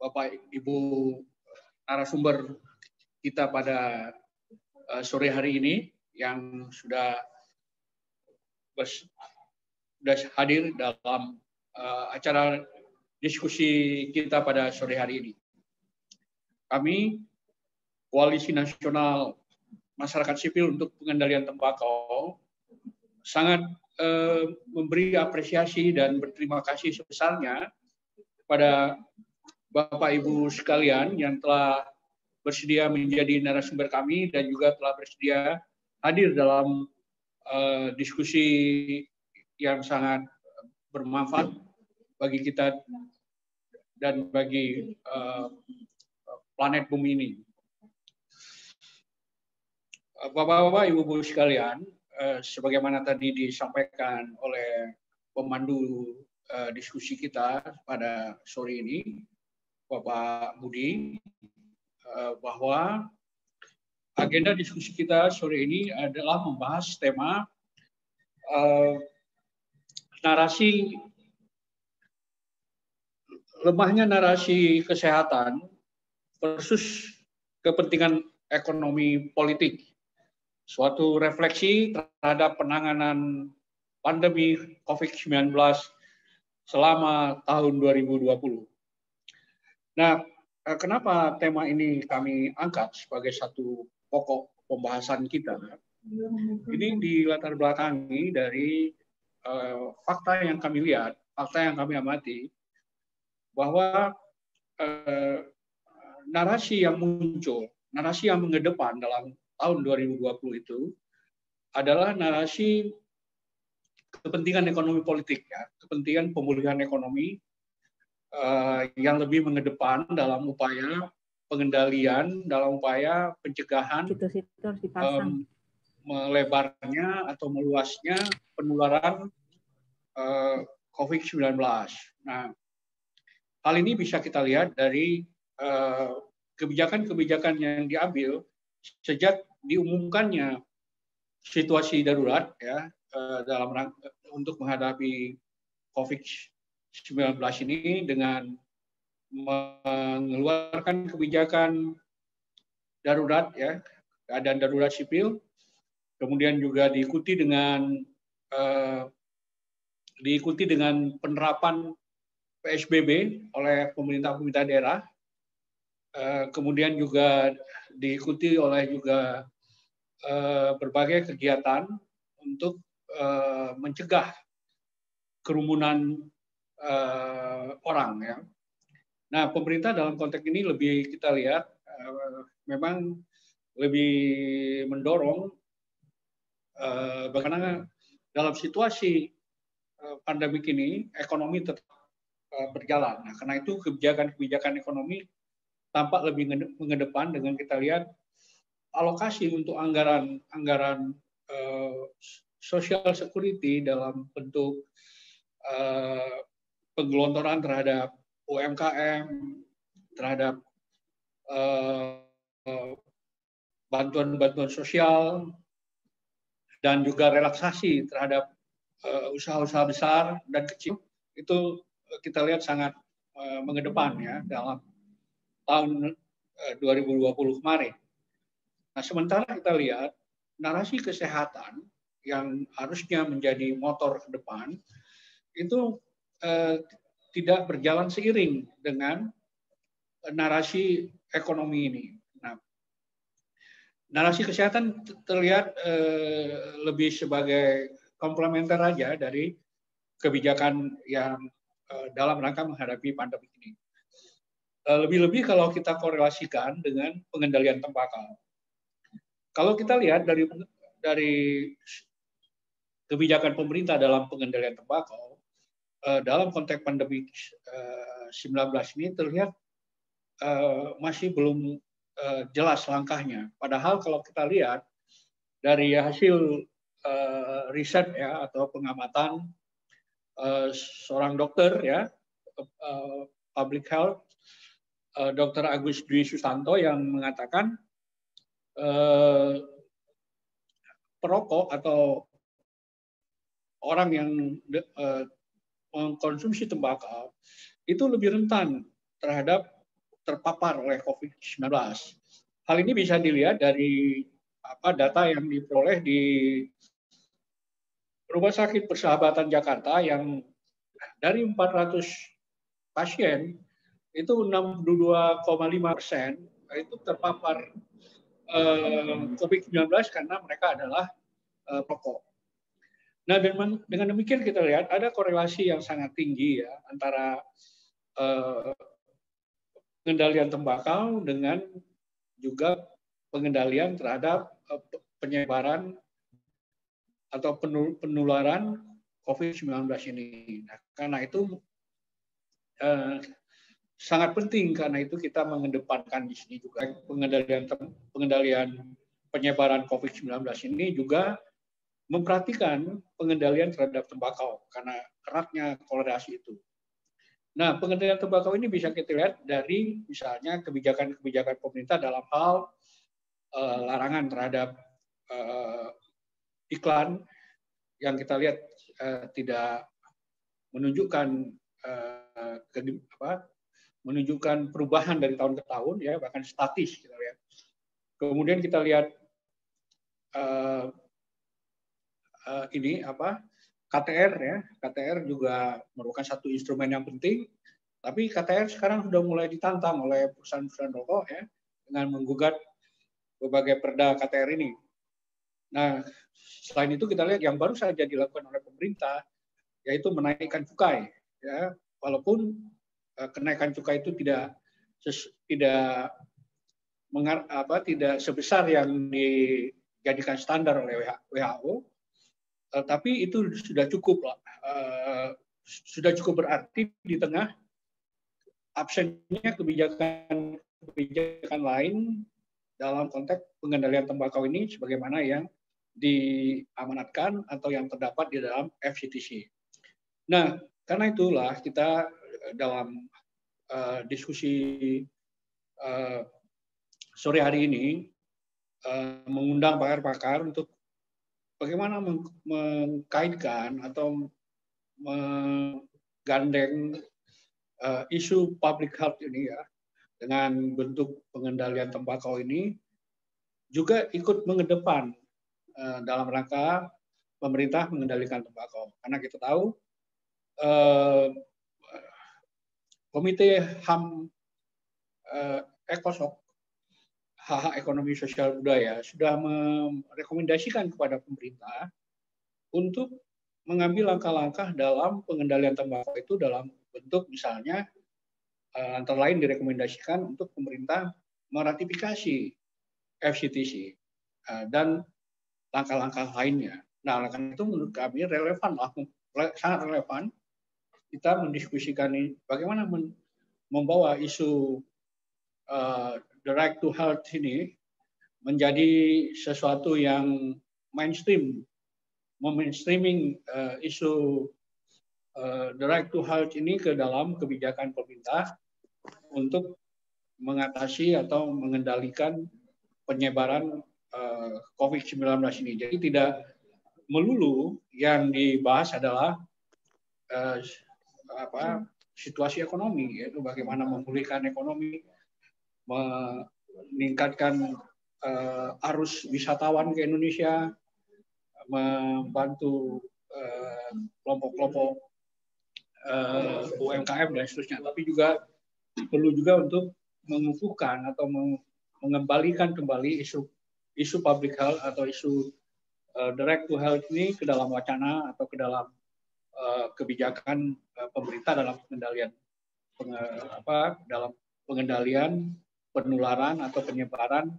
Bapak Ibu narasumber kita pada sore hari ini yang sudah hadir dalam acara diskusi kita pada sore hari ini. Kami, Koalisi Nasional Masyarakat Sipil untuk Pengendalian Tembakau, sangat memberi apresiasi dan berterima kasih sebesarnya kepada Bapak Ibu sekalian yang telah bersedia menjadi narasumber kami dan juga telah bersedia hadir dalam diskusi yang sangat bermanfaat bagi kita dan bagi planet bumi ini. Bapak-bapak, ibu-ibu sekalian, sebagaimana tadi disampaikan oleh pemandu diskusi kita pada sore ini, Bapak Budi, bahwa agenda diskusi kita sore ini adalah membahas tema lemahnya narasi kesehatan versus kepentingan ekonomi politik. Suatu refleksi terhadap penanganan pandemi COVID-19 selama tahun 2020. Nah, kenapa tema ini kami angkat sebagai satu pokok pembahasan kita? Ini dilatar belakangi dari fakta yang kami lihat, fakta yang kami amati, bahwa narasi yang muncul, narasi yang mengedepan dalam tahun 2020 itu adalah narasi kepentingan ekonomi politik, ya, kepentingan pemulihan ekonomi yang lebih mengedepan dalam upaya pengendalian, dalam upaya pencegahan melebarnya atau meluasnya penularan COVID-19. Nah, hal ini bisa kita lihat dari kebijakan-kebijakan yang diambil sejak diumumkannya situasi darurat, ya, dalam rangka untuk menghadapi COVID-19 ini dengan mengeluarkan kebijakan darurat, ya, keadaan darurat sipil, kemudian juga diikuti dengan penerapan PSBB oleh pemerintah daerah, kemudian juga diikuti oleh juga berbagai kegiatan untuk mencegah kerumunan orang, ya. Nah, pemerintah dalam konteks ini lebih kita lihat memang lebih mendorong bagaimana dalam situasi pandemik ini ekonomi tetap berjalan. Nah, karena itu kebijakan-kebijakan ekonomi tampak lebih mengedepan dengan kita lihat alokasi untuk anggaran social security dalam bentuk penggelontoran terhadap UMKM, terhadap bantuan-bantuan sosial, dan juga relaksasi terhadap usaha-usaha besar dan kecil, itu kita lihat sangat mengedepan, ya, dalam tahun 2020 kemarin. Nah, sementara kita lihat narasi kesehatan yang harusnya menjadi motor ke depan itu tidak berjalan seiring dengan narasi ekonomi ini. Nah, narasi kesehatan terlihat lebih sebagai komplementer aja dari kebijakan yang dalam rangka menghadapi pandemi ini. Lebih-lebih kalau kita korelasikan dengan pengendalian tembakau. Kalau kita lihat dari kebijakan pemerintah dalam pengendalian tembakau, dalam konteks pandemi 19 ini terlihat masih belum jelas langkahnya. Padahal kalau kita lihat dari hasil riset, ya, atau pengamatan seorang dokter, ya, public health, Dr. Agus Dwi Susanto, yang mengatakan perokok atau orang yang mengkonsumsi tembakau itu lebih rentan terhadap terpapar oleh COVID-19. Hal ini bisa dilihat dari data yang diperoleh di Rumah Sakit Persahabatan Jakarta yang dari 400 pasien itu 62,5% itu terpapar COVID-19 karena mereka adalah perokok. Nah, dengan demikian kita lihat ada korelasi yang sangat tinggi ya antara pengendalian tembakau dengan juga pengendalian terhadap penyebaran atau penularan COVID-19 ini. Nah, karena itu sangat penting karena itu kita mengedepankan di sini juga pengendalian penyebaran COVID-19 ini juga memperhatikan pengendalian terhadap tembakau karena eratnya korelasi itu. Nah, pengendalian tembakau ini bisa kita lihat dari misalnya kebijakan-kebijakan pemerintah dalam hal larangan terhadap iklan yang kita lihat tidak menunjukkan menunjukkan perubahan dari tahun ke tahun ya, bahkan statis kita lihat. Kemudian kita lihat KTR ya, KTR juga merupakan satu instrumen yang penting, tapi KTR sekarang sudah mulai ditantang oleh perusahaan-perusahaan rokok ya dengan menggugat berbagai perda KTR ini. Nah, selain itu kita lihat yang baru saja dilakukan oleh pemerintah yaitu menaikkan cukai ya, walaupun kenaikan cukai itu tidak sebesar yang dijadikan standar oleh WHO. Tapi itu sudah cukup berarti di tengah absennya kebijakan lain dalam konteks pengendalian tembakau ini sebagaimana yang diamanatkan atau yang terdapat di dalam FCTC. Nah, karena itulah kita dalam diskusi sore hari ini mengundang pakar-pakar untuk bagaimana mengkaitkan atau menggandeng isu public health ini ya dengan bentuk pengendalian tembakau ini juga ikut mengedepan dalam rangka pemerintah mengendalikan tembakau. Karena kita tahu Komite HAM ECOSOC hak ekonomi sosial budaya sudah merekomendasikan kepada pemerintah untuk mengambil langkah-langkah dalam pengendalian tembakau itu dalam bentuk misalnya antara lain direkomendasikan untuk pemerintah meratifikasi FCTC dan langkah-langkah lainnya. Nah, karena itu menurut kami sangat relevan kita mendiskusikan ini bagaimana membawa isu the right to health ini menjadi sesuatu yang mainstreaming isu the right to health ini ke dalam kebijakan pemerintah untuk mengatasi atau mengendalikan penyebaran COVID-19 ini. Jadi tidak melulu yang dibahas adalah situasi ekonomi, yaitu bagaimana memulihkan ekonomi, meningkatkan arus wisatawan ke Indonesia, membantu kelompok-kelompok UMKM dan seterusnya. Tapi juga perlu juga untuk mengukuhkan atau mengembalikan kembali isu public health atau isu direct to health ini ke dalam wacana atau ke dalam kebijakan pemerintah dalam pengendalian penularan atau penyebaran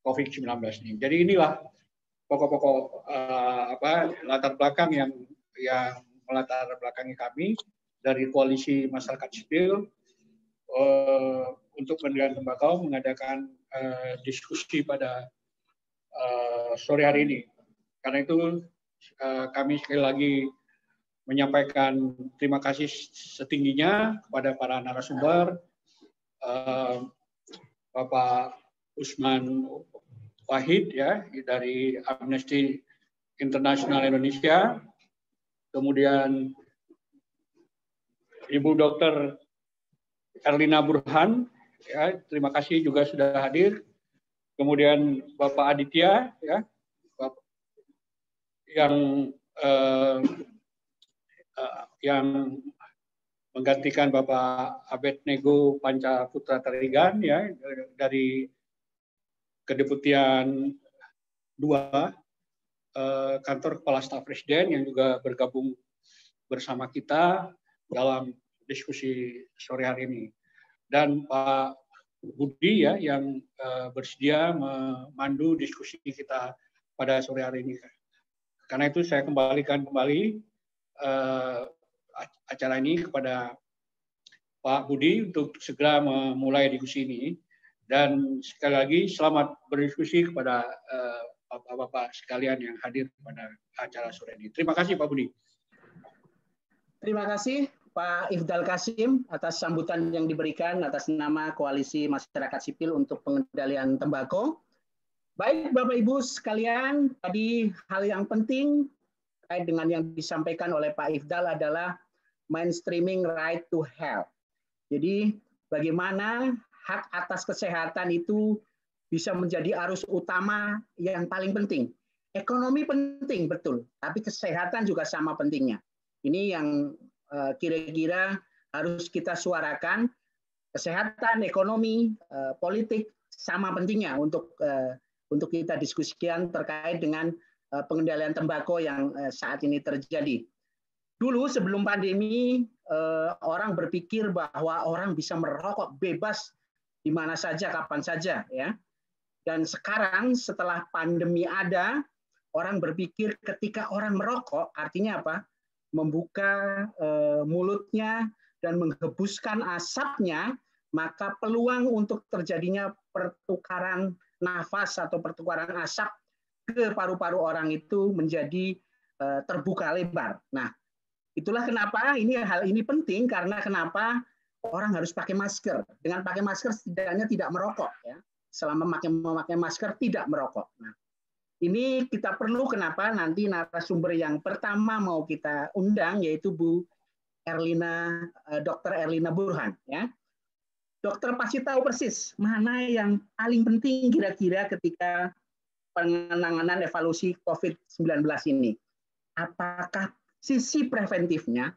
COVID-19 ini. Jadi inilah pokok-pokok latar belakang yang melatar belakangi kami dari Koalisi Masyarakat Sipil untuk pengendalian tembakau mengadakan diskusi pada sore hari ini. Karena itu kami sekali lagi menyampaikan terima kasih setingginya kepada para narasumber, Bapak Usman Wahid ya dari Amnesty International Indonesia, kemudian Ibu Dr. Erlina Burhan, ya, terima kasih juga sudah hadir. Kemudian Bapak Aditya, ya, yang menggantikan Bapak Abednego Pancaputra Tarigan, ya, dari Kedeputian 2 Kantor Kepala Staf Presiden, yang juga bergabung bersama kita dalam diskusi sore hari ini. Dan Pak Budi, ya, yang bersedia memandu diskusi kita pada sore hari ini. Karena itu saya kembalikan kembali acara ini kepada Pak Budi untuk segera memulai diskusi ini. Dan sekali lagi selamat berdiskusi kepada Bapak-Bapak sekalian yang hadir pada acara sore ini. Terima kasih Pak Budi. Terima kasih Pak Ifdal Kasim atas sambutan yang diberikan atas nama Koalisi Masyarakat Sipil untuk Pengendalian Tembakau. Baik Bapak Ibu sekalian, tadi hal yang penting terkait dengan yang disampaikan oleh Pak Ifdal adalah mainstreaming right to health. Jadi bagaimana hak atas kesehatan itu bisa menjadi arus utama yang paling penting. Ekonomi penting betul, tapi kesehatan juga sama pentingnya. Ini yang kira-kira harus kita suarakan. Kesehatan, ekonomi, politik sama pentingnya untuk kita diskusikan terkait dengan pengendalian tembakau yang saat ini terjadi. Dulu sebelum pandemi orang berpikir bahwa orang bisa merokok bebas di mana saja, kapan saja, ya. Dan sekarang setelah pandemi ada, orang berpikir ketika orang merokok artinya apa? Membuka mulutnya dan menghembuskan asapnya, maka peluang untuk terjadinya pertukaran nafas atau pertukaran asap ke paru-paru orang itu menjadi terbuka lebar. Nah, itulah kenapa hal ini penting, karena kenapa orang harus pakai masker. Dengan pakai masker setidaknya tidak merokok, ya. Selama memakai masker tidak merokok. Nah, ini kita perlu, kenapa nanti narasumber yang pertama mau kita undang yaitu Bu Erlina, Dr. Erlina Burhan, ya. Dokter pasti tahu persis mana yang paling penting kira-kira ketika penanganan evaluasi COVID-19 ini. Apakah sisi preventifnya,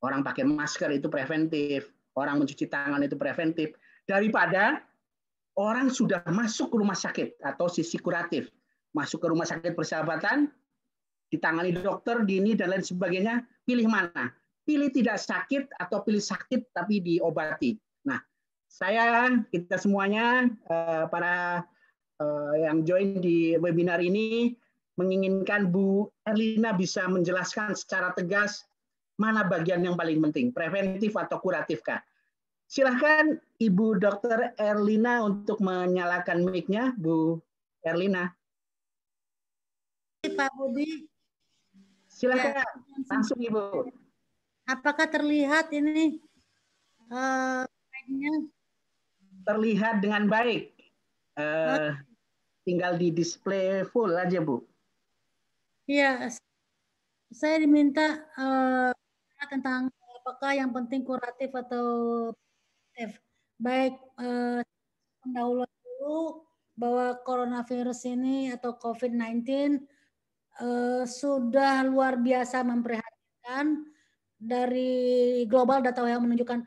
orang pakai masker itu preventif, orang mencuci tangan itu preventif, daripada orang sudah masuk ke rumah sakit atau sisi kuratif, masuk ke rumah sakit persahabatan, ditangani dokter, dini, dan lain sebagainya, pilih mana? Pilih tidak sakit atau pilih sakit tapi diobati. Nah, kita semuanya, para yang join di webinar ini, menginginkan Bu Erlina bisa menjelaskan secara tegas mana bagian yang paling penting, preventif atau kuratif kah? Silahkan Ibu Dr. Erlina untuk menyalakan mic-nya, Bu Erlina. Pak Budi. Silakan, ya, langsung Ibu. Apakah terlihat ini? Terlihat dengan baik. Tinggal di display full aja, Bu. Iya, saya diminta tentang apakah yang penting kuratif atau preventif. Baik, pendahuluan dulu bahwa coronavirus ini atau COVID-19 sudah luar biasa memprihatinkan. Dari global data yang menunjukkan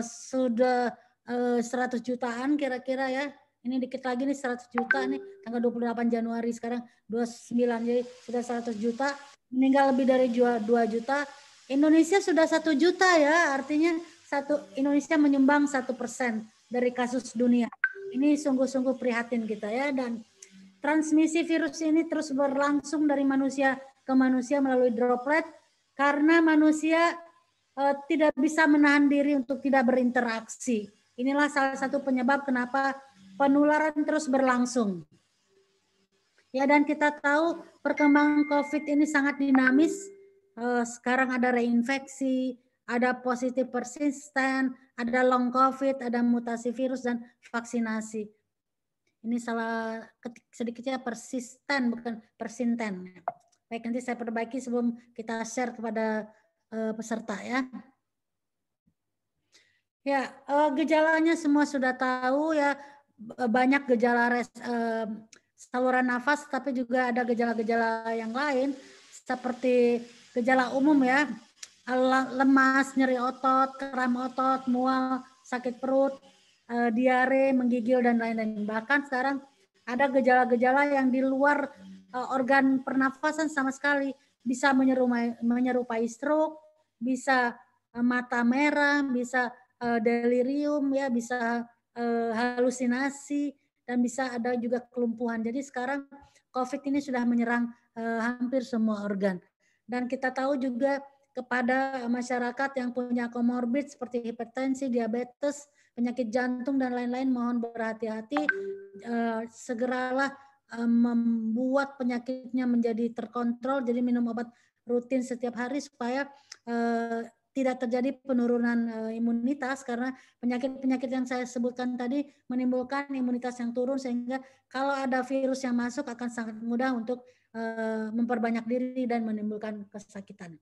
sudah 100 jutaan kira-kira, ya. Ini dikit lagi nih 100 juta nih, tanggal 28 Januari sekarang 29, jadi sudah 100 juta, meninggal lebih dari 2 juta. Indonesia sudah 1 juta, ya, artinya Indonesia menyumbang 1% dari kasus dunia. Ini sungguh-sungguh prihatin kita, ya. Dan transmisi virus ini terus berlangsung dari manusia ke manusia melalui droplet, karena manusia tidak bisa menahan diri untuk tidak berinteraksi. Inilah salah satu penyebab kenapa penularan terus berlangsung. Ya, dan kita tahu perkembangan COVID ini sangat dinamis. Sekarang ada reinfeksi, ada positif persisten, ada long COVID, ada mutasi virus, dan vaksinasi. Ini salah sedikitnya persisten, bukan persinten. Baik, nanti saya perbaiki sebelum kita share kepada peserta, ya. Ya, gejalanya semua sudah tahu ya, banyak gejala saluran nafas, tapi juga ada gejala-gejala yang lain seperti gejala umum ya, lemas, nyeri otot, kram otot, mual, sakit perut, diare, menggigil dan lain-lain. Bahkan sekarang ada gejala-gejala yang di luar organ pernafasan sama sekali, bisa menyerupai stroke, bisa mata merah, bisa delirium ya, bisa halusinasi, dan bisa ada juga kelumpuhan. Jadi sekarang COVID ini sudah menyerang hampir semua organ. Dan kita tahu juga kepada masyarakat yang punya komorbid seperti hipertensi, diabetes, penyakit jantung dan lain-lain, mohon berhati-hati, segeralah membuat penyakitnya menjadi terkontrol, jadi minum obat rutin setiap hari supaya tidak terjadi penurunan imunitas, karena penyakit-penyakit yang saya sebutkan tadi menimbulkan imunitas yang turun, sehingga kalau ada virus yang masuk akan sangat mudah untuk memperbanyak diri dan menimbulkan kesakitan.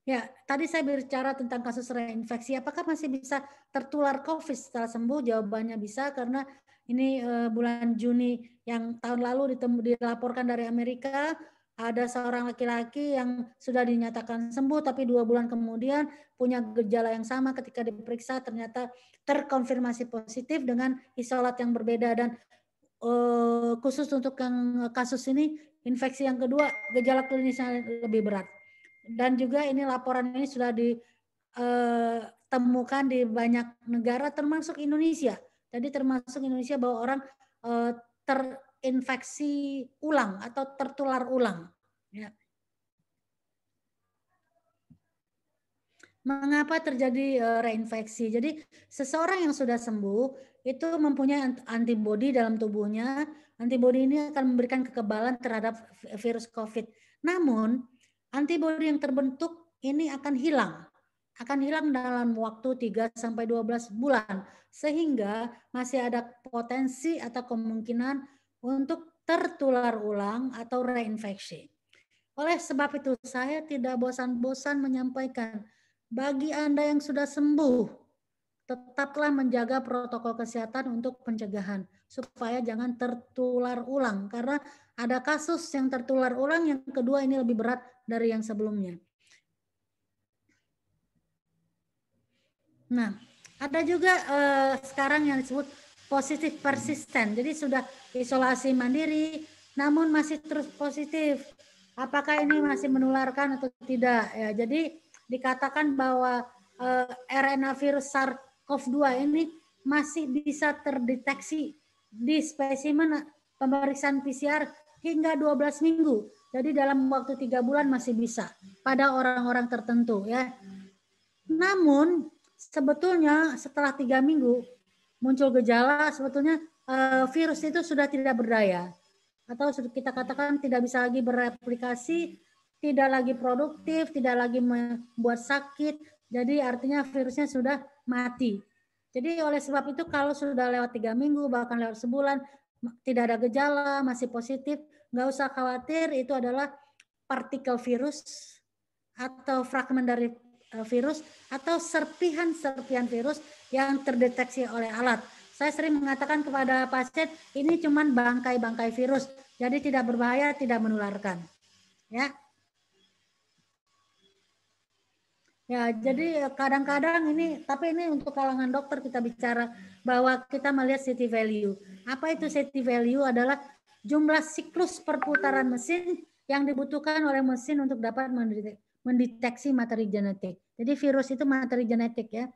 Ya, tadi saya bicara tentang kasus reinfeksi. Apakah masih bisa tertular COVID setelah sembuh? Jawabannya bisa, karena ini bulan Juni yang tahun lalu dilaporkan dari Amerika, ada seorang laki-laki yang sudah dinyatakan sembuh, tapi 2 bulan kemudian punya gejala yang sama. Ketika diperiksa ternyata terkonfirmasi positif dengan isolat yang berbeda. Dan khusus untuk yang kasus ini, infeksi yang kedua, gejala klinisnya lebih berat. Dan juga ini laporan ini sudah ditemukan di banyak negara termasuk Indonesia. Jadi termasuk Indonesia bahwa orang terinfeksi ulang atau tertular ulang. Ya. Mengapa terjadi reinfeksi? Jadi seseorang yang sudah sembuh itu mempunyai antibodi dalam tubuhnya. Antibodi ini akan memberikan kekebalan terhadap virus COVID. Namun antibodi yang terbentuk ini akan hilang dalam waktu 3-12 bulan, sehingga masih ada potensi atau kemungkinan untuk tertular ulang atau reinfeksi. Oleh sebab itu saya tidak bosan-bosan menyampaikan, bagi Anda yang sudah sembuh, tetaplah menjaga protokol kesehatan untuk pencegahan supaya jangan tertular ulang, karena ada kasus yang tertular ulang, yang kedua ini lebih berat dari yang sebelumnya. Nah, ada juga sekarang yang disebut positif persisten. Jadi sudah isolasi mandiri namun masih terus positif. Apakah ini masih menularkan atau tidak? Ya, jadi dikatakan bahwa RNA virus SARS-CoV-2 ini masih bisa terdeteksi di spesimen pemeriksaan PCR hingga 12 minggu. Jadi dalam waktu 3 bulan masih bisa pada orang-orang tertentu ya. Namun sebetulnya setelah 3 minggu muncul gejala, sebetulnya virus itu sudah tidak berdaya, atau kita katakan tidak bisa lagi bereplikasi, tidak lagi produktif, tidak lagi membuat sakit. Jadi artinya virusnya sudah mati. Jadi oleh sebab itu kalau sudah lewat 3 minggu, bahkan lewat sebulan, tidak ada gejala, masih positif, nggak usah khawatir, itu adalah partikel virus atau fragmen dari virus atau serpihan-serpihan virus yang terdeteksi oleh alat. Saya sering mengatakan kepada pasien, ini cuma bangkai-bangkai virus, jadi tidak berbahaya, tidak menularkan. Ya. Ya, jadi kadang-kadang ini, tapi ini untuk kalangan dokter kita bicara bahwa kita melihat city value. Apa itu city value? Adalah jumlah siklus perputaran mesin yang dibutuhkan oleh mesin untuk dapat mendeteksi materi genetik. Jadi virus itu materi genetik ya.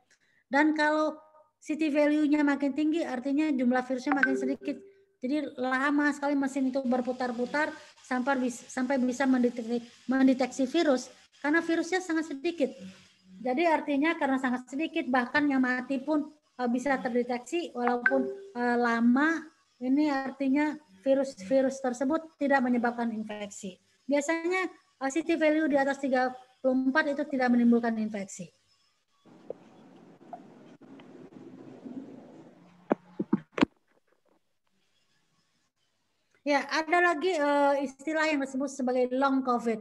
Dan kalau city value-nya makin tinggi, artinya jumlah virusnya makin sedikit. Jadi lama sekali mesin itu berputar-putar sampai bisa mendeteksi virus, karena virusnya sangat sedikit. Jadi artinya karena sangat sedikit, bahkan yang mati pun bisa terdeteksi walaupun lama. Ini artinya virus-virus tersebut tidak menyebabkan infeksi. Biasanya city value di atas 34 itu tidak menimbulkan infeksi. Ya, ada lagi istilah yang disebut sebagai long COVID,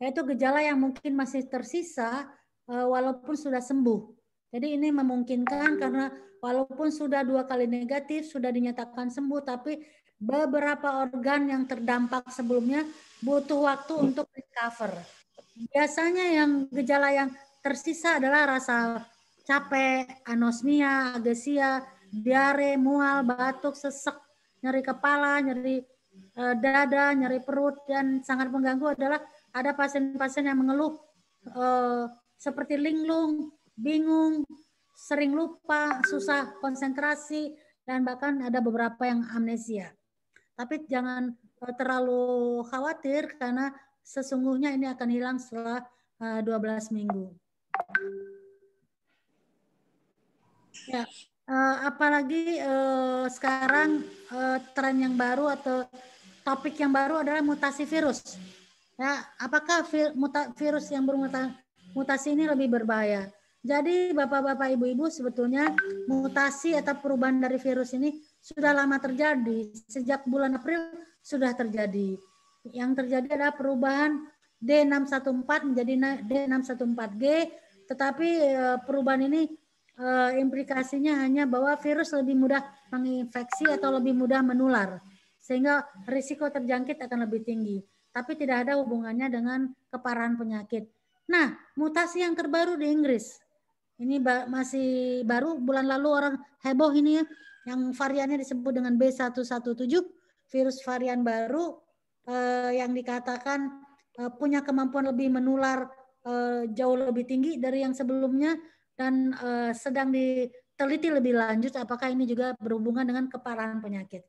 yaitu gejala yang mungkin masih tersisa walaupun sudah sembuh. Jadi ini memungkinkan karena walaupun sudah 2 kali negatif, sudah dinyatakan sembuh, tapi beberapa organ yang terdampak sebelumnya butuh waktu untuk recover. Biasanya yang gejala yang tersisa adalah rasa capek, anosmia, agesia, diare, mual, batuk, sesek, nyeri kepala, nyeri dada, nyeri perut, dan sangat mengganggu adalah ada pasien-pasien yang mengeluh seperti linglung, bingung, sering lupa, susah konsentrasi, dan bahkan ada beberapa yang amnesia. Tapi jangan terlalu khawatir karena sesungguhnya ini akan hilang setelah 12 minggu. Ya, apalagi sekarang tren yang baru atau topik yang baru adalah mutasi virus. Ya, apakah virus yang bermutasi ini lebih berbahaya? Jadi Bapak-bapak, Ibu-ibu, sebetulnya mutasi atau perubahan dari virus ini sudah lama terjadi. Sejak bulan April sudah terjadi. Yang terjadi adalah perubahan D614 menjadi D614G, tetapi perubahan ini implikasinya hanya bahwa virus lebih mudah menginfeksi atau lebih mudah menular, sehingga risiko terjangkit akan lebih tinggi. Tapi tidak ada hubungannya dengan keparahan penyakit. Nah, mutasi yang terbaru di Inggris, ini masih baru, bulan lalu orang heboh ini ya, yang variannya disebut dengan B117, virus varian baru yang dikatakan punya kemampuan lebih menular jauh lebih tinggi dari yang sebelumnya, dan sedang diteliti lebih lanjut apakah ini juga berhubungan dengan keparahan penyakit.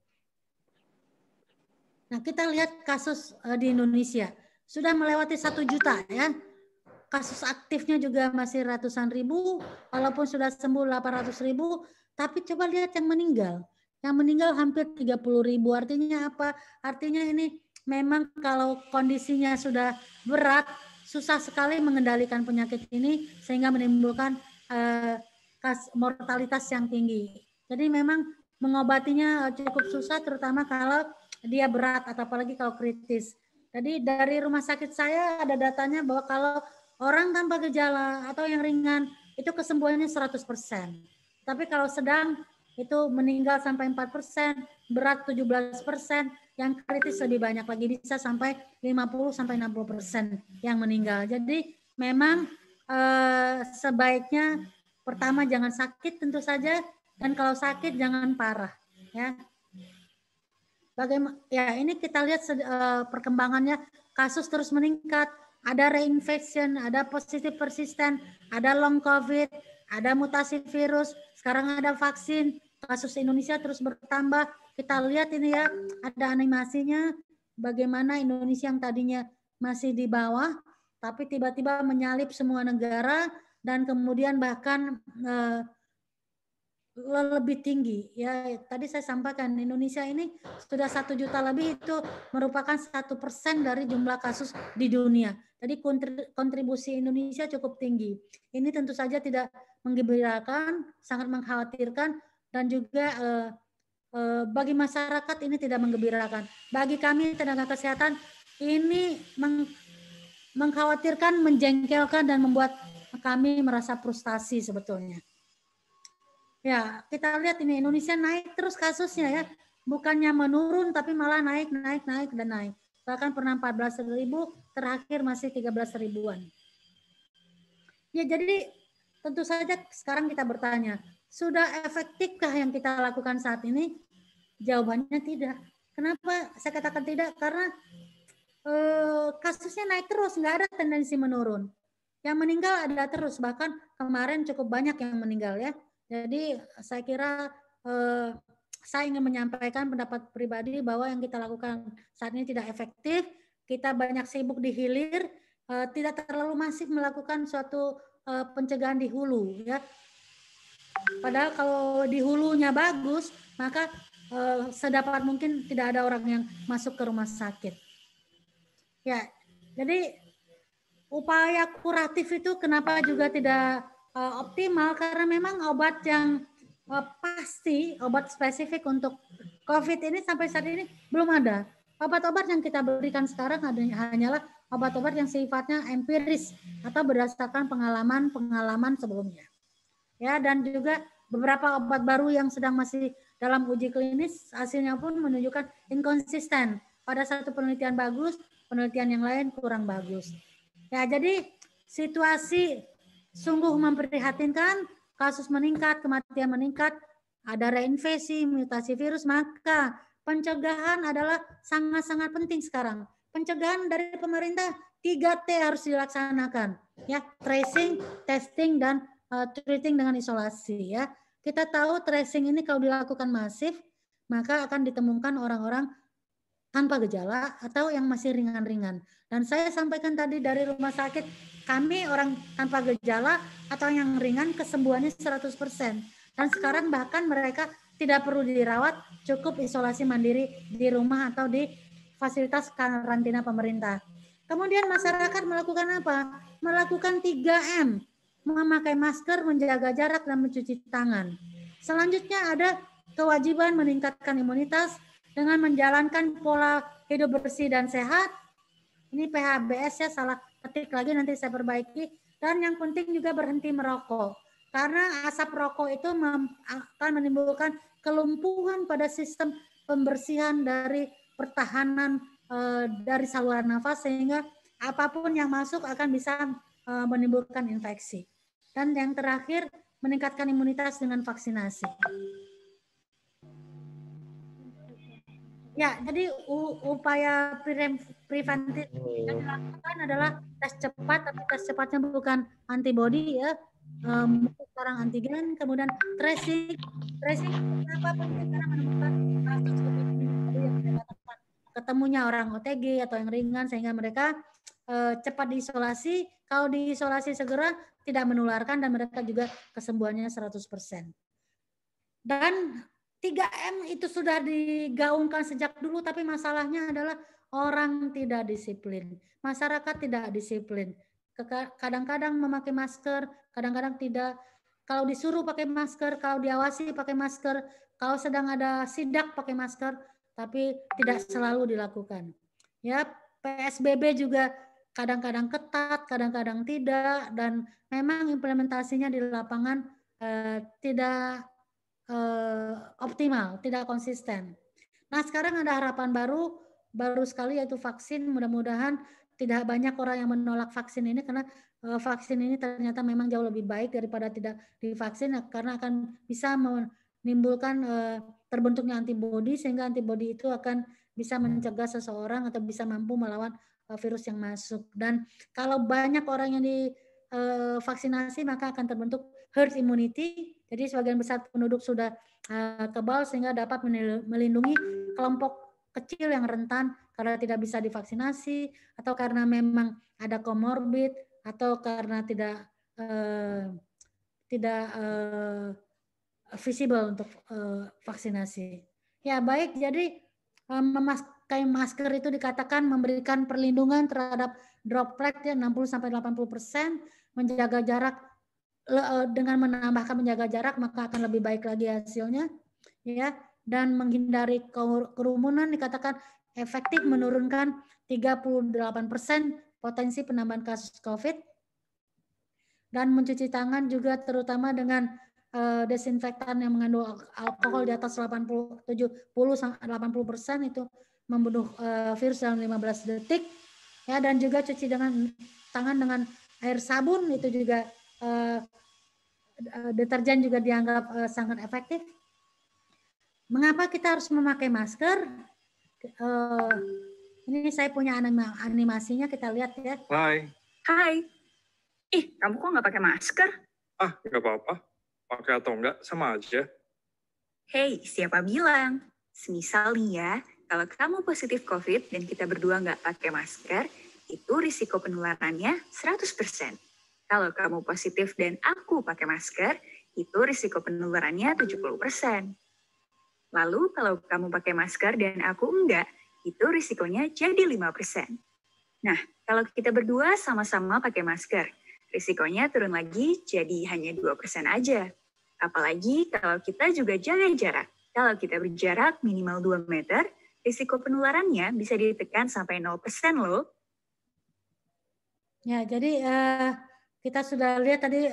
Nah, kita lihat kasus di Indonesia sudah melewati 1 juta ya. Kasus aktifnya juga masih ratusan ribu, walaupun sudah sembuh 800.000, tapi coba lihat yang meninggal. Yang meninggal hampir 30.000. Artinya apa? Artinya ini memang kalau kondisinya sudah berat, susah sekali mengendalikan penyakit ini sehingga menimbulkan mortalitas yang tinggi. Jadi memang mengobatinya cukup susah, terutama kalau dia berat atau apalagi kalau kritis. Jadi dari rumah sakit saya ada datanya bahwa kalau orang tanpa gejala atau yang ringan itu kesembuhannya 100%. Tapi kalau sedang itu meninggal sampai 4%, berat 17%, yang kritis lebih banyak lagi, bisa sampai 50-60% yang meninggal. Jadi memang sebaiknya pertama jangan sakit tentu saja, dan kalau sakit jangan parah ya. Bagaimana ya, ini kita lihat perkembangannya, kasus terus meningkat, ada reinfection, ada positif persisten, ada long COVID, ada mutasi virus, sekarang ada vaksin, kasus Indonesia terus bertambah. Kita lihat ini ya, ada animasinya bagaimana Indonesia yang tadinya masih di bawah tapi tiba-tiba menyalip semua negara, dan kemudian bahkan lebih tinggi ya. Tadi saya sampaikan Indonesia ini sudah 1 juta lebih, itu merupakan 1% dari jumlah kasus di dunia. Jadi kontribusi Indonesia cukup tinggi. Ini tentu saja tidak menggembirakan, sangat mengkhawatirkan, dan juga bagi masyarakat ini tidak menggembirakan. Bagi kami tenaga kesehatan ini mengkhawatirkan, menjengkelkan, dan membuat kami merasa frustasi sebetulnya. Ya, kita lihat ini Indonesia naik terus kasusnya ya. Bukannya menurun tapi malah naik dan naik. Bahkan pernah 14.000, terakhir masih 13.000-an. Ya, jadi tentu saja sekarang kita bertanya, sudah efektifkah yang kita lakukan saat ini? Jawabannya tidak. Kenapa saya katakan tidak? Karena kasusnya naik terus, nggak ada tendensi menurun. Yang meninggal ada terus, bahkan kemarin cukup banyak yang meninggal ya. Jadi saya kira saya ingin menyampaikan pendapat pribadi bahwa yang kita lakukan saat ini tidak efektif. Kita banyak sibuk di hilir, tidak terlalu masif melakukan suatu pencegahan di hulu ya. Padahal kalau di hulunya bagus, maka sedapat mungkin tidak ada orang yang masuk ke rumah sakit. Ya, jadi upaya kuratif itu kenapa juga tidak optimal, karena memang obat yang pasti, obat spesifik untuk COVID ini sampai saat ini belum ada. Obat-obat yang kita berikan sekarang hanyalah obat-obat yang sifatnya empiris atau berdasarkan pengalaman sebelumnya. Ya, dan juga beberapa obat baru yang sedang masih dalam uji klinis hasilnya pun menunjukkan inkonsisten. Pada satu penelitian bagus, penelitian yang lain kurang bagus. Ya, jadi situasi sungguh memprihatinkan, kasus meningkat, kematian meningkat, ada reinfeksi, mutasi virus, maka pencegahan adalah sangat-sangat penting sekarang. Pencegahan dari pemerintah 3T harus dilaksanakan, ya, tracing, testing, dan treating dengan isolasi, ya. Kita tahu tracing ini kalau dilakukan masif, maka akan ditemukan orang-orang tanpa gejala atau yang masih ringan-ringan. Dan saya sampaikan tadi dari rumah sakit, kami orang tanpa gejala atau yang ringan kesembuhannya 100%. Dan sekarang bahkan mereka tidak perlu dirawat, cukup isolasi mandiri di rumah atau di fasilitas karantina pemerintah. Kemudian masyarakat melakukan apa? Melakukan 3M. Memakai masker, menjaga jarak, dan mencuci tangan. Selanjutnya ada kewajiban meningkatkan imunitas dengan menjalankan pola hidup bersih dan sehat. Ini PHBS ya, salah ketik lagi, nanti saya perbaiki. Dan yang penting juga berhenti merokok. Karena asap rokok itu akan menimbulkan kelumpuhan pada sistem pembersihan dari pertahanan dari saluran nafas, sehingga apapun yang masuk akan bisa menimbulkan infeksi. Dan yang terakhir, meningkatkan imunitas dengan vaksinasi. Ya, jadi upaya preventif yang dilakukan adalah tes cepat, tapi tes cepatnya bukan antibody ya, sekarang antigen, kemudian tracing kenapa penting, karena menemukan kasus yang dikatakan ketemunya orang OTG atau yang ringan, sehingga mereka cepat diisolasi. Kalau diisolasi segera tidak menularkan dan mereka juga kesembuhannya 100%. Dan 3M itu sudah digaungkan sejak dulu, tapi masalahnya adalah orang tidak disiplin, masyarakat tidak disiplin. Kadang-kadang memakai masker, kadang-kadang tidak. Kalau disuruh pakai masker, kalau diawasi pakai masker, kalau sedang ada sidak pakai masker, tapi tidak selalu dilakukan. Ya, PSBB juga kadang-kadang ketat, kadang-kadang tidak, dan memang implementasinya di lapangan tidak optimal, tidak konsisten. Nah, sekarang ada harapan baru sekali, yaitu vaksin. Mudah-mudahan tidak banyak orang yang menolak vaksin ini, karena vaksin ini ternyata memang jauh lebih baik daripada tidak divaksin, karena akan bisa menimbulkan terbentuknya antibodi, sehingga antibodi itu akan bisa mencegah seseorang atau bisa mampu melawan virus yang masuk. Dan kalau banyak orang yang divaksinasi, maka akan terbentuk herd immunity. Jadi sebagian besar penduduk sudah kebal, sehingga dapat melindungi kelompok kecil yang rentan karena tidak bisa divaksinasi, atau karena memang ada komorbid, atau karena tidak visible untuk vaksinasi. Ya, baik, jadi memakai masker itu dikatakan memberikan perlindungan terhadap droplet ya 60-80%, menjaga jarak, dengan menambahkan menjaga jarak maka akan lebih baik lagi hasilnya, ya. Dan menghindari kerumunan dikatakan efektif menurunkan 38% potensi penambahan kasus COVID. Dan mencuci tangan juga, terutama dengan desinfektan yang mengandung alkohol di atas 70-80%, itu membunuh virus dalam 15 detik. Ya, dan juga cuci tangan dengan air sabun, itu juga deterjen juga dianggap sangat efektif. Mengapa kita harus memakai masker? Ini saya punya animasinya, kita lihat ya. Hai. Ih, kamu kok nggak pakai masker? Nggak apa-apa. Pakai atau enggak, sama aja. Hei, siapa bilang? Semisal nih ya, kalau kamu positif COVID dan kita berdua nggak pakai masker, itu risiko penularannya 100%. Kalau kamu positif dan aku pakai masker, itu risiko penularannya 70%. Lalu kalau kamu pakai masker dan aku enggak, itu risikonya jadi 5%. Nah, kalau kita berdua sama-sama pakai masker, risikonya turun lagi jadi hanya 2% aja. Apalagi kalau kita juga jaga jarak. Kalau kita berjarak minimal 2 meter, risiko penularannya bisa ditekan sampai 0% loh. Ya, jadi kita sudah lihat tadi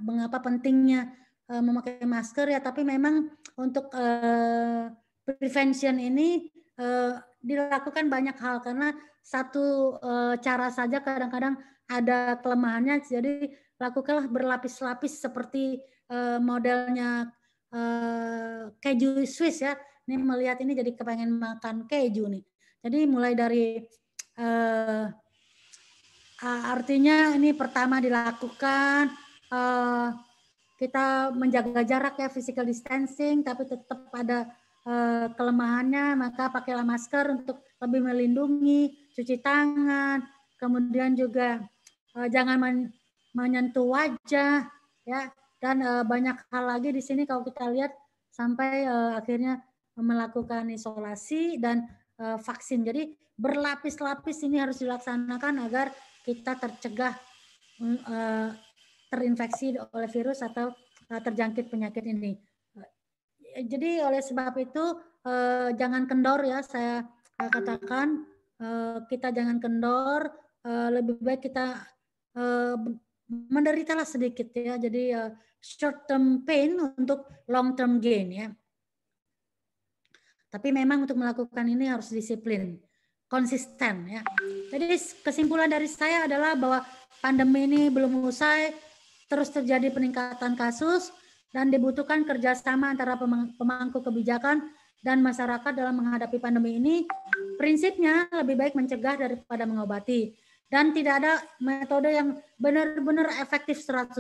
mengapa pentingnya memakai masker ya, tapi memang untuk prevention ini dilakukan banyak hal, karena satu cara saja kadang-kadang ada kelemahannya, jadi lakukanlah berlapis-lapis seperti modelnya keju Swiss ya. Ini melihat ini jadi kepengen makan keju nih. Jadi mulai dari artinya ini pertama dilakukan kita menjaga jarak ya, physical distancing, tapi tetap ada kelemahannya, maka pakailah masker untuk lebih melindungi, cuci tangan, kemudian juga jangan menyentuh wajah ya, dan banyak hal lagi di sini kalau kita lihat sampai akhirnya melakukan isolasi dan vaksin. Jadi berlapis-lapis ini harus dilaksanakan agar kita tercegah terinfeksi oleh virus atau terjangkit penyakit ini. Jadi oleh sebab itu jangan kendor ya, saya katakan kita jangan kendor, lebih baik kita menderitalah sedikit ya. Jadi short term pain untuk long term gain ya. Tapi memang untuk melakukan ini harus disiplin, konsisten ya. Jadi kesimpulan dari saya adalah bahwa pandemi ini belum usai, terus terjadi peningkatan kasus, dan dibutuhkan kerjasama antara pemangku kebijakan dan masyarakat dalam menghadapi pandemi ini. Prinsipnya lebih baik mencegah daripada mengobati. Dan tidak ada metode yang benar-benar efektif 100%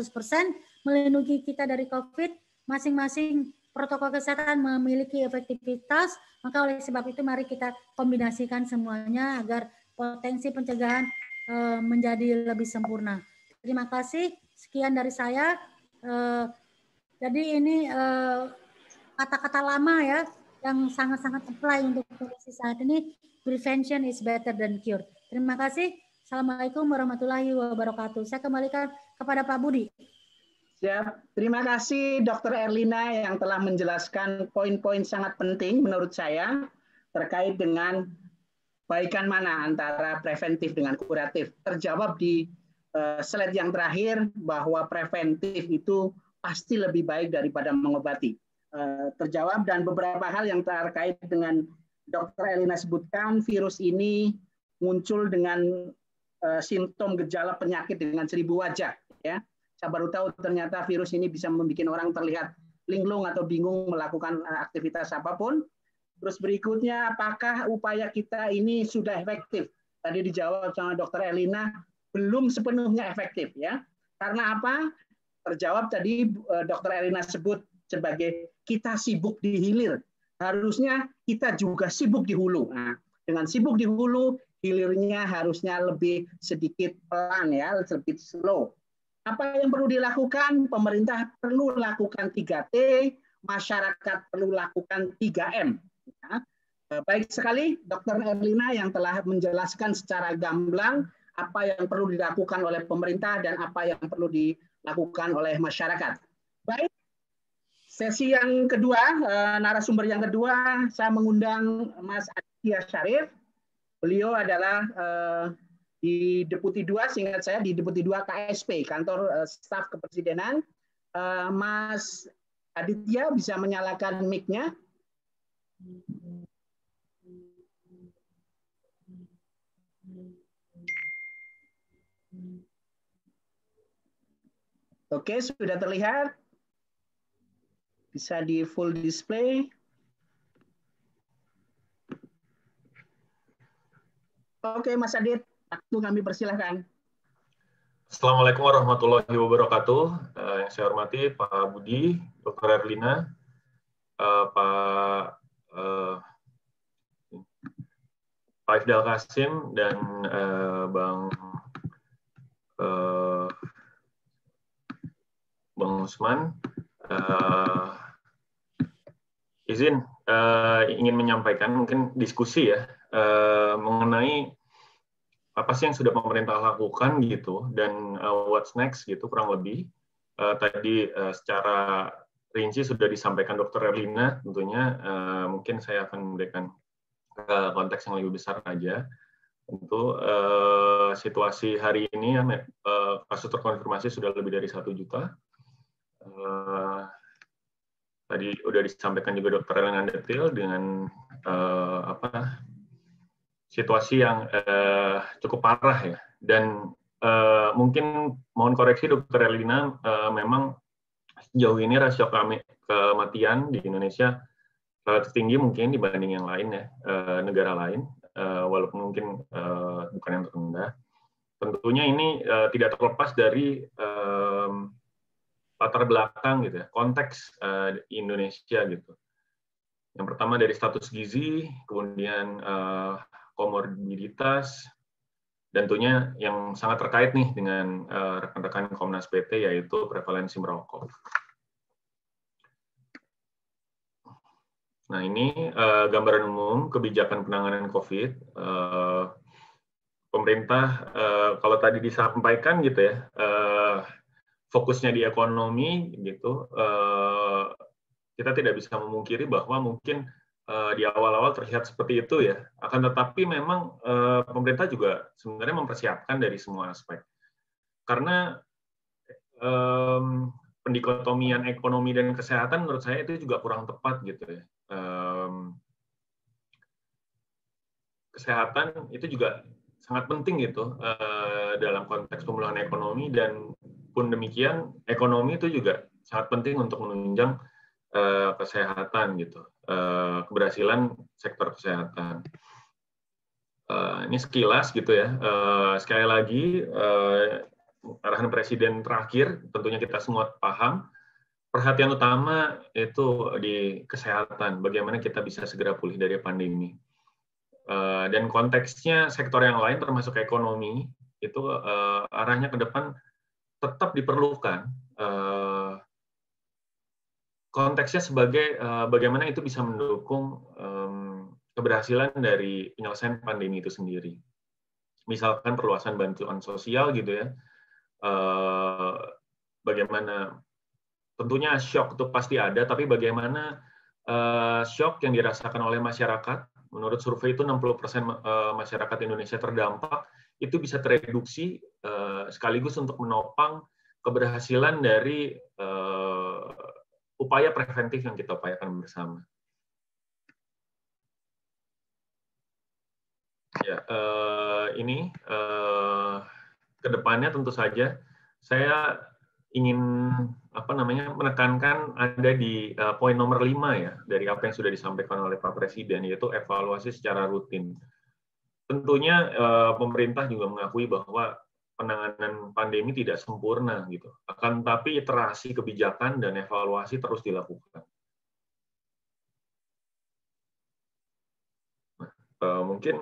melindungi kita dari COVID. Masing-masing protokol kesehatan memiliki efektivitas, maka oleh sebab itu mari kita kombinasikan semuanya agar potensi pencegahan menjadi lebih sempurna. Terima kasih, sekian dari saya. Jadi ini kata-kata lama ya, yang sangat-sangat apply untuk kondisi saat ini. Prevention is better than cure. Terima kasih. Assalamualaikum warahmatullahi wabarakatuh. Saya kembalikan kepada Pak Budi. Siap. Terima kasih Dr. Erlina yang telah menjelaskan poin-poin sangat penting menurut saya terkait dengan baikan mana antara preventif dengan kuratif. Terjawab di slide yang terakhir bahwa preventif itu pasti lebih baik daripada mengobati. Terjawab, dan beberapa hal yang terkait dengan Dr. Erlina sebutkan, virus ini muncul dengan simptom gejala penyakit dengan 1000 wajah ya. Saya baru tahu ternyata virus ini bisa membuat orang terlihat linglung atau bingung melakukan aktivitas apapun. Terus berikutnya, apakah upaya kita ini sudah efektif? Tadi dijawab sama Dr. Erlina, belum sepenuhnya efektif ya. Karena apa? Terjawab tadi Dr. Erlina sebut sebagai kita sibuk di hilir. Harusnya kita juga sibuk di hulu. Nah, dengan sibuk di hulu, hilirnya harusnya lebih sedikit pelan ya, lebih slow. Apa yang perlu dilakukan? Pemerintah perlu lakukan 3T, masyarakat perlu lakukan 3M. Ya. Baik sekali Dr. Erlina yang telah menjelaskan secara gamblang apa yang perlu dilakukan oleh pemerintah dan apa yang perlu dilakukan oleh masyarakat. Baik, sesi yang kedua, narasumber yang kedua, saya mengundang Mas Aditya Syarif. Beliau adalah di Deputi 2, seingat saya di Deputi 2 KSP, Kantor Staf Kepresidenan. Mas Aditya bisa menyalakan mic-nya. Oke, sudah terlihat. Bisa di full display. Oke, Mas Adit, waktu kami persilahkan. Assalamualaikum warahmatullahi wabarakatuh. Yang saya hormati Pak Budi, Dr. Erlina, Pak Ifdal Kasim, dan Bang Usman. Izin ingin menyampaikan mungkin diskusi ya mengenai apa sih yang sudah pemerintah lakukan gitu, dan what's next gitu kurang lebih. Tadi secara rinci sudah disampaikan Dr. Erlina, tentunya mungkin saya akan memberikan konteks yang lebih besar aja. Tentu situasi hari ini ya, kasus terkonfirmasi sudah lebih dari 1 juta. Tadi udah disampaikan juga dokter dengan detail dengan situasi yang cukup parah ya. Dan mungkin mohon koreksi dokter Elina, memang sejauh ini rasio kematian di Indonesia relatif tinggi mungkin dibanding yang lain ya, negara lain. Walaupun mungkin bukan yang terendah. Tentunya ini tidak terlepas dari latar belakang gitu ya, konteks Indonesia gitu. Yang pertama dari status gizi, kemudian komorbiditas, dan tentunya yang sangat terkait nih dengan rekan-rekan Komnas PT yaitu prevalensi merokok. Nah, ini gambaran umum kebijakan penanganan COVID. Pemerintah, kalau tadi disampaikan gitu ya, fokusnya di ekonomi gitu, kita tidak bisa memungkiri bahwa mungkin di awal-awal terlihat seperti itu ya. Akan tetapi memang pemerintah juga sebenarnya mempersiapkan dari semua aspek. Karena pendikotomian ekonomi dan kesehatan menurut saya itu juga kurang tepat gitu ya. Kesehatan itu juga sangat penting gitu dalam konteks pemulihan ekonomi, dan pun demikian ekonomi itu juga sangat penting untuk menunjang kesehatan gitu, keberhasilan sektor kesehatan. Ini sekilas gitu ya. Sekali lagi arahan Presiden terakhir tentunya kita semua paham. Perhatian utama itu di kesehatan, bagaimana kita bisa segera pulih dari pandemi. Dan konteksnya sektor yang lain termasuk ekonomi, itu arahnya ke depan tetap diperlukan. Konteksnya sebagai bagaimana itu bisa mendukung keberhasilan dari penyelesaian pandemi itu sendiri. Misalkan perluasan bantuan sosial gitu ya. Bagaimana tentunya shock itu pasti ada, tapi bagaimana shock yang dirasakan oleh masyarakat, menurut survei itu 60% masyarakat Indonesia terdampak, itu bisa tereduksi sekaligus untuk menopang keberhasilan dari upaya preventif yang kita upayakan bersama. Ya, ini kedepannya tentu saja saya ingin menekankan ada di poin nomor 5 ya dari apa yang sudah disampaikan oleh Pak Presiden, yaitu evaluasi secara rutin. Tentunya pemerintah juga mengakui bahwa penanganan pandemi tidak sempurna gitu. Akan tetapi iterasi kebijakan dan evaluasi terus dilakukan. Mungkin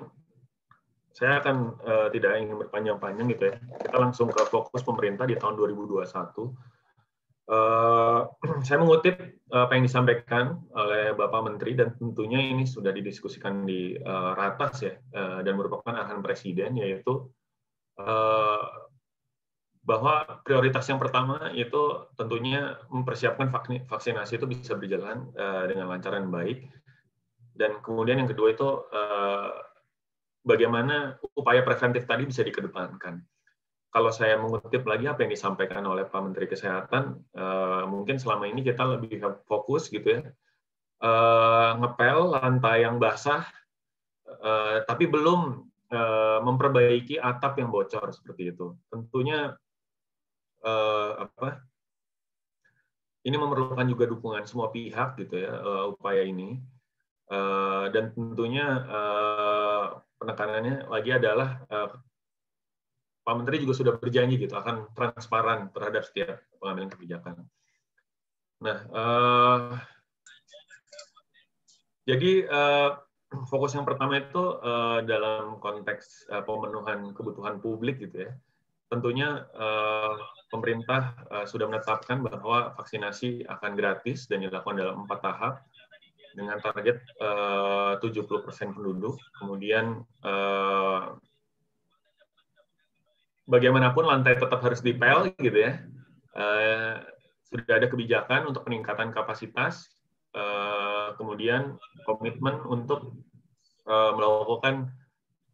saya akan tidak ingin berpanjang-panjang gitu ya. Kita langsung ke fokus pemerintah di tahun 2021. Saya mengutip apa yang disampaikan oleh Bapak Menteri, dan tentunya ini sudah didiskusikan di ratas ya, dan merupakan arahan Presiden, yaitu bahwa prioritas yang pertama itu tentunya mempersiapkan vaksinasi itu bisa berjalan dengan lancar dan baik, dan kemudian yang kedua itu bagaimana upaya preventif tadi bisa dikedepankan. Kalau saya mengutip lagi apa yang disampaikan oleh Pak Menteri Kesehatan, mungkin selama ini kita lebih fokus gitu ya, ngepel lantai yang basah, tapi belum memperbaiki atap yang bocor seperti itu. Tentunya ini memerlukan juga dukungan semua pihak gitu ya, upaya ini. Dan tentunya penekanannya lagi adalah Pak Menteri juga sudah berjanji gitu akan transparan terhadap setiap pengambilan kebijakan. Nah, jadi fokus yang pertama itu dalam konteks pemenuhan kebutuhan publik gitu ya. Tentunya pemerintah sudah menetapkan bahwa vaksinasi akan gratis dan dilakukan dalam 4 tahap dengan target 70% penduduk. Kemudian bagaimanapun lantai tetap harus dipel gitu ya. Sudah ada kebijakan untuk peningkatan kapasitas, kemudian komitmen untuk melakukan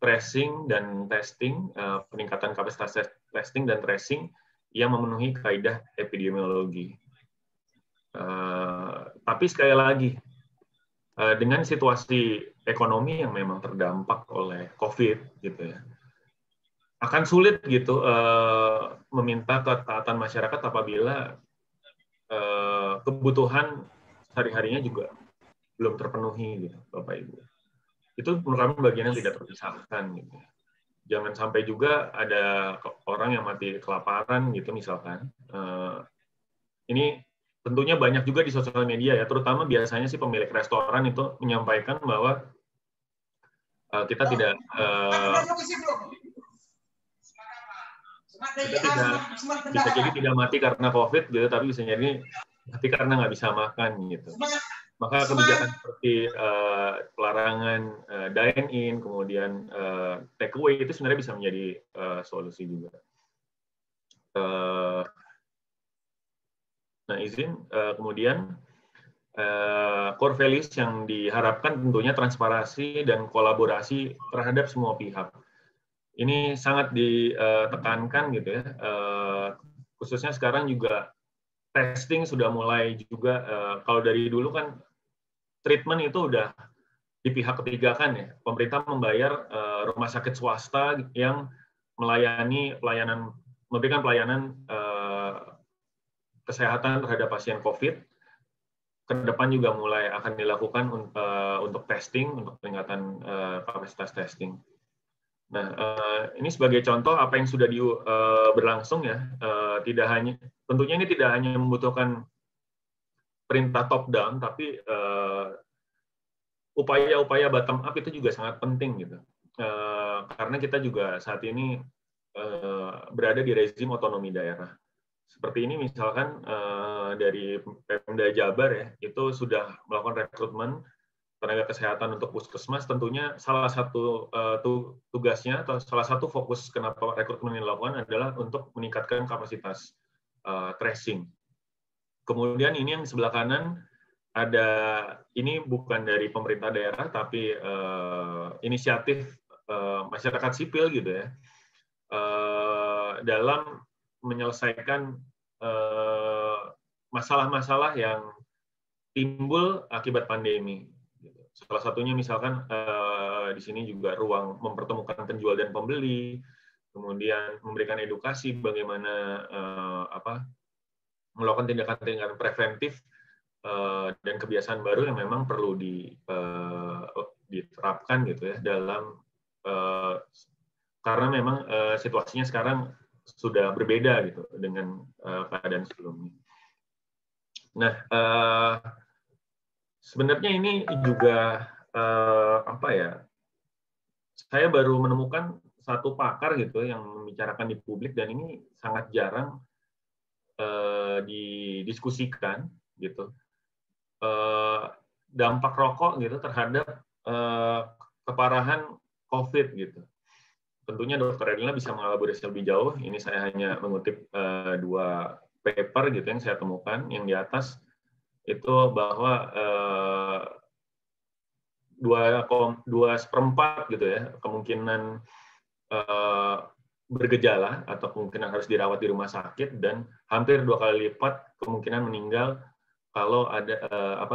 tracing dan testing, peningkatan kapasitas testing dan tracing yang memenuhi kaidah epidemiologi. Tapi sekali lagi, dengan situasi ekonomi yang memang terdampak oleh COVID, gitu ya, akan sulit gitu meminta ketaatan masyarakat apabila kebutuhan sehari-harinya juga belum terpenuhi, gitu, Bapak Ibu. Itu menurut kami bagian yang tidak terpisahkan, gitu. Jangan sampai juga ada orang yang mati kelaparan, gitu misalkan. Ini tentunya banyak juga di sosial media ya, terutama biasanya sih pemilik restoran itu menyampaikan bahwa kita tidak bisa jadi tidak mati karena COVID, gitu, tapi bisa jadi mati karena nggak bisa makan, gitu. Maka kebijakan seperti pelarangan dine-in, kemudian take away itu sebenarnya bisa menjadi solusi juga. Nah, izin kemudian core values yang diharapkan tentunya transparansi dan kolaborasi terhadap semua pihak. Ini sangat ditekankan gitu ya. Khususnya sekarang juga testing sudah mulai juga, kalau dari dulu kan treatment itu udah di pihak ketiga kan ya. Pemerintah membayar rumah sakit swasta yang memberikan pelayanan kesehatan terhadap pasien COVID. Ke depan juga mulai akan dilakukan untuk testing, untuk peningkatan kapasitas testing. Nah, ini sebagai contoh apa yang sudah berlangsung ya, tentunya ini tidak hanya membutuhkan perintah top down, tapi upaya-upaya bottom up itu juga sangat penting gitu, karena kita juga saat ini berada di rezim otonomi daerah. Seperti ini misalkan dari Pemda Jabar ya, itu sudah melakukan rekrutmen tenaga kesehatan untuk puskesmas. Tentunya salah satu tugasnya atau salah satu fokus kenapa rekrutmen ini dilakukan adalah untuk meningkatkan kapasitas tracing. Kemudian ini yang di sebelah kanan ada, ini bukan dari pemerintah daerah tapi inisiatif masyarakat sipil gitu ya, dalam menyelesaikan masalah-masalah yang timbul akibat pandemi. Salah satunya misalkan di sini juga ruang mempertemukan penjual dan pembeli, kemudian memberikan edukasi bagaimana melakukan tindakan-tindakan preventif dan kebiasaan baru yang memang perlu diterapkan gitu ya dalam karena memang situasinya sekarang sudah berbeda gitu dengan keadaan sebelumnya. Nah, sebenarnya ini juga saya baru menemukan satu pakar gitu yang membicarakan di publik dan ini sangat jarang didiskusikan gitu. Dampak rokok gitu terhadap keparahan COVID gitu. Tentunya Dr. Erlina bisa mengelaborasi lebih jauh. Ini saya hanya mengutip 2 paper gitu yang saya temukan. Yang di atas itu bahwa 2/4 gitu ya kemungkinan bergejala atau kemungkinan harus dirawat di rumah sakit dan hampir 2 kali lipat kemungkinan meninggal kalau ada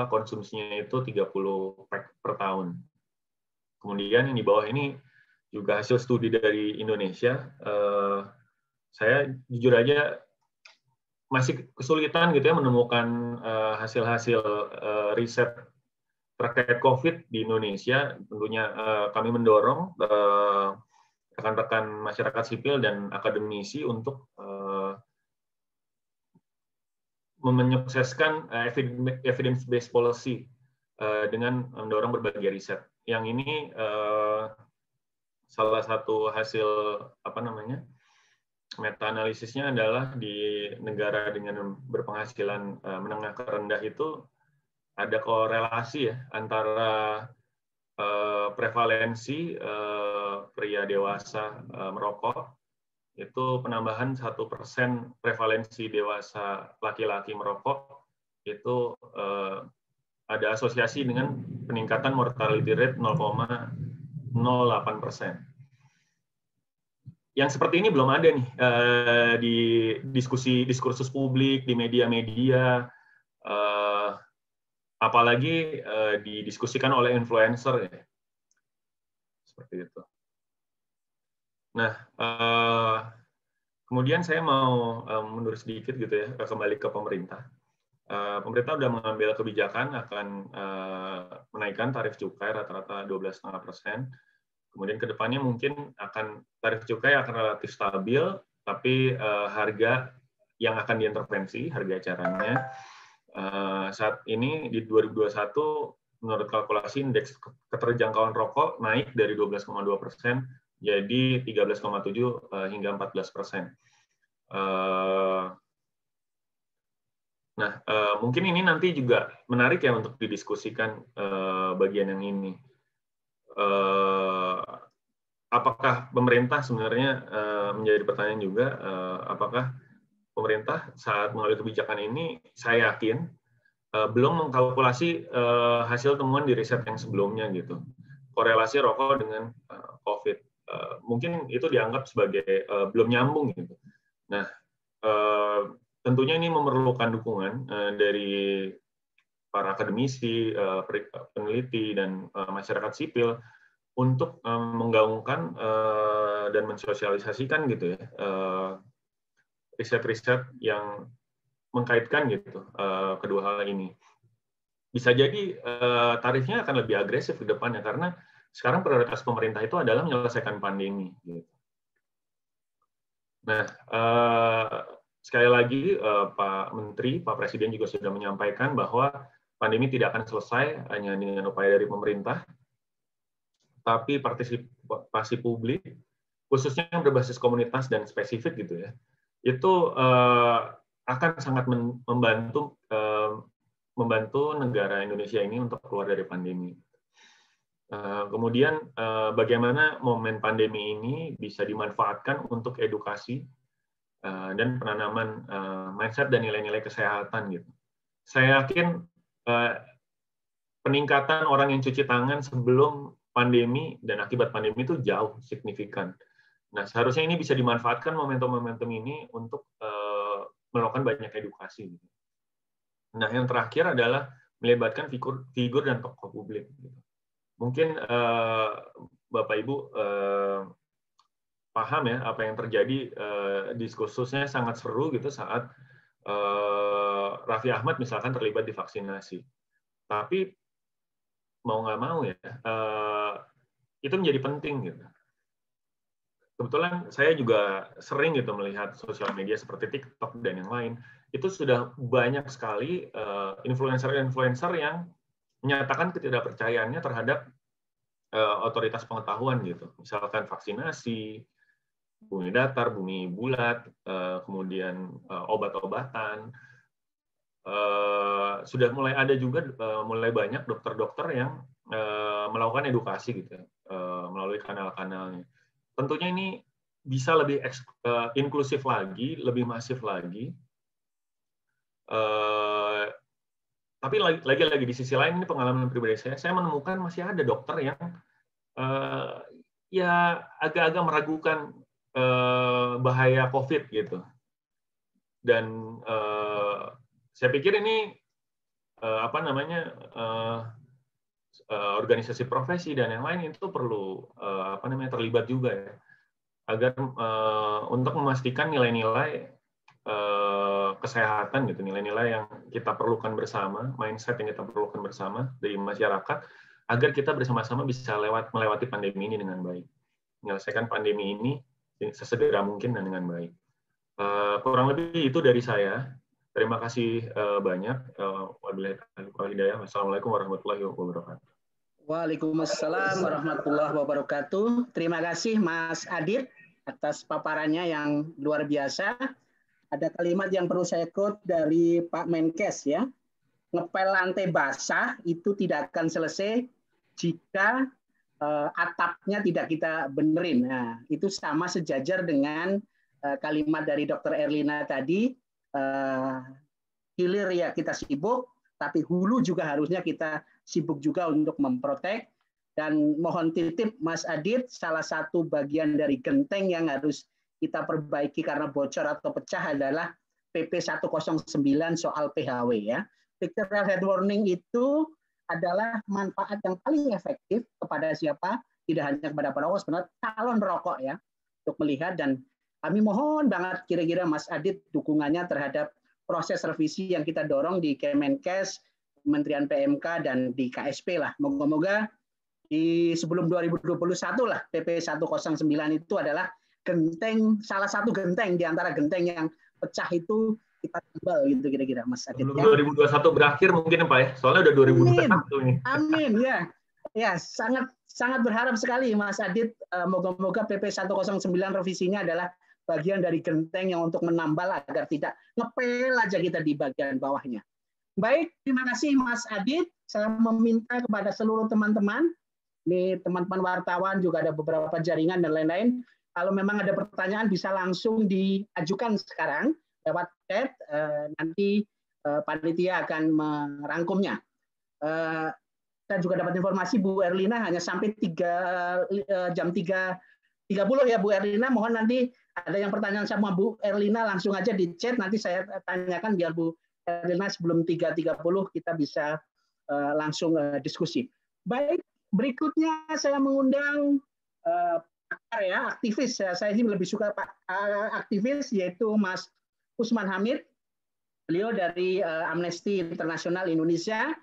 konsumsinya itu 30 pack per tahun. Kemudian yang di bawah ini juga hasil studi dari Indonesia. Saya jujur aja masih kesulitan gitu ya menemukan hasil-hasil riset terkait COVID di Indonesia. Tentunya kami mendorong rekan-rekan masyarakat sipil dan akademisi untuk menyukseskan evidence-based policy dengan mendorong berbagai riset. Yang ini salah satu hasil meta-analisisnya adalah di negara dengan berpenghasilan menengah ke rendah itu ada korelasi ya antara prevalensi pria dewasa merokok itu penambahan 1% prevalensi dewasa laki-laki merokok itu ada asosiasi dengan peningkatan mortality rate 0,08%. yang seperti ini belum ada nih di diskursus publik, di media-media, apalagi didiskusikan oleh influencer ya. Seperti itu. Nah, kemudian saya mau mundur sedikit gitu ya, kembali ke pemerintah. Pemerintah sudah mengambil kebijakan akan menaikkan tarif cukai rata-rata 12,5%. Kemudian ke depannya mungkin tarif cukai akan relatif stabil, tapi harga yang akan diintervensi, harga acaranya, saat ini di 2021 menurut kalkulasi indeks keterjangkauan rokok naik dari 12,2% jadi 13,7 hingga 14%. Nah, mungkin ini nanti juga menarik ya untuk didiskusikan bagian yang ini. Apakah pemerintah sebenarnya menjadi pertanyaan juga, apakah pemerintah saat mengambil kebijakan ini, saya yakin belum mengkalkulasi hasil temuan di riset yang sebelumnya gitu, korelasi rokok dengan COVID. Mungkin itu dianggap sebagai belum nyambung gitu. Nah, tentunya ini memerlukan dukungan dari para akademisi, peneliti, dan masyarakat sipil untuk menggaungkan dan mensosialisasikan gitu ya riset-riset yang mengkaitkan gitu kedua hal ini. Bisa jadi tarifnya akan lebih agresif ke depannya karena sekarang prioritas pemerintah itu adalah menyelesaikan pandemi. Gitu. Nah, sekali lagi Pak Menteri, Pak Presiden juga sudah menyampaikan bahwa pandemi tidak akan selesai hanya dengan upaya dari pemerintah, tapi partisipasi publik, khususnya yang berbasis komunitas dan spesifik gitu ya, itu akan sangat membantu negara Indonesia ini untuk keluar dari pandemi. Kemudian bagaimana momen pandemi ini bisa dimanfaatkan untuk edukasi dan penanaman mindset dan nilai-nilai kesehatan gitu. Saya yakin peningkatan orang yang cuci tangan sebelum pandemi dan akibat pandemi itu jauh signifikan. Nah, seharusnya ini bisa dimanfaatkan momentum-momentum ini untuk melakukan banyak edukasi. Nah, yang terakhir adalah melibatkan figur dan tokoh publik. Mungkin Bapak Ibu paham ya apa yang terjadi, diskursusnya sangat seru gitu saat Raffi Ahmad misalkan terlibat di vaksinasi. Tapi mau nggak mau ya, itu menjadi penting gitu. Kebetulan saya juga sering gitu melihat sosial media seperti TikTok dan yang lain. Itu sudah banyak sekali influencer-influencer yang menyatakan ketidakpercayaannya terhadap otoritas pengetahuan gitu. Misalkan vaksinasi, bumi datar, bumi bulat, kemudian obat-obatan. Sudah mulai ada juga mulai banyak dokter-dokter yang melakukan edukasi gitu melalui kanal-kanalnya. Tentunya ini bisa lebih inklusif lagi, lebih masif lagi. Tapi lagi-lagi di sisi lain ini pengalaman pribadi saya menemukan masih ada dokter yang ya agak-agak meragukan bahaya COVID gitu. Dan saya pikir ini organisasi profesi dan yang lain itu perlu terlibat juga ya, agar untuk memastikan nilai-nilai kesehatan gitu, nilai-nilai yang kita perlukan bersama, mindset yang kita perlukan bersama dari masyarakat, agar kita bersama-sama bisa melewati pandemi ini dengan baik, menyelesaikan pandemi ini sesegera mungkin dan dengan baik. Kurang lebih itu dari saya. Terima kasih banyak. Wassalamualaikum warahmatullahi wabarakatuh. Waalaikumsalam warahmatullahi wabarakatuh. Terima kasih Mas Adit atas paparannya yang luar biasa. Ada kalimat yang perlu saya quote dari Pak Menkes ya. Ngepel lantai basah itu tidak akan selesai jika atapnya tidak kita benerin. Nah, itu sama sejajar dengan kalimat dari Dr. Erlina tadi. Hilir ya kita sibuk, tapi hulu juga harusnya kita sibuk juga untuk memprotek Dan mohon titip Mas Adit, salah satu bagian dari genteng yang harus kita perbaiki karena bocor atau pecah adalah PP 109 soal PHW ya. Pictorial head warning itu adalah manfaat yang paling efektif kepada siapa? Tidak hanya kepada perokok, sebenarnya calon perokok ya, untuk melihat. Dan kami mohon banget kira-kira Mas Adit dukungannya terhadap proses revisi yang kita dorong di Kemenkes, Kementerian PMK, dan di KSP lah. Moga-moga di sebelum 2021 lah PP 109 itu adalah genteng, salah satu genteng di antara genteng yang pecah itu kita tebal gitu kira-kira Mas Adit. Sebelum 2021 berakhir mungkin Pak ya, soalnya udah 2021 nih. Amin ya. Ya, sangat berharap sekali Mas Adit, moga-moga PP 109 revisinya adalah bagian dari genteng yang untuk menambal agar tidak ngepel aja kita di bagian bawahnya. Baik, terima kasih Mas Adit. Saya meminta kepada seluruh teman-teman, ini teman-teman wartawan juga ada beberapa jaringan dan lain-lain, kalau memang ada pertanyaan bisa langsung diajukan sekarang lewat chat, nanti panitia akan merangkumnya. Saya juga dapat informasi Bu Erlina hanya sampai jam 3.30 ya Bu Erlina, mohon nanti ada yang pertanyaan sama Bu Erlina langsung aja di chat, nanti saya tanyakan biar Bu Erlina sebelum 3.30 kita bisa langsung diskusi. Baik, berikutnya saya mengundang pakar ya, aktivis. Saya ini lebih suka aktivis, yaitu Mas Usman Hamid. Beliau dari Amnesty International Indonesia.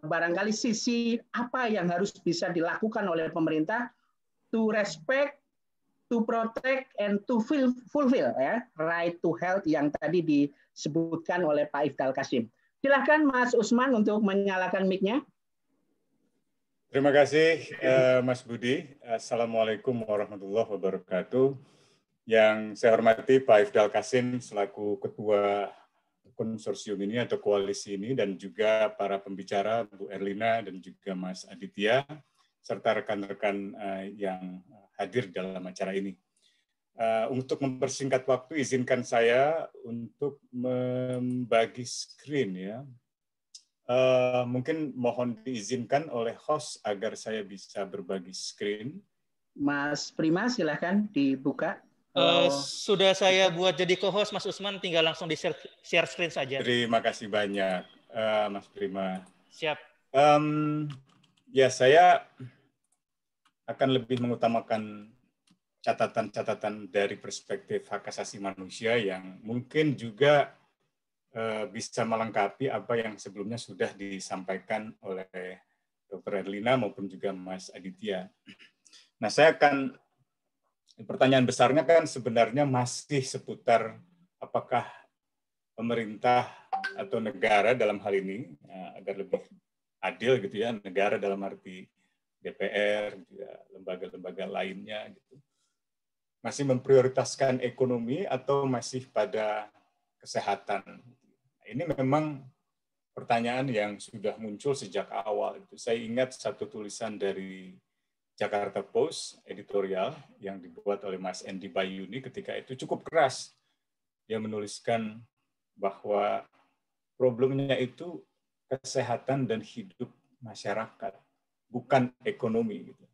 Barangkali sisi apa yang harus bisa dilakukan oleh pemerintah to respect, to protect, and to fulfill ya, right to health yang tadi disebutkan oleh Pak Ifdal Kasim. Silahkan Mas Usman untuk menyalakan mic-nya. Terima kasih Mas Budi. Assalamualaikum warahmatullahi wabarakatuh. Yang saya hormati Pak Ifdal Kasim selaku Ketua konsorsium ini atau koalisi ini, dan juga para pembicara Bu Erlina dan juga Mas Aditya, serta rekan-rekan yang hadir dalam acara ini. Untuk mempersingkat waktu, izinkan saya untuk membagi screen ya. Mungkin mohon diizinkan oleh host agar saya bisa berbagi screen. Mas Prima, silahkan dibuka. Sudah saya buat jadi co-host, Mas Usman, tinggal langsung di share screen saja. Terima kasih banyak, Mas Prima. Siap. Ya, saya akan lebih mengutamakan catatan-catatan dari perspektif hak asasi manusia yang mungkin juga bisa melengkapi apa yang sebelumnya sudah disampaikan oleh Dr. Erlina maupun juga Mas Aditya. Nah, saya akan, pertanyaan besarnya kan sebenarnya masih seputar apakah pemerintah atau negara dalam hal ini, agar lebih adil gitu ya, negara dalam arti DPR, juga lembaga-lembaga lainnya gitu, masih memprioritaskan ekonomi atau masih pada kesehatan. Ini memang pertanyaan yang sudah muncul sejak awal. Saya ingat satu tulisan dari Jakarta Post editorial yang dibuat oleh Mas Endi Bayuni ketika itu cukup keras. Dia menuliskan bahwa problemnya itu kesehatan dan hidup masyarakat, bukan ekonomi. Gitu.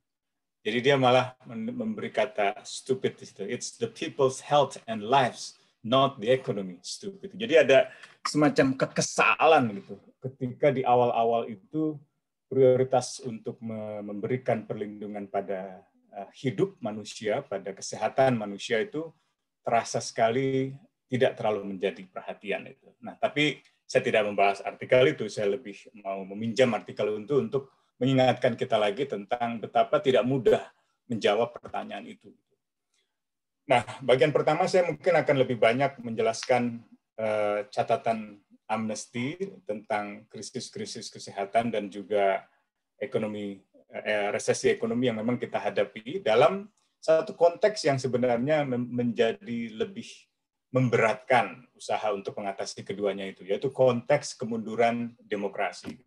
Jadi dia malah memberi kata stupid. It's the people's health and lives, not the economy, stupid. Jadi ada semacam kekesalan gitu ketika di awal-awal itu prioritas untuk memberikan perlindungan pada hidup manusia, pada kesehatan manusia itu terasa sekali tidak terlalu menjadi perhatian itu. Nah, tapi saya tidak membahas artikel itu, saya lebih mau meminjam artikel itu untuk mengingatkan kita lagi tentang betapa tidak mudah menjawab pertanyaan itu. Nah, bagian pertama saya mungkin akan lebih banyak menjelaskan catatan Amnesty tentang krisis-krisis kesehatan dan juga ekonomi, resesi ekonomi yang memang kita hadapi dalam satu konteks yang sebenarnya menjadi lebih memberatkan usaha untuk mengatasi keduanya itu, yaitu konteks kemunduran demokrasi.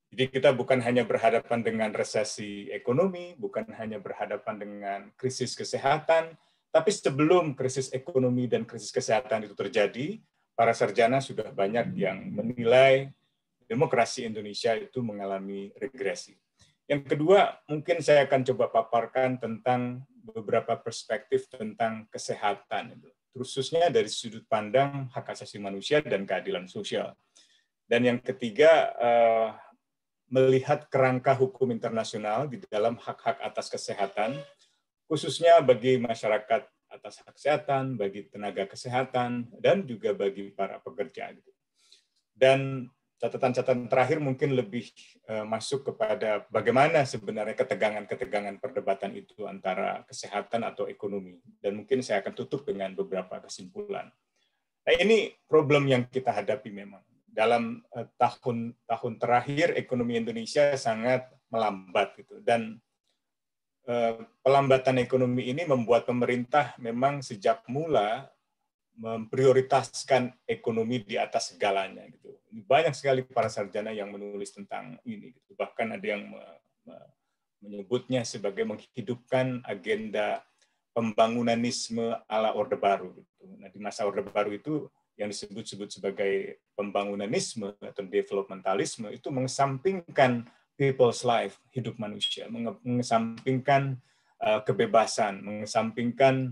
Jadi kita bukan hanya berhadapan dengan resesi ekonomi, bukan hanya berhadapan dengan krisis kesehatan, tapi sebelum krisis ekonomi dan krisis kesehatan itu terjadi, para sarjana sudah banyak yang menilai demokrasi Indonesia itu mengalami regresi. Yang kedua, mungkin saya akan coba paparkan tentang beberapa perspektif tentang kesehatan, khususnya dari sudut pandang hak asasi manusia dan keadilan sosial. Dan yang ketiga, melihat kerangka hukum internasional di dalam hak-hak atas kesehatan, khususnya bagi masyarakat atas hak kesehatan, bagi tenaga kesehatan, dan juga bagi para pekerja. Dan catatan-catatan terakhir mungkin lebih masuk kepada bagaimana sebenarnya ketegangan-ketegangan perdebatan itu antara kesehatan atau ekonomi. Dan mungkin saya akan tutup dengan beberapa kesimpulan. Nah, ini problem yang kita hadapi memang. Dalam tahun-tahun terakhir, ekonomi Indonesia sangat melambat. Gitu. Dan pelambatan ekonomi ini membuat pemerintah memang sejak mula memprioritaskan ekonomi di atas segalanya. Gitu. Banyak sekali para sarjana yang menulis tentang ini. Gitu. Bahkan ada yang menyebutnya sebagai menghidupkan agenda pembangunanisme ala Orde Baru. Gitu. Nah, di masa Orde Baru itu yang disebut-sebut sebagai pembangunanisme atau developmentalisme itu mengesampingkan people's life, hidup manusia, mengesampingkan kebebasan, mengesampingkan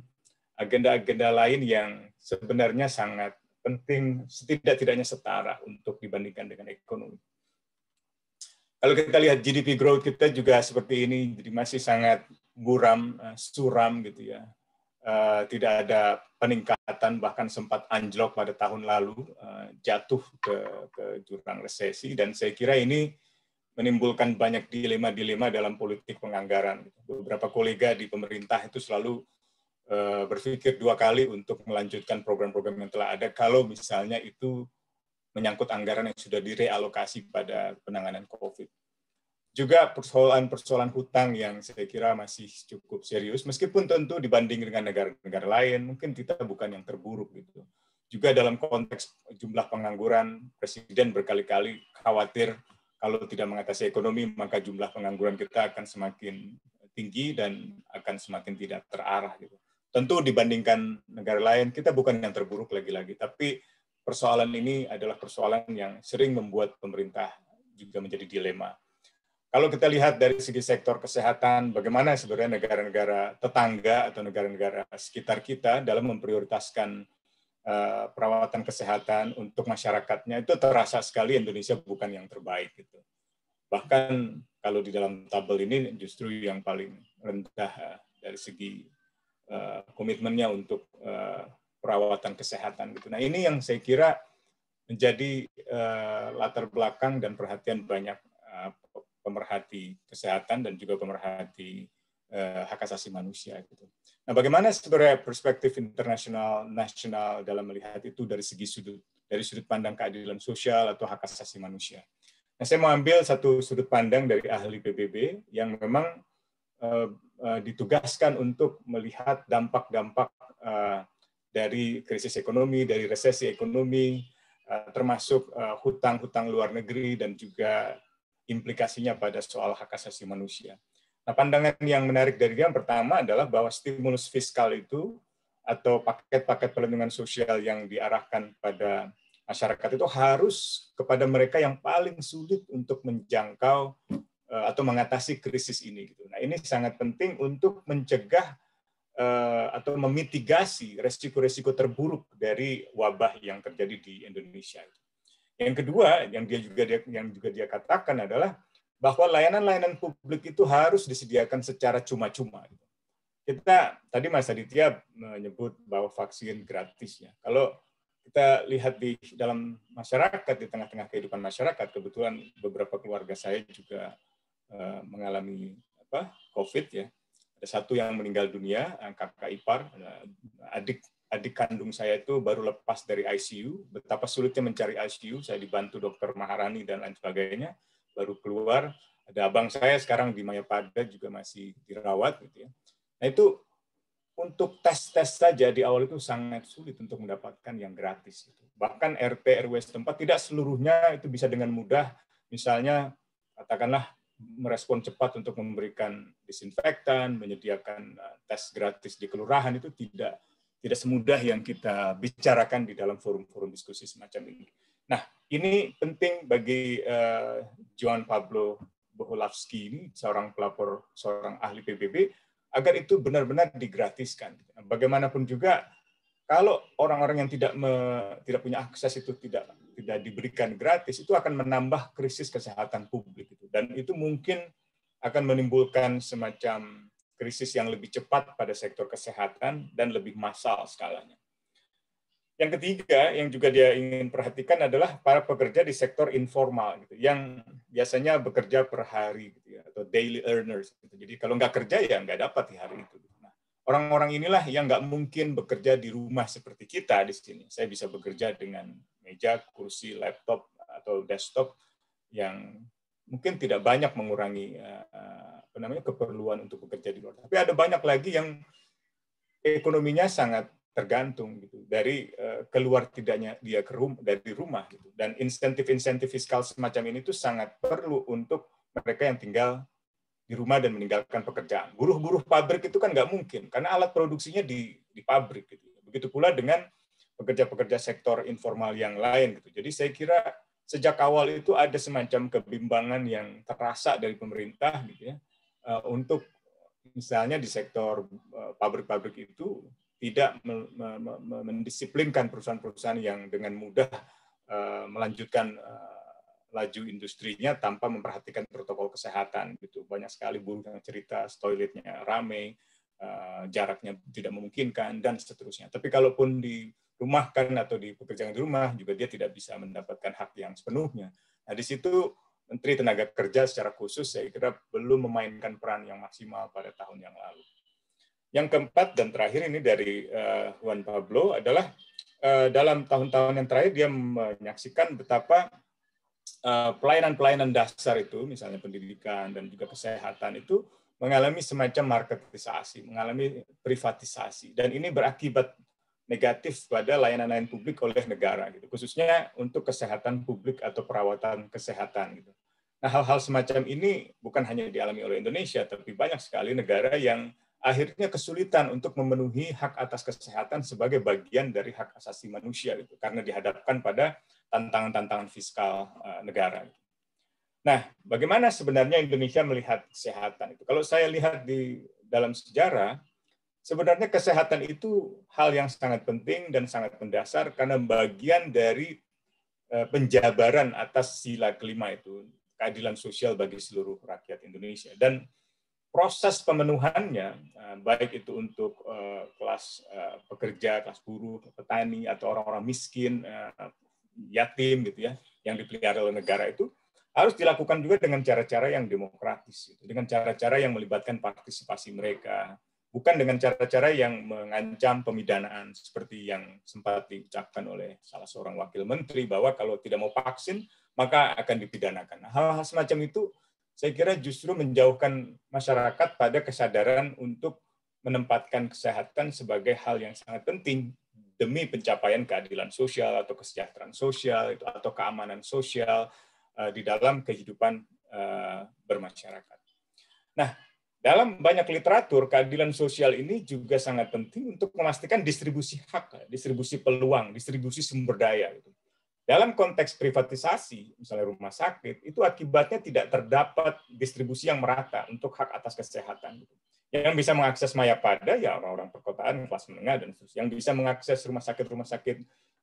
agenda-agenda lain yang sebenarnya sangat penting, setidak-tidaknya setara untuk dibandingkan dengan ekonomi. Kalau kita lihat GDP growth kita juga seperti ini, jadi masih sangat buram, suram gitu ya. Tidak ada peningkatan, bahkan sempat anjlok pada tahun lalu, jatuh ke jurang resesi, dan saya kira ini menimbulkan banyak dilema-dilema dalam politik penganggaran. Beberapa kolega di pemerintah itu selalu berpikir dua kali untuk melanjutkan program-program yang telah ada kalau misalnya itu menyangkut anggaran yang sudah direalokasi pada penanganan COVID. Juga persoalan-persoalan hutang yang saya kira masih cukup serius, meskipun tentu dibanding dengan negara-negara lain, mungkin kita bukan yang terburuk. Gitu. Juga dalam konteks jumlah pengangguran, Presiden berkali-kali khawatir kalau tidak mengatasi ekonomi, maka jumlah pengangguran kita akan semakin tinggi dan akan semakin tidak terarah. Gitu. Tentu dibandingkan negara lain, kita bukan yang terburuk lagi-lagi, tapi persoalan ini adalah persoalan yang sering membuat pemerintah juga menjadi dilema. Kalau kita lihat dari segi sektor kesehatan, bagaimana sebenarnya negara-negara tetangga atau negara-negara sekitar kita dalam memprioritaskan perawatan kesehatan untuk masyarakatnya, itu terasa sekali Indonesia bukan yang terbaik. Gitu. Bahkan kalau di dalam tabel ini justru yang paling rendah dari segi komitmennya untuk perawatan kesehatan. Gitu. Nah, ini yang saya kira menjadi latar belakang dan perhatian banyak pemerhati kesehatan dan juga pemerhati hak asasi manusia. Gitu. Nah, bagaimana sebenarnya perspektif internasional, nasional dalam melihat itu dari sudut pandang keadilan sosial atau hak asasi manusia. Nah, saya mau ambil satu sudut pandang dari ahli PBB yang memang ditugaskan untuk melihat dampak-dampak dari krisis ekonomi, dari resesi ekonomi, termasuk hutang-hutang luar negeri dan juga implikasinya pada soal hak asasi manusia. Nah, pandangan yang menarik dari dia yang pertama adalah bahwa stimulus fiskal itu atau paket-paket perlindungan sosial yang diarahkan pada masyarakat itu harus kepada mereka yang paling sulit untuk menjangkau atau mengatasi krisis ini. Nah, ini sangat penting untuk mencegah atau memitigasi resiko-resiko terburuk dari wabah yang terjadi di Indonesia. Yang kedua, yang juga dia katakan adalah bahwa layanan-layanan publik itu harus disediakan secara cuma-cuma. Kita tadi Mas Aditya menyebut bahwa vaksin gratis ya. Kalau kita lihat di dalam masyarakat, di tengah-tengah kehidupan masyarakat, kebetulan beberapa keluarga saya juga mengalami COVID ya. Ada satu yang meninggal dunia, kakak ipar, adik kandung saya itu baru lepas dari ICU, betapa sulitnya mencari ICU, saya dibantu dokter Maharani dan lain sebagainya, baru keluar. Ada abang saya sekarang di Mayapada juga masih dirawat. Gitu ya. Nah itu untuk tes-tes saja di awal itu sangat sulit untuk mendapatkan yang gratis. Gitu. Bahkan RT RW setempat tidak seluruhnya itu bisa dengan mudah, misalnya katakanlah merespon cepat untuk memberikan disinfektan, menyediakan tes gratis di kelurahan itu tidak semudah yang kita bicarakan di dalam forum-forum diskusi semacam ini. Nah, ini penting bagi Juan Pablo Boholawski ini, seorang pelapor, seorang ahli PBB, agar itu benar-benar digratiskan. Bagaimanapun juga, kalau orang-orang yang tidak punya akses itu tidak diberikan gratis, itu akan menambah krisis kesehatan publik. Dan itu mungkin akan menimbulkan semacam krisis yang lebih cepat pada sektor kesehatan dan lebih massal skalanya. Yang ketiga, yang juga dia ingin perhatikan adalah para pekerja di sektor informal, gitu, yang biasanya bekerja per hari, gitu ya, atau daily earners. Gitu. Jadi kalau nggak kerja ya nggak dapat di hari itu. Nah, orang-orang inilah yang nggak mungkin bekerja di rumah seperti kita di sini. Saya bisa bekerja dengan meja, kursi, laptop atau desktop yang mungkin tidak banyak mengurangi keperluan untuk bekerja di luar. Tapi ada banyak lagi yang ekonominya sangat tergantung gitu dari keluar tidaknya dia dari rumah gitu. Dan insentif-insentif fiskal semacam ini tuh sangat perlu untuk mereka yang tinggal di rumah dan meninggalkan pekerjaan. Buruh-buruh pabrik itu kan nggak mungkin karena alat produksinya di pabrik gitu. Begitu pula dengan pekerja-pekerja sektor informal yang lain gitu. Jadi saya kira sejak awal itu ada semacam kebimbangan yang terasa dari pemerintah gitu ya, untuk misalnya di sektor pabrik-pabrik itu tidak mendisiplinkan perusahaan-perusahaan yang dengan mudah melanjutkan laju industrinya tanpa memperhatikan protokol kesehatan gitu. Banyak sekali buruh yang cerita toiletnya ramai, jaraknya tidak memungkinkan dan seterusnya. Tapi kalaupun dirumahkan atau dipekerjakan di rumah juga dia tidak bisa mendapatkan hak yang sepenuhnya. Nah, di situ Menteri Tenaga Kerja secara khusus saya kira belum memainkan peran yang maksimal pada tahun yang lalu. Yang keempat dan terakhir ini dari Juan Pablo adalah dalam tahun-tahun yang terakhir dia menyaksikan betapa pelayanan-pelayanan dasar itu, misalnya pendidikan dan juga kesehatan itu mengalami semacam marketisasi, mengalami privatisasi. Dan ini berakibat negatif pada layanan-layanan publik oleh negara, gitu. Khususnya untuk kesehatan publik atau perawatan kesehatan. Gitu. Nah, hal-hal semacam ini bukan hanya dialami oleh Indonesia, tapi banyak sekali negara yang akhirnya kesulitan untuk memenuhi hak atas kesehatan sebagai bagian dari hak asasi manusia gitu, karena dihadapkan pada tantangan-tantangan fiskal negara. Nah, bagaimana sebenarnya Indonesia melihat kesehatan itu? Kalau saya lihat di dalam sejarah, sebenarnya kesehatan itu hal yang sangat penting dan sangat mendasar karena bagian dari penjabaran atas sila kelima itu, keadilan sosial bagi seluruh rakyat Indonesia. Dan proses pemenuhannya, baik itu untuk kelas pekerja, kelas buruh, petani, atau orang-orang miskin, yatim gitu ya, yang dipelihara oleh negara itu harus dilakukan juga dengan cara-cara yang demokratis, gitu. Dengan cara-cara yang melibatkan partisipasi mereka, bukan dengan cara-cara yang mengancam pemidanaan seperti yang sempat diucapkan oleh salah seorang wakil menteri bahwa kalau tidak mau vaksin maka akan dipidanakan. Nah, hal-hal semacam itu saya kira justru menjauhkan masyarakat pada kesadaran untuk menempatkan kesehatan sebagai hal yang sangat penting demi pencapaian keadilan sosial atau kesejahteraan sosial atau keamanan sosial di dalam kehidupan bermasyarakat. Nah, dalam banyak literatur, keadilan sosial ini juga sangat penting untuk memastikan distribusi hak, distribusi peluang, distribusi sumber daya. Dalam konteks privatisasi, misalnya rumah sakit, itu akibatnya tidak terdapat distribusi yang merata untuk hak atas kesehatan. Yang bisa mengakses Mayapada, ya orang-orang perkotaan, kelas menengah, dan seterusnya. Yang bisa mengakses rumah sakit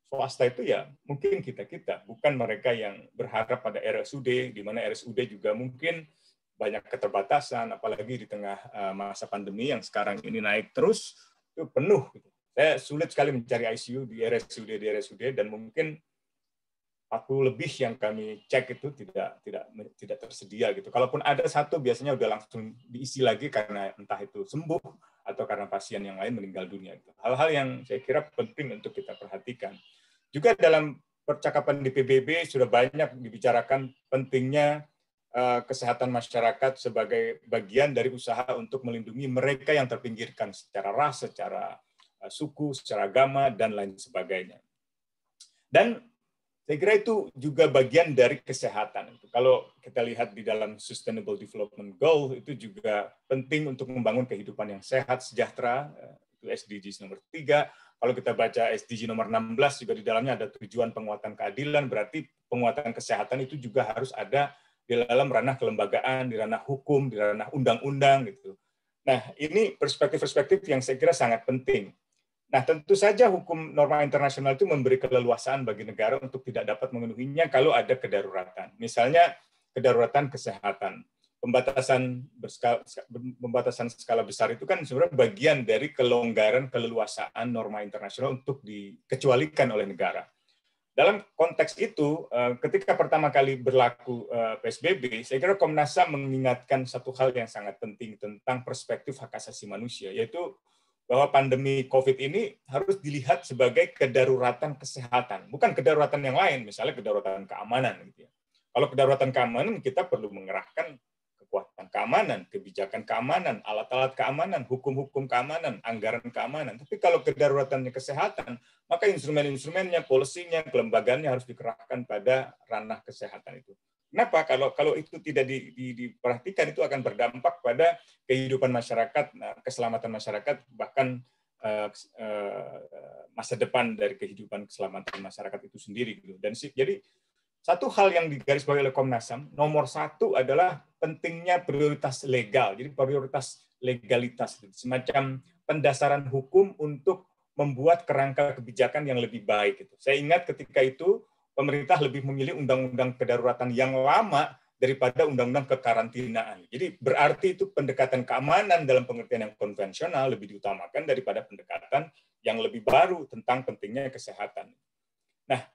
swasta itu ya mungkin kita-kita, bukan mereka yang berharap pada RSUD, di mana RSUD juga mungkin banyak keterbatasan, apalagi di tengah masa pandemi yang sekarang ini naik terus, itu penuh. Saya sulit sekali mencari ICU di RSUD, dan mungkin 40 lebih yang kami cek itu tidak tersedia gitu. Kalaupun ada satu biasanya udah langsung diisi lagi karena entah itu sembuh atau karena pasien yang lain meninggal dunia. Gitu. Hal-hal yang saya kira penting untuk kita perhatikan. Juga dalam percakapan di PBB sudah banyak dibicarakan pentingnya kesehatan masyarakat sebagai bagian dari usaha untuk melindungi mereka yang terpinggirkan secara ras, secara suku, secara agama, dan lain sebagainya. Dan saya kira itu juga bagian dari kesehatan. Kalau kita lihat di dalam Sustainable Development Goal, itu juga penting untuk membangun kehidupan yang sehat, sejahtera, itu SDGs nomor 3. Kalau kita baca SDG nomor 16, juga di dalamnya ada tujuan penguatan keadilan, berarti penguatan kesehatan itu juga harus ada di dalam ranah kelembagaan, di ranah hukum, di ranah undang-undang gitu. Nah, ini perspektif-perspektif yang saya kira sangat penting. Nah, tentu saja hukum norma internasional itu memberi keleluasaan bagi negara untuk tidak dapat memenuhinya kalau ada kedaruratan. Misalnya kedaruratan kesehatan. Pembatasan skala besar itu kan sebenarnya bagian dari kelonggaran keleluasaan norma internasional untuk dikecualikan oleh negara. Dalam konteks itu, ketika pertama kali berlaku PSBB, saya kira Komnas HAM mengingatkan satu hal yang sangat penting tentang perspektif hak asasi manusia, yaitu bahwa pandemi COVID ini harus dilihat sebagai kedaruratan kesehatan, bukan kedaruratan yang lain, misalnya kedaruratan keamanan. Gitu ya. Kalau kedaruratan keamanan, kita perlu mengerahkan kekuatan keamanan, kebijakan keamanan, alat-alat keamanan, hukum-hukum keamanan, anggaran keamanan. Tapi kalau kedaruratannya kesehatan, maka instrumen-instrumennya, polisinya, kelembagaannya harus dikerahkan pada ranah kesehatan itu. Kenapa? Kalau itu tidak diperhatikan, itu akan berdampak pada kehidupan masyarakat, keselamatan masyarakat, bahkan masa depan dari kehidupan keselamatan masyarakat itu sendiri. Dan jadi satu hal yang digarisbawahi oleh Komnas HAM, nomor satu adalah pentingnya prioritas legal. Jadi prioritas legalitas, semacam pendasaran hukum untuk membuat kerangka kebijakan yang lebih baik. Saya ingat ketika itu pemerintah lebih memilih undang-undang kedaruratan yang lama daripada undang-undang kekarantinaan. Jadi berarti itu pendekatan keamanan dalam pengertian yang konvensional lebih diutamakan daripada pendekatan yang lebih baru tentang pentingnya kesehatan. Nah,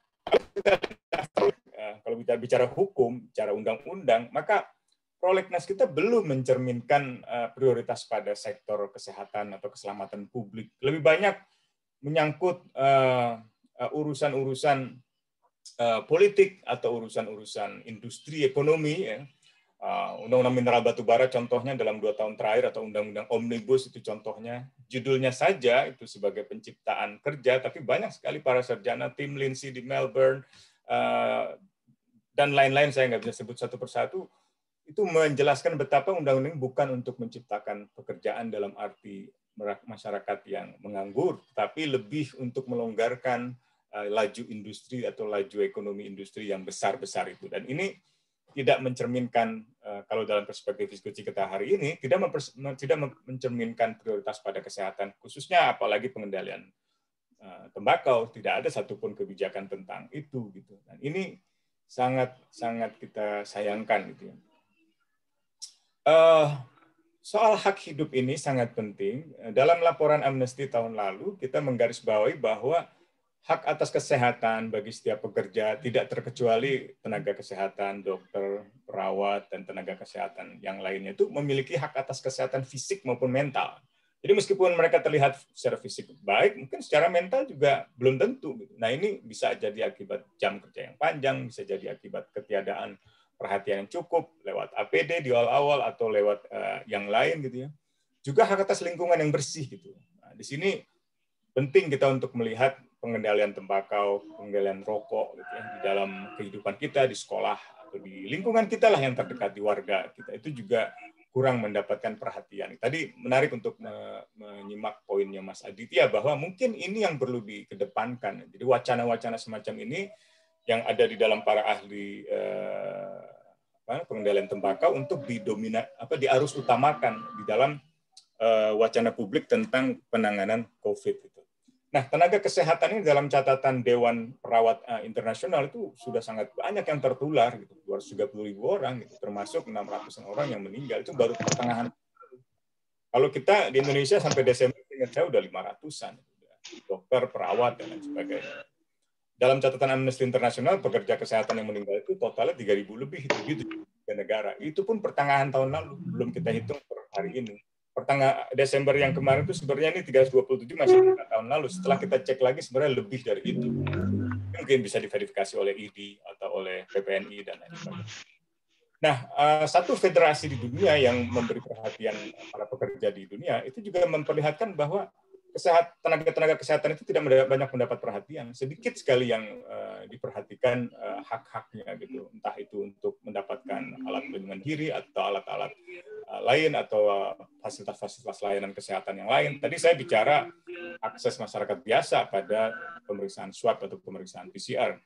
kalau kita bicara hukum, bicara undang-undang, maka prolegnas kita belum mencerminkan prioritas pada sektor kesehatan atau keselamatan publik. Lebih banyak menyangkut urusan-urusan politik atau urusan-urusan industri ekonomi. Ya. Undang-undang mineral batubara contohnya dalam 2 tahun terakhir, atau undang-undang omnibus itu contohnya. Judulnya saja itu sebagai penciptaan kerja, tapi banyak sekali para sarjana, tim Lindsay di Melbourne, dan lain-lain, saya nggak bisa sebut satu persatu, itu menjelaskan betapa undang-undang ini bukan untuk menciptakan pekerjaan dalam arti masyarakat yang menganggur, tapi lebih untuk melonggarkan laju industri atau laju ekonomi industri yang besar-besar itu. Dan ini tidak mencerminkan, kalau dalam perspektif diskusi kita hari ini, tidak mencerminkan prioritas pada kesehatan, khususnya apalagi pengendalian tembakau. Tidak ada satupun kebijakan tentang itu. Gitu. Dan ini sangat kita sayangkan. Gitu ya. Soal hak hidup ini sangat penting. Dalam laporan Amnesty tahun lalu, kita menggarisbawahi bahwa hak atas kesehatan bagi setiap pekerja, tidak terkecuali tenaga kesehatan, dokter, perawat, dan tenaga kesehatan yang lainnya, itu memiliki hak atas kesehatan fisik maupun mental. Jadi meskipun mereka terlihat secara fisik baik, mungkin secara mental juga belum tentu. Nah, ini bisa jadi akibat jam kerja yang panjang, bisa jadi akibat ketiadaan perhatian yang cukup lewat APD di awal-awal atau lewat yang lain gitu ya. Juga hak atas lingkungan yang bersih gitu. Nah, di sini penting kita untuk melihat pengendalian tembakau, pengendalian rokok gitu ya, di dalam kehidupan kita, di sekolah atau di lingkungan kita lah yang terdekat, di warga kita, itu juga kurang mendapatkan perhatian. Tadi menarik untuk menyimak poinnya Mas Aditya bahwa mungkin ini yang perlu dikedepankan. Jadi wacana-wacana semacam ini yang ada di dalam para ahli pengendalian tembakau untuk diarus utamakan di dalam wacana publik tentang penanganan COVID itu. Nah, tenaga kesehatan ini dalam catatan Dewan Perawat Internasional itu sudah sangat banyak yang tertular, gitu, 230.000 orang, gitu, termasuk 600 orang yang meninggal. Itu baru pertengahan. Kalau kita di Indonesia sampai Desember, ingat saya udah 500-an, dokter, perawat, dan lain sebagainya. Dalam catatan Amnesty International, pekerja kesehatan yang meninggal itu totalnya 3.000 lebih, itu di 3 negara. Itu pun pertengahan tahun lalu, belum kita hitung per hari ini. Pertengahan Desember yang kemarin itu sebenarnya ini 327 masih 3 tahun lalu. Setelah kita cek lagi sebenarnya lebih dari itu. Mungkin bisa diverifikasi oleh ID atau oleh PPNI dan lain sebagainya. Nah, satu federasi di dunia yang memberi perhatian para pekerja di dunia itu juga memperlihatkan bahwa tenaga kesehatan itu tidak banyak mendapat perhatian. Sedikit sekali yang diperhatikan hak-haknya gitu. Entah itu untuk mendapatkan alat pelindungan diri atau alat-alat lain atau fasilitas-fasilitas layanan kesehatan yang lain. Tadi saya bicara akses masyarakat biasa pada pemeriksaan swab atau pemeriksaan PCR.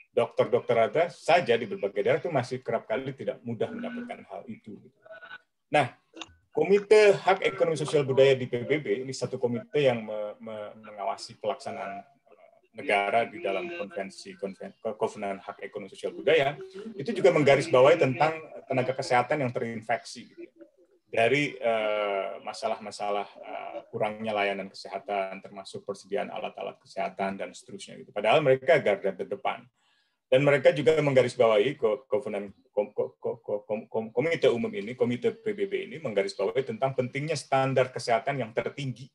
dokter-dokter ada saja di berbagai daerah itu masih kerap kali tidak mudah mendapatkan hal itu. Nah, Komite Hak Ekonomi Sosial Budaya di PBB ini satu komite yang mengawasi pelaksanaan negara di dalam konvensi Kovenan Hak Ekonomi Sosial Budaya, itu juga menggarisbawahi tentang tenaga kesehatan yang terinfeksi dari masalah-masalah kurangnya layanan kesehatan, termasuk persediaan alat-alat kesehatan dan seterusnya. Padahal mereka garda terdepan. Dan mereka juga menggarisbawahi komite umum ini, komite PBB ini menggarisbawahi tentang pentingnya standar kesehatan yang tertinggi.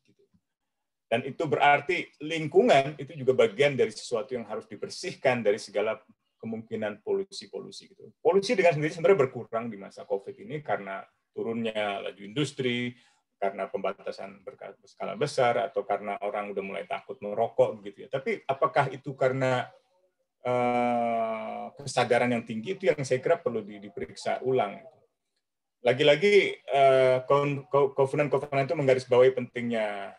Dan itu berarti lingkungan itu juga bagian dari sesuatu yang harus dibersihkan dari segala kemungkinan polusi-polusi. Polusi dengan sendiri sebenarnya berkurang di masa COVID ini karena turunnya laju industri, karena pembatasan berskala besar, atau karena orang udah mulai takut merokok gitu ya. Tapi apakah itu karena kesadaran yang tinggi, itu yang saya kira perlu diperiksa ulang. Lagi-lagi Kovenan itu menggarisbawahi pentingnya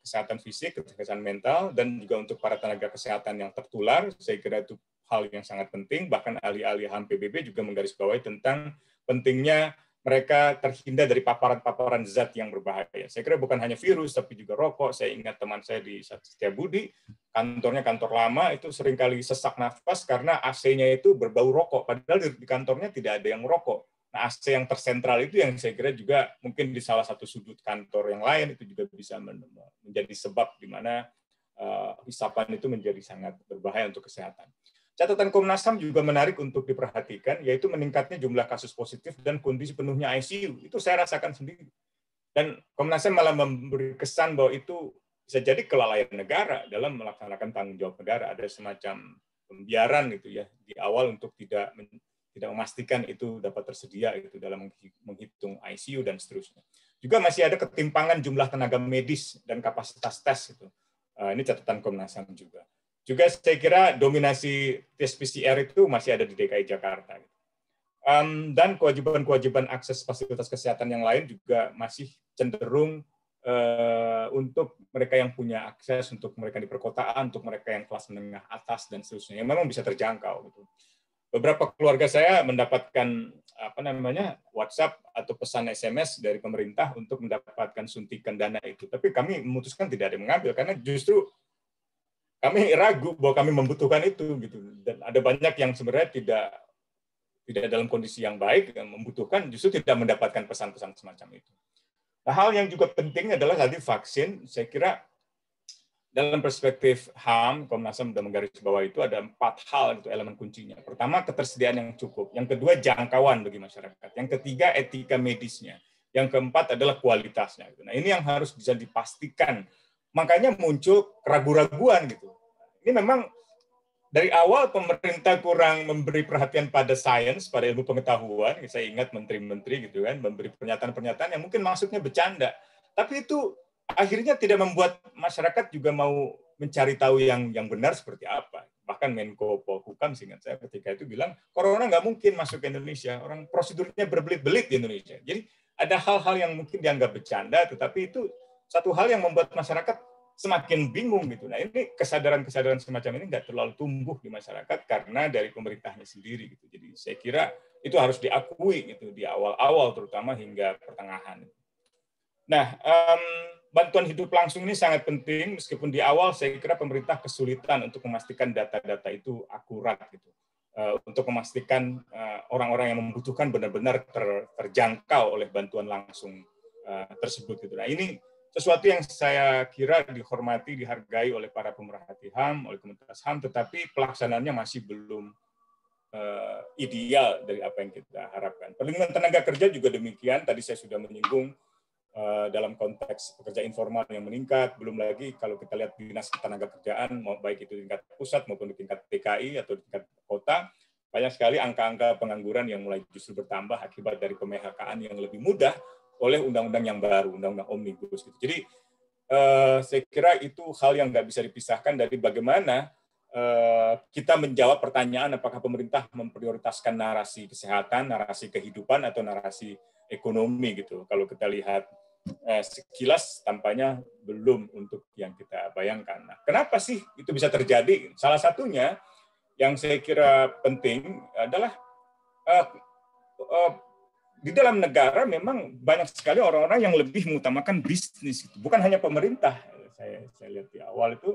kesehatan fisik, kesehatan mental, dan juga untuk para tenaga kesehatan yang tertular. Saya kira itu hal yang sangat penting. Bahkan ahli-ahli HAM PBB juga menggarisbawahi tentang pentingnya mereka terhindar dari paparan-paparan zat yang berbahaya. Saya kira bukan hanya virus, tapi juga rokok. Saya ingat teman saya di Setiabudi, kantornya kantor lama, itu seringkali sesak nafas karena AC-nya itu berbau rokok. Padahal di kantornya tidak ada yang merokok. Nah, AC yang tersentral itu yang saya kira juga mungkin di salah satu sudut kantor yang lain itu juga bisa menjadi sebab di mana hisapan itu menjadi sangat berbahaya untuk kesehatan. Catatan Komnas HAM juga menarik untuk diperhatikan, yaitu meningkatnya jumlah kasus positif dan kondisi penuhnya ICU. Itu saya rasakan sendiri. Dan Komnas HAM malah memberi kesan bahwa itu bisa jadi kelalaian negara dalam melaksanakan tanggung jawab negara. Ada semacam pembiaran gitu ya di awal untuk tidak memastikan itu dapat tersedia itu dalam menghitung ICU dan seterusnya. Juga masih ada ketimpangan jumlah tenaga medis dan kapasitas tes itu. Ini catatan Komnas HAM juga. Juga saya kira dominasi tes PCR itu masih ada di DKI Jakarta. Dan kewajiban-kewajiban akses fasilitas kesehatan yang lain juga masih cenderung untuk mereka yang punya akses, untuk mereka di perkotaan, untuk mereka yang kelas menengah atas dan seterusnya, yang memang bisa terjangkau. Beberapa keluarga saya mendapatkan WhatsApp atau pesan SMS dari pemerintah untuk mendapatkan suntikan dana itu. Tapi kami memutuskan tidak ada yang mengambil karena justru kami ragu bahwa kami membutuhkan itu gitu. Dan ada banyak yang sebenarnya tidak dalam kondisi yang baik, yang membutuhkan justru tidak mendapatkan pesan-pesan semacam itu. Nah, hal yang juga penting adalah tadi vaksin. Saya kira dalam perspektif HAM, Komnas HAM sudah menggarisbawahi itu ada 4 hal itu elemen kuncinya. Pertama, ketersediaan yang cukup. Yang kedua, jangkauan bagi masyarakat. Yang ketiga, etika medisnya. Yang keempat adalah kualitasnya. Nah, ini yang harus bisa dipastikan. Makanya muncul keraguan-raguan gitu. Ini memang dari awal pemerintah kurang memberi perhatian pada sains, pada ilmu pengetahuan. Saya ingat menteri-menteri gitu kan memberi pernyataan-pernyataan yang mungkin maksudnya bercanda, tapi itu akhirnya tidak membuat masyarakat juga mau mencari tahu yang benar seperti apa. Bahkan Menko Polhukam seingat saya ketika itu bilang corona nggak mungkin masuk ke Indonesia, orang prosedurnya berbelit-belit di Indonesia. Jadi ada hal-hal yang mungkin dianggap bercanda, tetapi itu satu hal yang membuat masyarakat semakin bingung gitu. Nah, ini kesadaran-kesadaran semacam ini nggak terlalu tumbuh di masyarakat karena dari pemerintahnya sendiri gitu. Jadi saya kira itu harus diakui gitu di awal-awal terutama hingga pertengahan. Nah, bantuan hidup langsung ini sangat penting meskipun di awal saya kira pemerintah kesulitan untuk memastikan data-data itu akurat gitu. Untuk memastikan orang-orang yang membutuhkan benar-benar terjangkau oleh bantuan langsung tersebut gitu. Nah, ini sesuatu yang saya kira dihormati, dihargai oleh para pemerhati HAM, oleh Komunitas HAM, tetapi pelaksanaannya masih belum ideal dari apa yang kita harapkan. Perlindungan tenaga kerja juga demikian. Tadi saya sudah menyinggung dalam konteks pekerja informal yang meningkat. Belum lagi kalau kita lihat dinas ketenagakerjaan, baik itu di tingkat pusat maupun di tingkat DKI atau di tingkat kota, banyak sekali angka-angka pengangguran yang mulai justru bertambah akibat dari pemehk-an yang lebih mudah oleh undang-undang yang baru, undang-undang omnibus. Gitu. Jadi saya kira itu hal yang nggak bisa dipisahkan dari bagaimana kita menjawab pertanyaan apakah pemerintah memprioritaskan narasi kesehatan, narasi kehidupan, atau narasi ekonomi gitu. Kalau kita lihat sekilas tampaknya belum untuk yang kita bayangkan. Nah, kenapa sih itu bisa terjadi? Salah satunya yang saya kira penting adalah di dalam negara memang banyak sekali orang-orang yang lebih mengutamakan bisnis, bukan hanya pemerintah. Saya lihat di awal itu,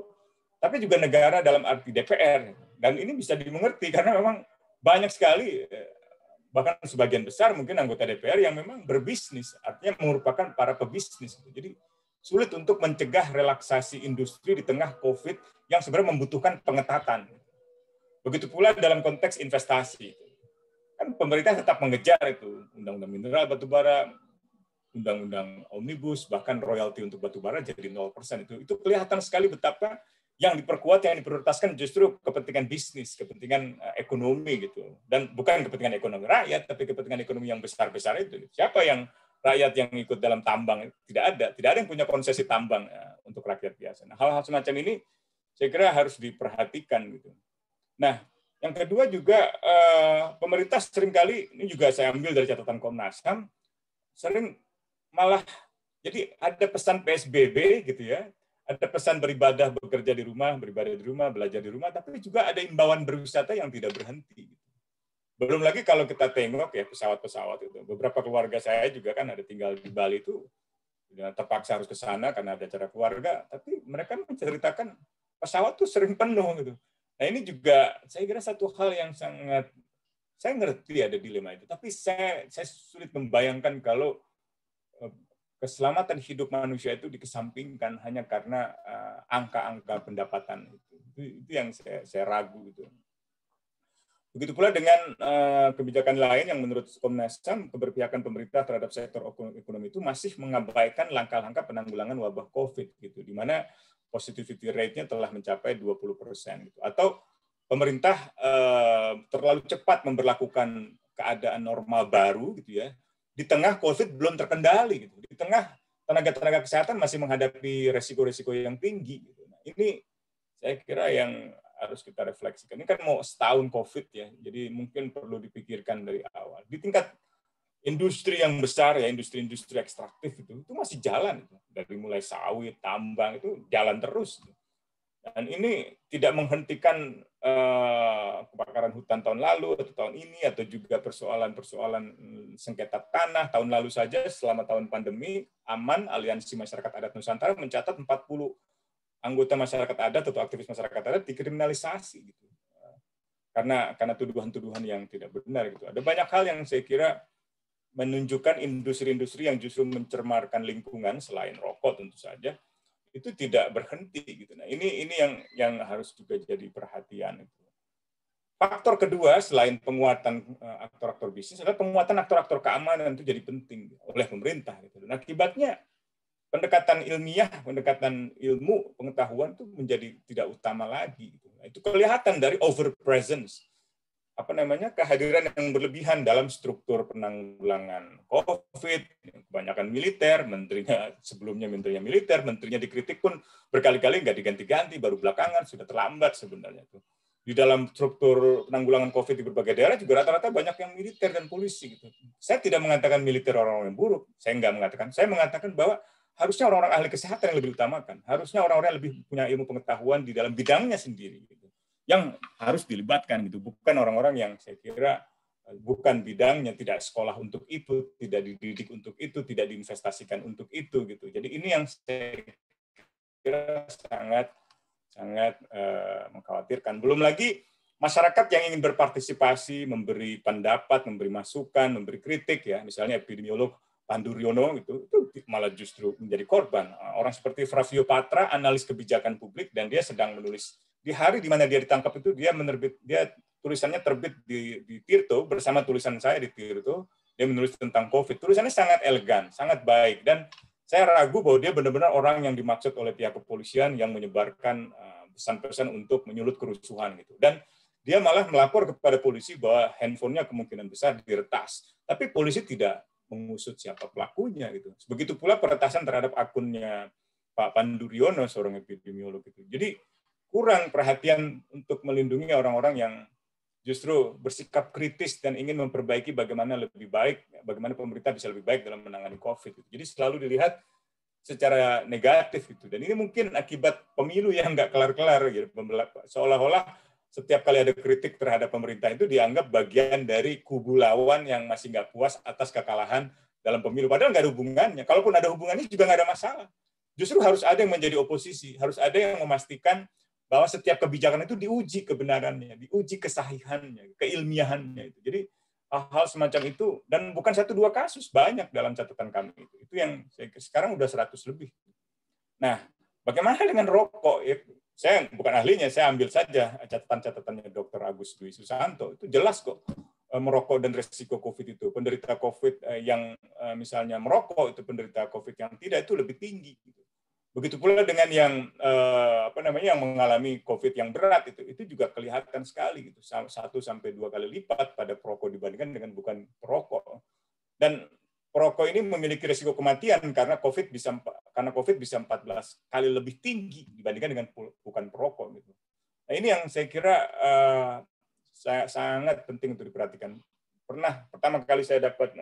tapi juga negara dalam arti DPR. Dan ini bisa dimengerti karena memang banyak sekali, bahkan sebagian besar mungkin anggota DPR yang memang berbisnis, artinya merupakan para pebisnis. Jadi sulit untuk mencegah relaksasi industri di tengah COVID yang sebenarnya membutuhkan pengetatan. Begitu pula dalam konteks investasi. Kan pemerintah tetap mengejar itu, undang-undang mineral batubara, undang-undang omnibus, bahkan royalti untuk batubara jadi 0%. Itu kelihatan sekali betapa yang diperkuat, yang diprioritaskan justru kepentingan bisnis, kepentingan ekonomi gitu. Dan bukan kepentingan ekonomi rakyat, tapi kepentingan ekonomi yang besar-besar itu. Siapa yang rakyat yang ikut dalam tambang? Tidak ada yang punya konsesi tambang untuk rakyat biasa. Nah, hal-hal semacam ini saya kira harus diperhatikan gitu. Nah, yang kedua juga pemerintah seringkali, ini juga saya ambil dari catatan Komnas HAM, sering malah jadi ada pesan PSBB gitu ya, ada pesan beribadah bekerja di rumah, beribadah di rumah, belajar di rumah, tapi juga ada imbauan berwisata yang tidak berhenti. Belum lagi kalau kita tengok ya pesawat-pesawat itu, beberapa keluarga saya juga kan ada tinggal di Bali itu, terpaksa harus ke sana karena ada acara keluarga, tapi mereka menceritakan pesawat tuh sering penuh gitu. Nah ini juga saya kira satu hal yang sangat, saya ngerti ada dilema itu, tapi saya sulit membayangkan kalau keselamatan hidup manusia itu dikesampingkan hanya karena angka-angka pendapatan itu yang saya ragu itu. Begitu pula dengan kebijakan lain yang menurut Komnas HAM keberpihakan pemerintah terhadap sektor ekonomi itu masih mengabaikan langkah-langkah penanggulangan wabah COVID gitu, di mana positivity rate-nya telah mencapai 20%. Gitu. Atau pemerintah terlalu cepat memberlakukan keadaan normal baru gitu ya, di tengah COVID belum terkendali gitu, di tengah tenaga-tenaga kesehatan masih menghadapi resiko-resiko yang tinggi. Gitu. Nah, ini saya kira yang harus kita refleksikan. Ini kan mau setahun COVID ya, jadi mungkin perlu dipikirkan dari awal. Di tingkat industri yang besar ya, industri-industri ekstraktif itu masih jalan itu. Dari mulai sawit, tambang itu jalan terus. Dan ini tidak menghentikan kebakaran hutan tahun lalu atau tahun ini, atau juga persoalan-persoalan sengketa tanah tahun lalu saja. Selama tahun pandemi, AMAN, Aliansi Masyarakat Adat Nusantara, mencatat 40 anggota masyarakat adat atau aktivis masyarakat adat dikriminalisasi gitu. Karena tuduhan-tuduhan yang tidak benar gitu. Ada banyak hal yang saya kira menunjukkan industri-industri yang justru mencemarkan lingkungan selain rokok tentu saja itu tidak berhenti gitu. Nah, ini yang harus juga jadi perhatian itu. Faktor kedua selain penguatan aktor-aktor bisnis adalah penguatan aktor-aktor keamanan itu jadi penting oleh pemerintah gitu. Nah, akibatnya pendekatan ilmiah, pendekatan ilmu pengetahuan itu menjadi tidak utama lagi gitu. Nah, itu kelihatan dari over presence, kehadiran yang berlebihan dalam struktur penanggulangan COVID, kebanyakan militer, sebelumnya menterinya militer, menterinya dikritik pun berkali-kali nggak diganti-ganti, baru belakangan sudah terlambat sebenarnya itu. Di dalam struktur penanggulangan COVID di berbagai daerah juga rata-rata banyak yang militer dan polisi gitu. Saya tidak mengatakan militer orang-orang yang buruk, saya mengatakan bahwa harusnya orang-orang ahli kesehatan yang lebih utamakan, harusnya orang-orang yang lebih punya ilmu pengetahuan di dalam bidangnya sendiri gitu, yang harus dilibatkan gitu, bukan orang-orang yang saya kira bukan bidangnya, tidak sekolah untuk itu, tidak dididik untuk itu, tidak diinvestasikan untuk itu gitu. Jadi ini yang saya kira sangat mengkhawatirkan. Belum lagi masyarakat yang ingin berpartisipasi, memberi pendapat, memberi masukan, memberi kritik ya, misalnya epidemiolog Pandu Riono itu malah justru menjadi korban. Orang seperti Flavio Patra, analis kebijakan publik, dan dia sedang menulis di hari di mana dia ditangkap itu, dia tulisannya terbit di Tirto bersama tulisan saya di Tirto. Dia menulis tentang COVID. Tulisannya sangat elegan, sangat baik, dan saya ragu bahwa dia benar-benar orang yang dimaksud oleh pihak kepolisian yang menyebarkan pesan-pesan untuk menyulut kerusuhan gitu. Dan dia malah melapor kepada polisi bahwa handphonenya kemungkinan besar diretas. Tapi polisi tidak mengusut siapa pelakunya gitu. Begitu pula peretasan terhadap akunnya Pak Pandu Riono, seorang epidemiolog itu. Jadi kurang perhatian untuk melindungi orang-orang yang justru bersikap kritis dan ingin memperbaiki bagaimana lebih baik, bagaimana pemerintah bisa lebih baik dalam menangani COVID. Jadi selalu dilihat secara negatif gitu. Dan ini mungkin akibat pemilu yang nggak kelar-kelar gitu. Seolah-olah setiap kali ada kritik terhadap pemerintah itu dianggap bagian dari kubu lawan yang masih nggak puas atas kekalahan dalam pemilu. Padahal nggak ada hubungannya. Kalaupun ada hubungannya juga nggak ada masalah. Justru harus ada yang menjadi oposisi, harus ada yang memastikan bahwa setiap kebijakan itu diuji kebenarannya, diuji kesahihannya, keilmiahannya. Jadi hal-hal semacam itu, dan bukan 1-2 kasus, banyak dalam catatan kami. Itu yang sekarang udah 100 lebih. Nah, bagaimana dengan rokok? Saya bukan ahlinya, saya ambil saja catatan-catatannya Dr. Agus Dwi Susanto. Itu jelas kok, merokok dan resiko COVID itu. Penderita COVID yang misalnya merokok, itu penderita COVID yang tidak, itu lebih tinggi. Begitu pula dengan yang yang mengalami COVID yang berat, itu juga kelihatan sekali, 1-2 kali lipat pada perokok dibandingkan dengan bukan perokok. Dan perokok ini memiliki risiko kematian karena COVID bisa 14 kali lebih tinggi dibandingkan dengan bukan perokok. Gitu. Nah, ini yang saya kira sangat penting untuk diperhatikan. Pertama kali saya dapat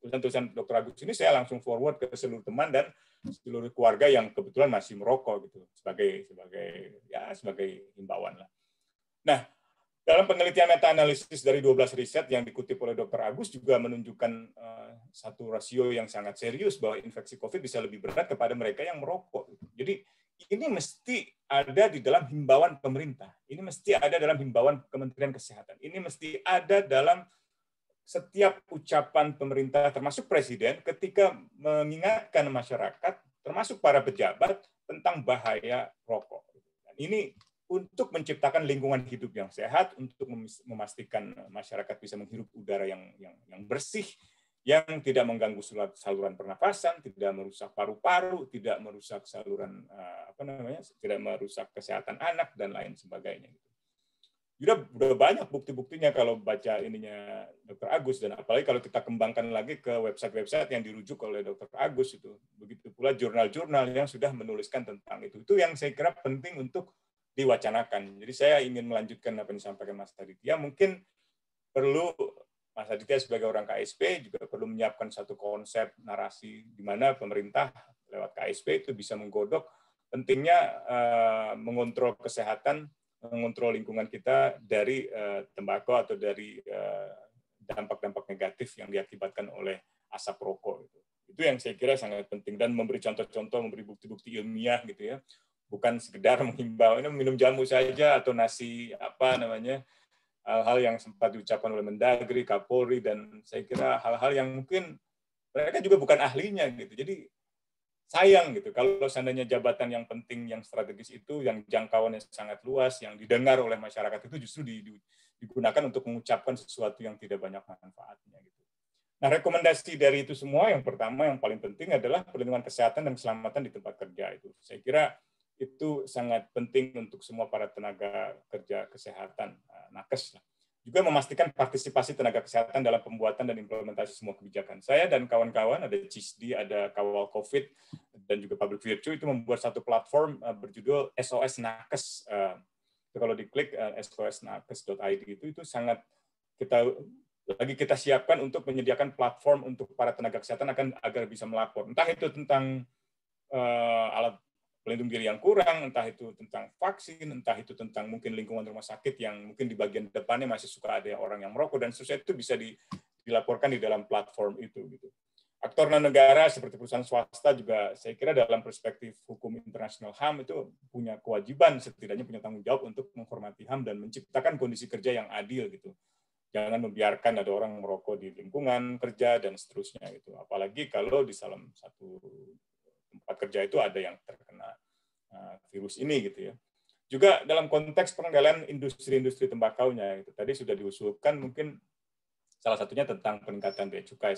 tulisan-tulisan Dr. Agus ini, saya langsung forward ke seluruh teman dan seluruh keluarga yang kebetulan masih merokok gitu, sebagai himbauan lah. Nah, dalam penelitian meta-analisis dari 12 riset yang dikutip oleh Dr. Agus juga menunjukkan satu rasio yang sangat serius bahwa infeksi COVID bisa lebih berat kepada mereka yang merokok. Jadi ini mesti ada di dalam himbauan pemerintah. Ini mesti ada dalam himbauan Kementerian Kesehatan. Ini mesti ada dalam setiap ucapan pemerintah, termasuk Presiden, ketika mengingatkan masyarakat, termasuk para pejabat, tentang bahaya rokok. Dan ini untuk menciptakan lingkungan hidup yang sehat, untuk memastikan masyarakat bisa menghirup udara yang bersih, yang tidak mengganggu saluran pernafasan, tidak merusak paru-paru, tidak merusak saluran tidak merusak kesehatan anak dan lain sebagainya. Udah banyak bukti-buktinya kalau baca ininya Dr. Agus, dan apalagi kalau kita kembangkan lagi ke website-website yang dirujuk oleh Dr. Agus itu. Begitu pula jurnal-jurnal yang sudah menuliskan tentang itu. Itu yang saya kira penting untuk diwacanakan. Jadi saya ingin melanjutkan apa yang disampaikan Mas Aditya. Mungkin perlu Mas Aditya sebagai orang KSP juga perlu menyiapkan satu konsep narasi di mana pemerintah lewat KSP itu bisa menggodok pentingnya mengontrol kesehatan, mengontrol lingkungan kita dari tembakau atau dari dampak-dampak negatif yang diakibatkan oleh asap rokok. Itu yang saya kira sangat penting, dan memberi contoh-contoh, memberi bukti-bukti ilmiah gitu ya. Bukan sekedar menghimbau ini minum jamu saja atau nasi hal-hal yang sempat diucapkan oleh Mendagri, Kapolri, dan saya kira hal-hal yang mungkin mereka juga bukan ahlinya gitu. Jadi sayang gitu kalau seandainya jabatan yang penting, yang strategis itu, yang jangkauannya sangat luas, yang didengar oleh masyarakat itu justru digunakan untuk mengucapkan sesuatu yang tidak banyak manfaatnya gitu. Nah, rekomendasi dari itu semua, yang pertama yang paling penting adalah perlindungan kesehatan dan keselamatan di tempat kerja itu. Saya kira itu sangat penting untuk semua para tenaga kerja kesehatan, nakes. Juga memastikan partisipasi tenaga kesehatan dalam pembuatan dan implementasi semua kebijakan. Saya dan kawan-kawan, ada CISDI, ada Kawal COVID, dan juga Public Virtue, itu membuat satu platform berjudul SOS Nakes. Kalau diklik sosnakes.id itu sangat kita siapkan untuk menyediakan platform untuk para tenaga kesehatan agar bisa melapor. Entah itu tentang alat pelindung diri yang kurang, entah itu tentang vaksin, entah itu tentang mungkin lingkungan rumah sakit yang mungkin di bagian depannya masih suka ada orang yang merokok, dan seterusnya, itu bisa dilaporkan di dalam platform itu. Gitu. Aktor non-negara seperti perusahaan swasta juga saya kira dalam perspektif hukum internasional HAM itu punya kewajiban, setidaknya punya tanggung jawab untuk menghormati HAM dan menciptakan kondisi kerja yang adil gitu. Jangan membiarkan ada orang merokok di lingkungan kerja dan seterusnya gitu. Apalagi kalau di dalam satu tempat kerja itu ada yang terkena virus ini gitu ya. Juga dalam konteks pengendalian industri-industri tembakaunya itu tadi sudah diusulkan, mungkin salah satunya tentang peningkatan bea cukai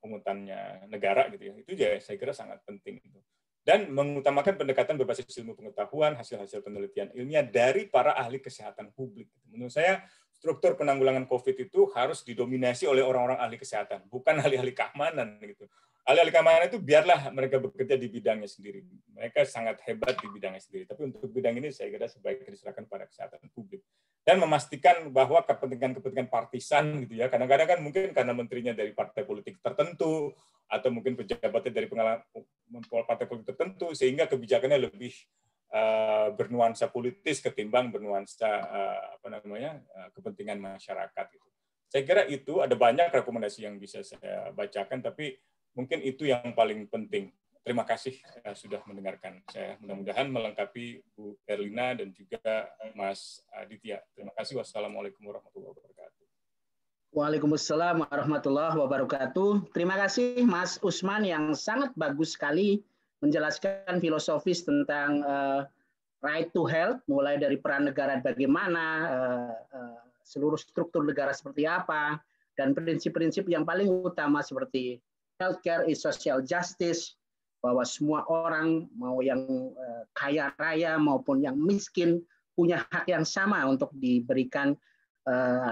pungutannya negara gitu ya. Itu ya saya kira sangat penting itu. Dan mengutamakan pendekatan berbasis ilmu pengetahuan, hasil-hasil penelitian ilmiah dari para ahli kesehatan publik. Menurut saya struktur penanggulangan COVID itu harus didominasi oleh orang-orang ahli kesehatan, bukan ahli-ahli keamanan gitu. Ahli-ahli keamanan itu biarlah mereka bekerja di bidangnya sendiri. Mereka sangat hebat di bidangnya sendiri. Tapi untuk bidang ini saya kira sebaiknya diserahkan pada kesehatan publik. Dan memastikan bahwa kepentingan-kepentingan partisan gitu ya. Kadang-kadang kan mungkin karena menterinya dari partai politik tertentu atau mungkin pejabatnya dari pengalaman partai politik tertentu, sehingga kebijakannya lebih bernuansa politis ketimbang bernuansa kepentingan masyarakat. Gitu. Saya kira itu ada banyak rekomendasi yang bisa saya bacakan, tapi mungkin itu yang paling penting. Terima kasih sudah mendengarkan saya. Mudah-mudahan melengkapi Bu Erlina dan juga Mas Aditya. Terima kasih. Wassalamualaikum warahmatullahi wabarakatuh. Waalaikumsalam warahmatullahi wabarakatuh. Terima kasih Mas Usman yang sangat bagus sekali menjelaskan filosofis tentang right to health, mulai dari peran negara bagaimana, seluruh struktur negara seperti apa, dan prinsip-prinsip yang paling utama seperti healthcare is social justice, bahwa semua orang, mau yang kaya raya maupun yang miskin, punya hak yang sama untuk diberikan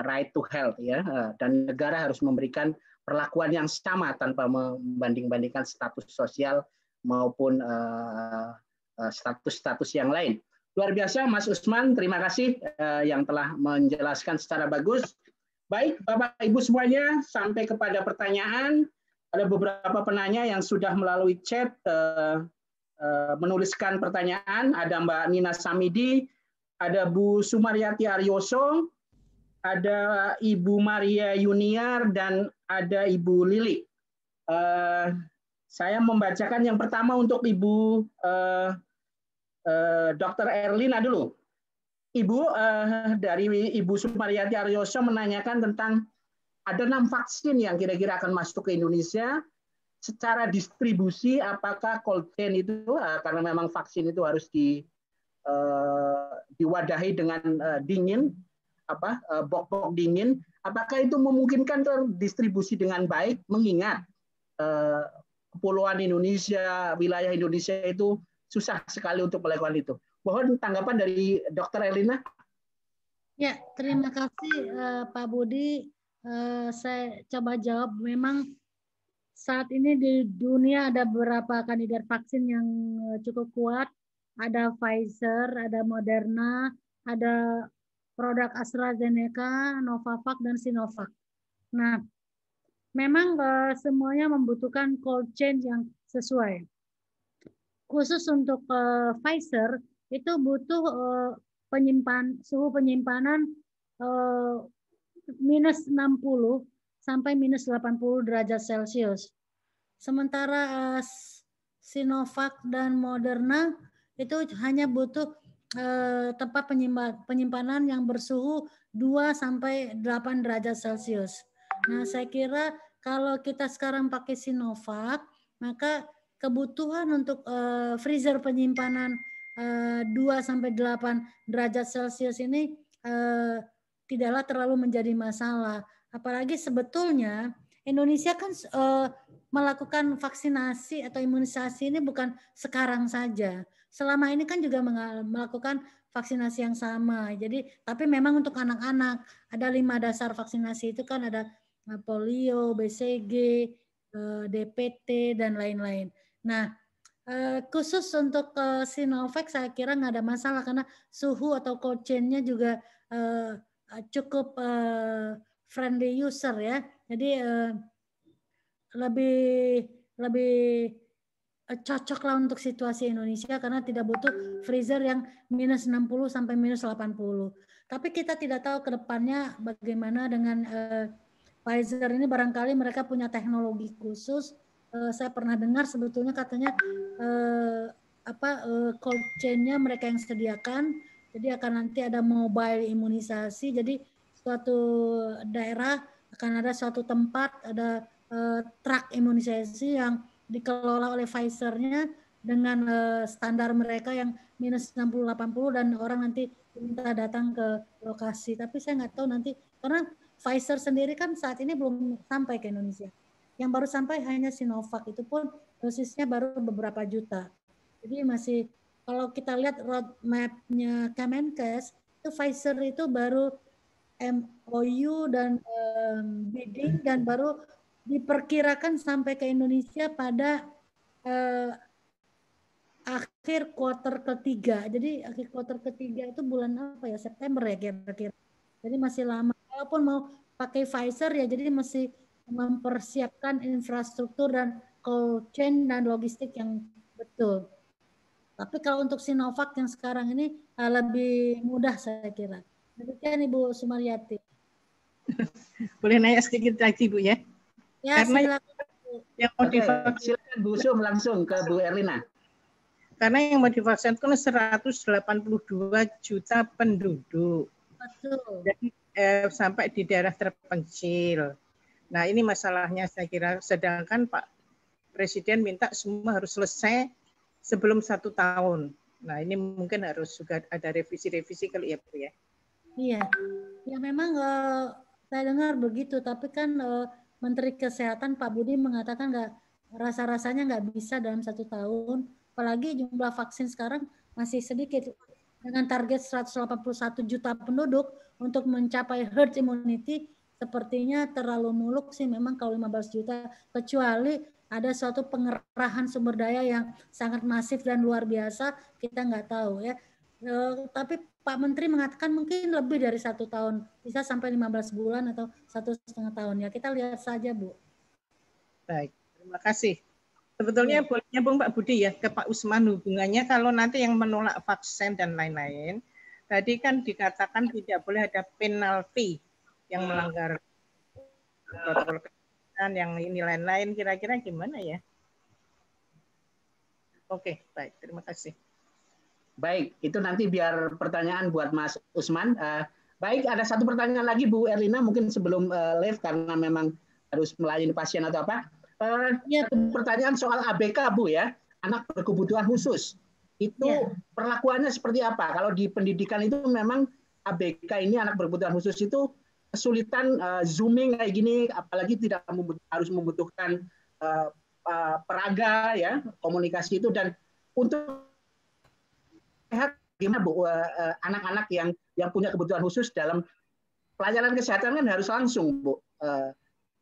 right to health, ya, dan negara harus memberikan perlakuan yang sama tanpa membanding-bandingkan status sosial maupun status-status yang lain. Luar biasa, Mas Usman, terima kasih yang telah menjelaskan secara bagus. Baik, Bapak Ibu semuanya, sampai kepada pertanyaan. Ada beberapa penanya yang sudah melalui chat menuliskan pertanyaan. Ada Mbak Nina Samidi, ada Bu Sumaryati Aryoso, ada Ibu Maria Yuniar, dan ada Ibu Lili. Saya membacakan yang pertama untuk Ibu Dr. Erlina dulu. Ibu dari Ibu Sumaryati Aryoso menanyakan tentang ada 6 vaksin yang kira-kira akan masuk ke Indonesia. Secara distribusi, apakah cold chain itu, karena memang vaksin itu harus diwadahi dengan dingin, box-box dingin, apakah itu memungkinkan terdistribusi dengan baik, mengingat kepulauan Indonesia, wilayah Indonesia itu susah sekali untuk melakukan itu. Mohon tanggapan dari Dr. Erlina. Ya, terima kasih Pak Budi. Saya coba jawab. Memang saat ini di dunia ada beberapa kandidat vaksin yang cukup kuat. Ada Pfizer, ada Moderna, ada produk AstraZeneca, Novavax, dan Sinovac. Nah, memang semuanya membutuhkan cold chain yang sesuai. Khusus untuk Pfizer, itu butuh suhu penyimpanan minus 60 sampai minus 80 derajat Celcius. Sementara Sinovac dan Moderna itu hanya butuh tempat penyimpanan yang bersuhu 2 sampai 8 derajat Celcius. Nah, saya kira kalau kita sekarang pakai Sinovac, maka kebutuhan untuk freezer penyimpanan 2 sampai 8 derajat Celcius ini tidaklah terlalu menjadi masalah. Apalagi sebetulnya Indonesia kan melakukan vaksinasi atau imunisasi ini bukan sekarang saja. Selama ini kan juga melakukan vaksinasi yang sama. Jadi, tapi memang untuk anak-anak ada 5 dasar vaksinasi itu kan ada polio, BCG, DPT, dan lain-lain. Nah, khusus untuk Sinovac saya kira nggak ada masalah karena suhu atau cold chain-nya juga cukup friendly user ya. Jadi lebih cocok lah untuk situasi Indonesia karena tidak butuh freezer yang minus 60 sampai minus 80. Tapi kita tidak tahu ke depannya bagaimana dengan Pfizer ini, barangkali mereka punya teknologi khusus. Saya pernah dengar sebetulnya katanya cold chain-nya mereka yang sediakan. Jadi akan nanti ada mobile imunisasi. Jadi suatu daerah akan ada suatu tempat, ada truk imunisasi yang dikelola oleh Pfizer-nya dengan standar mereka yang minus 60-80 dan orang nanti minta datang ke lokasi. Tapi saya nggak tahu nanti, karena Pfizer sendiri kan saat ini belum sampai ke Indonesia. Yang baru sampai hanya Sinovac, itu pun dosisnya baru beberapa juta. Jadi masih, kalau kita lihat roadmap-nya Kemenkes, itu Pfizer itu baru MOU dan bidding dan baru diperkirakan sampai ke Indonesia pada akhir kuarter ketiga. Jadi akhir kuarter ketiga itu bulan apa ya? September ya kira-kira. Jadi masih lama. Walaupun mau pakai Pfizer ya, jadi masih mempersiapkan infrastruktur dan cold chain dan logistik yang betul. Tapi kalau untuk Sinovac yang sekarang ini lebih mudah saya kira. Demikian Ibu Sumaryati. Boleh nanya sedikit lagi Bu ya? Ya, Karena silakan. Yang mau divaksin, silakan Bu Sum langsung ke Bu Erlina. Karena yang mau divaksin itu 182 juta penduduk. Betul. Dan sampai di daerah terpencil. Nah ini masalahnya saya kira. Sedangkan Pak Presiden minta semua harus selesai sebelum 1 tahun. Nah ini mungkin harus juga ada revisi-revisi kali ya Bu ya. Iya, ya memang saya dengar begitu. Tapi kan Menteri Kesehatan Pak Budi mengatakan rasa-rasanya nggak bisa dalam 1 tahun. Apalagi jumlah vaksin sekarang masih sedikit. Dengan target 181 juta penduduk untuk mencapai herd immunity, sepertinya terlalu muluk sih memang kalau 15 juta. Kecuali ada suatu pengerahan sumber daya yang sangat masif dan luar biasa, kita nggak tahu ya. Tapi Pak Menteri mengatakan mungkin lebih dari 1 tahun, bisa sampai 15 bulan atau 1,5 tahun ya. Kita lihat saja Bu. Baik, terima kasih. Sebetulnya boleh nyambung Pak Budi ya ke Pak Usman, hubungannya kalau nanti yang menolak vaksin dan lain-lain, tadi kan dikatakan tidak boleh ada penalti yang melanggar protokol kesehatan, yang ini lain-lain, kira-kira gimana ya? Oke, baik, terima kasih. Baik, itu nanti biar pertanyaan buat Mas Usman. Baik, ada satu pertanyaan lagi Bu Erlina, mungkin sebelum live karena memang harus melayani pasien atau apa. Pertanyaan soal ABK Bu ya, anak berkebutuhan khusus. Itu perlakuannya seperti apa? Kalau di pendidikan itu memang ABK ini anak berkebutuhan khusus itu kesulitan zooming kayak gini, apalagi tidak harus membutuhkan peraga ya, komunikasi itu. Dan untuk gimana Bu, anak-anak yang punya kebutuhan khusus dalam pelayanan kesehatan kan harus langsung Bu,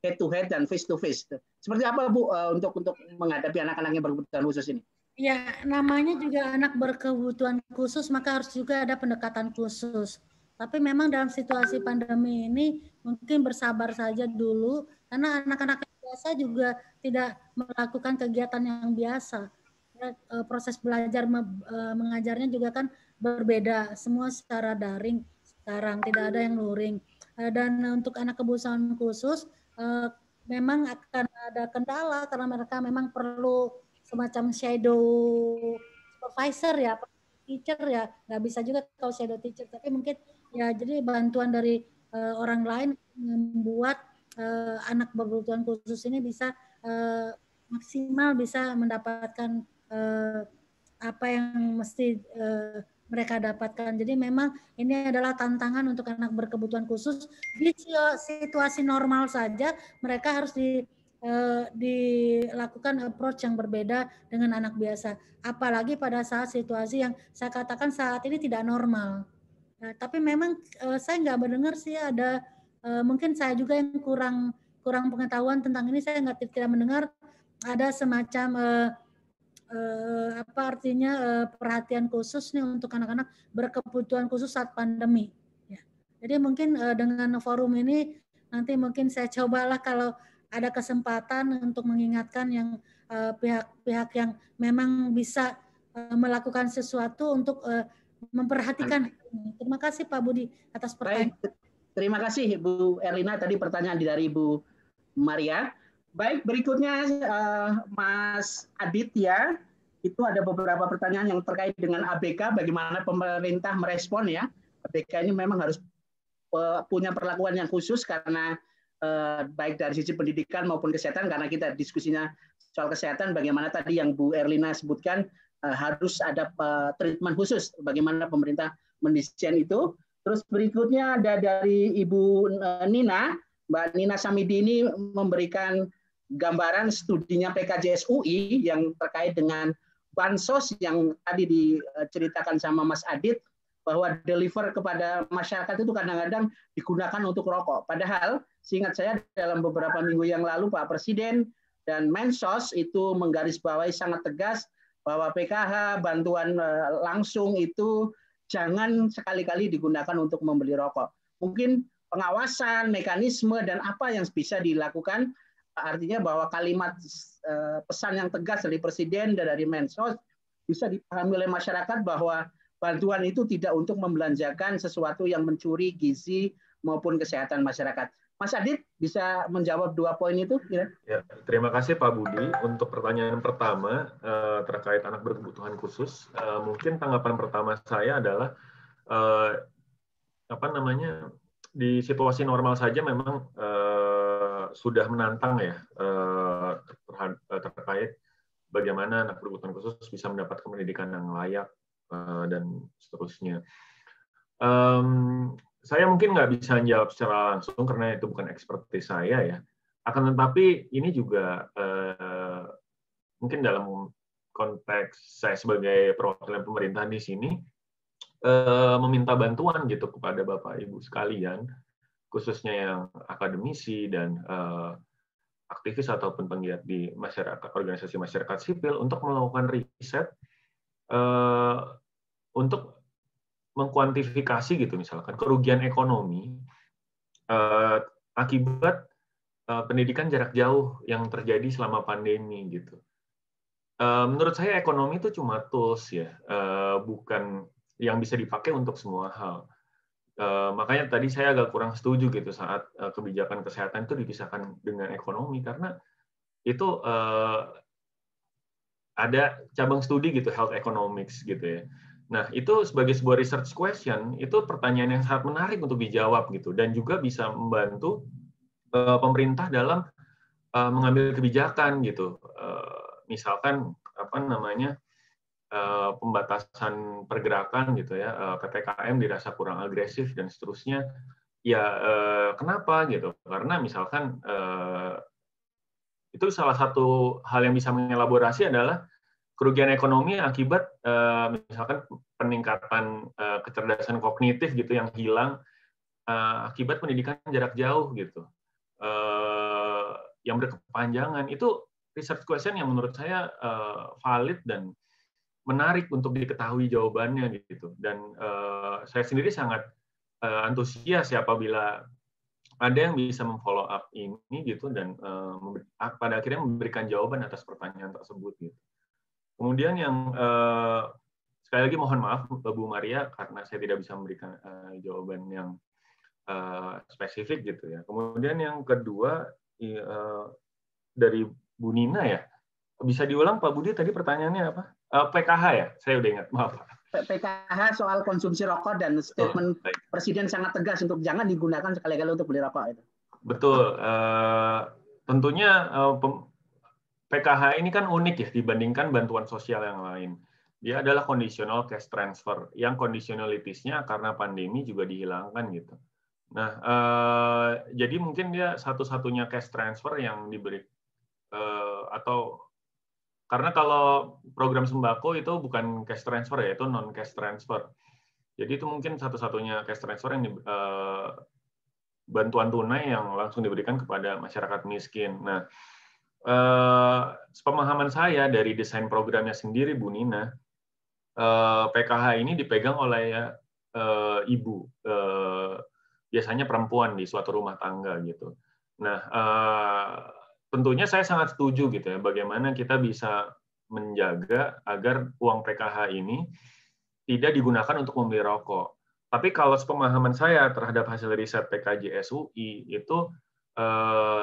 head to head dan face to face. Seperti apa Bu untuk menghadapi anak-anak yang berkebutuhan khusus ini? Ya, namanya juga anak berkebutuhan khusus, maka harus juga ada pendekatan khusus. Tapi memang dalam situasi pandemi ini mungkin bersabar saja dulu, karena anak-anak biasa juga tidak melakukan kegiatan yang biasa. Proses belajar mengajarnya juga kan berbeda, semua secara daring sekarang, tidak ada yang luring. Dan untuk anak kebutuhan khusus memang akan ada kendala karena mereka memang perlu semacam shadow supervisor ya, teacher ya, nggak bisa juga kalau shadow teacher, tapi mungkin ya jadi bantuan dari orang lain membuat anak berkebutuhan khusus ini bisa maksimal bisa mendapatkan apa yang mesti mereka dapatkan. Jadi memang ini adalah tantangan untuk anak berkebutuhan khusus. Di situasi normal saja mereka harus dilakukan approach yang berbeda dengan anak biasa. Apalagi pada saat situasi yang saya katakan saat ini tidak normal. Nah, tapi memang saya nggak mendengar sih ada, mungkin saya juga yang kurang pengetahuan tentang ini, saya tidak mendengar ada semacam apa artinya perhatian khusus nih untuk anak-anak berkebutuhan khusus saat pandemi. Ya. Jadi mungkin dengan forum ini nanti mungkin saya cobalah kalau ada kesempatan untuk mengingatkan yang pihak-pihak yang memang bisa melakukan sesuatu untuk memperhatikan. Terima kasih Pak Budi atas pertanyaan. Baik, terima kasih Bu Erlina, tadi pertanyaan dari Bu Maria. Baik, berikutnya Mas Aditya, itu ada beberapa pertanyaan yang terkait dengan ABK, bagaimana pemerintah merespon ya. ABK ini memang harus punya perlakuan yang khusus karena baik dari sisi pendidikan maupun kesehatan, karena kita diskusinya soal kesehatan, bagaimana tadi yang Bu Erlina sebutkan, harus ada treatment khusus, bagaimana pemerintah mendesain itu. Terus berikutnya ada dari Ibu Nina, Mbak Nina Samidi ini memberikan gambaran studinya PKJS UI yang terkait dengan bansos yang tadi diceritakan sama Mas Adit, bahwa deliver kepada masyarakat itu kadang-kadang digunakan untuk rokok. Padahal seingat saya dalam beberapa minggu yang lalu Pak Presiden dan Mensos itu menggarisbawahi sangat tegas bahwa PKH, bantuan langsung itu jangan sekali-kali digunakan untuk membeli rokok. Mungkin pengawasan, mekanisme, dan apa yang bisa dilakukan, artinya bahwa kalimat pesan yang tegas dari Presiden dan dari Mensos bisa dipahami oleh masyarakat bahwa bantuan itu tidak untuk membelanjakan sesuatu yang mencuri gizi maupun kesehatan masyarakat. Mas Adit bisa menjawab 2 poin itu? Ya, terima kasih Pak Budi. Untuk pertanyaan pertama terkait anak berkebutuhan khusus, mungkin tanggapan pertama saya adalah di situasi normal saja memang sudah menantang ya terkait bagaimana anak berkebutuhan khusus bisa mendapatkan pendidikan yang layak dan seterusnya. Saya mungkin nggak bisa menjawab secara langsung karena itu bukan ekspertis saya ya. Akan tetapi ini juga mungkin dalam konteks saya sebagai perwakilan pemerintah di sini meminta bantuan gitu kepada Bapak Ibu sekalian, khususnya yang akademisi dan aktivis ataupun penggiat di masyarakat, organisasi masyarakat sipil untuk melakukan riset untuk mengkuantifikasi gitu misalkan kerugian ekonomi akibat pendidikan jarak jauh yang terjadi selama pandemi gitu. Menurut saya ekonomi itu cuma tools ya, bukan yang bisa dipakai untuk semua hal. Makanya tadi saya agak kurang setuju gitu saat kebijakan kesehatan itu dipisahkan dengan ekonomi karena itu ada cabang studi gitu health economics gitu ya. Nah, itu sebagai sebuah research question, itu pertanyaan yang sangat menarik untuk dijawab gitu dan juga bisa membantu pemerintah dalam mengambil kebijakan gitu. Misalkan pembatasan pergerakan gitu ya, PPKM dirasa kurang agresif dan seterusnya. Ya kenapa gitu? Karena misalkan itu salah satu hal yang bisa mengelaborasi adalah kerugian ekonomi akibat misalkan peningkatan kecerdasan kognitif gitu yang hilang akibat pendidikan jarak jauh gitu yang berkepanjangan. Itu research question yang menurut saya valid dan menarik untuk diketahui jawabannya gitu. Dan saya sendiri sangat antusias ya apabila ada yang bisa memfollow up ini gitu dan pada akhirnya memberikan jawaban atas pertanyaan tersebut gitu. Kemudian yang sekali lagi mohon maaf Bu Maria karena saya tidak bisa memberikan jawaban yang spesifik gitu ya. Kemudian yang kedua dari Bu Nina ya. Bisa diulang Pak Budi tadi pertanyaannya apa? PKH ya? Saya udah ingat, maaf. PKH soal konsumsi rokok dan statement Presiden sangat tegas untuk jangan digunakan sekali-kali untuk beli rokok itu. Betul. Tentunya PKH ini kan unik ya dibandingkan bantuan sosial yang lain. Dia adalah conditional cash transfer yang conditionalities-nya karena pandemi juga dihilangkan gitu. Nah, jadi mungkin dia satu-satunya cash transfer yang diberi atau karena kalau program sembako itu bukan cash transfer ya, itu non cash transfer. Jadi itu mungkin satu-satunya cash transfer yang bantuan tunai yang langsung diberikan kepada masyarakat miskin. Nah, sepemahaman saya dari desain programnya sendiri, Bu Nina, PKH ini dipegang oleh ibu, biasanya perempuan di suatu rumah tangga gitu. Nah, tentunya saya sangat setuju gitu ya, bagaimana kita bisa menjaga agar uang PKH ini tidak digunakan untuk membeli rokok. Tapi kalau sepemahaman saya terhadap hasil riset PKJSUI itu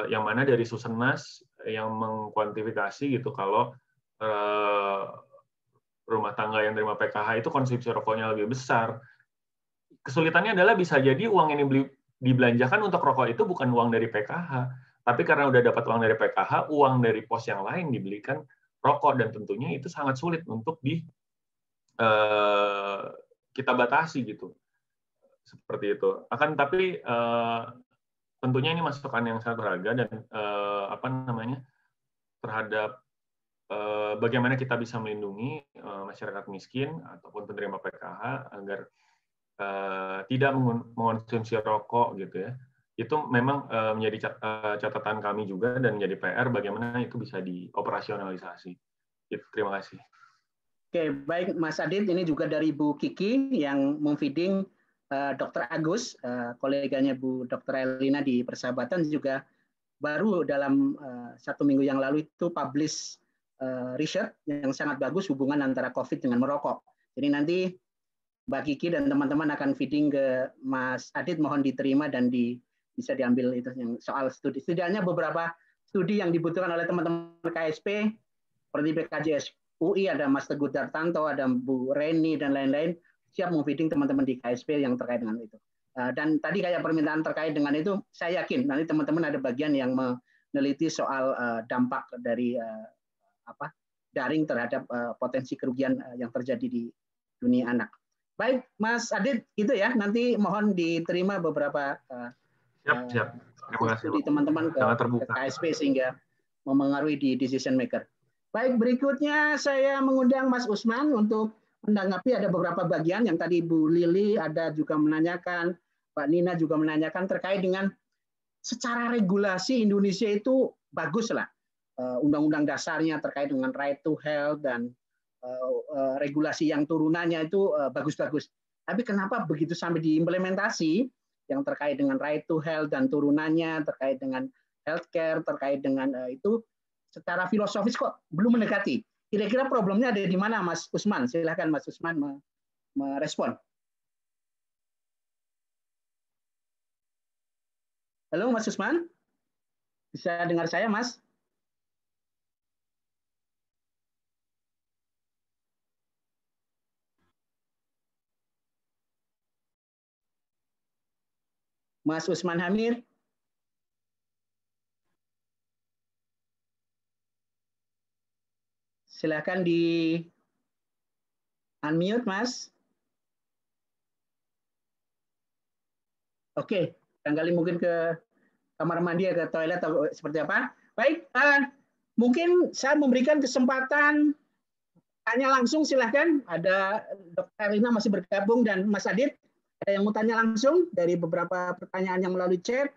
yang mana dari Susenas yang mengkuantifikasi gitu kalau rumah tangga yang terima PKH itu konsumsi rokoknya lebih besar. Kesulitannya adalah bisa jadi uang yang dibelanjakan untuk rokok itu bukan uang dari PKH, tapi karena udah dapat uang dari PKH, uang dari pos yang lain dibelikan rokok dan tentunya itu sangat sulit untuk kita batasi gitu. Seperti itu. Akan tapi tentunya ini masukan yang sangat berharga dan terhadap bagaimana kita bisa melindungi masyarakat miskin ataupun penerima PKH agar tidak mengonsumsi rokok gitu ya. Itu memang menjadi catatan kami juga dan menjadi PR bagaimana itu bisa dioperasionalisasi. Gitu, terima kasih. Oke, baik Mas Adit, ini juga dari Bu Kiki yang memfeeding Dr. Agus, koleganya Bu Dr. Elina di Persahabatan juga baru dalam 1 minggu yang lalu itu publish riset yang sangat bagus hubungan antara COVID dengan merokok. Jadi nanti Mbak Kiki dan teman-teman akan feeding ke Mas Adit, mohon diterima dan bisa diambil itu yang soal studi. Setidaknya beberapa studi yang dibutuhkan oleh teman-teman KSP seperti PKJS UI, ada Mas Teguh Dartanto, ada Bu Reni dan lain-lain, siap memfeeding teman-teman di KSP yang terkait dengan itu. Dan tadi kayak permintaan terkait dengan itu, saya yakin nanti teman-teman ada bagian yang meneliti soal dampak dari daring terhadap potensi kerugian yang terjadi di dunia anak. Baik, Mas Adit, itu ya. Nanti mohon diterima beberapa siap. Terima kasih di teman-teman ke KSP sehingga memengaruhi di decision maker. Baik, berikutnya saya mengundang Mas Usman untuk menanggapi ada beberapa bagian yang tadi Bu Lili ada juga menanyakan, Pak Nina juga menanyakan terkait dengan secara regulasi Indonesia itu bagus lah. Undang-undang dasarnya terkait dengan right to health dan regulasi yang turunannya itu bagus-bagus. Tapi kenapa begitu sampai diimplementasi yang terkait dengan right to health dan turunannya, terkait dengan healthcare, terkait dengan itu secara filosofis kok belum mendekati. Kira-kira problemnya ada di mana, Mas Usman? Silakan Mas Usman merespon. Halo Mas Usman, bisa dengar saya, Mas? Mas Usman Hamir. Silakan di unmute, Mas. Oke, barangkali mungkin ke kamar mandi, ke toilet atau seperti apa. Baik, mungkin saya memberikan kesempatan tanya langsung, silahkan. Ada Dr. Erlina masih bergabung dan Mas Adit. Ada yang mau tanya langsung dari beberapa pertanyaan yang melalui chat?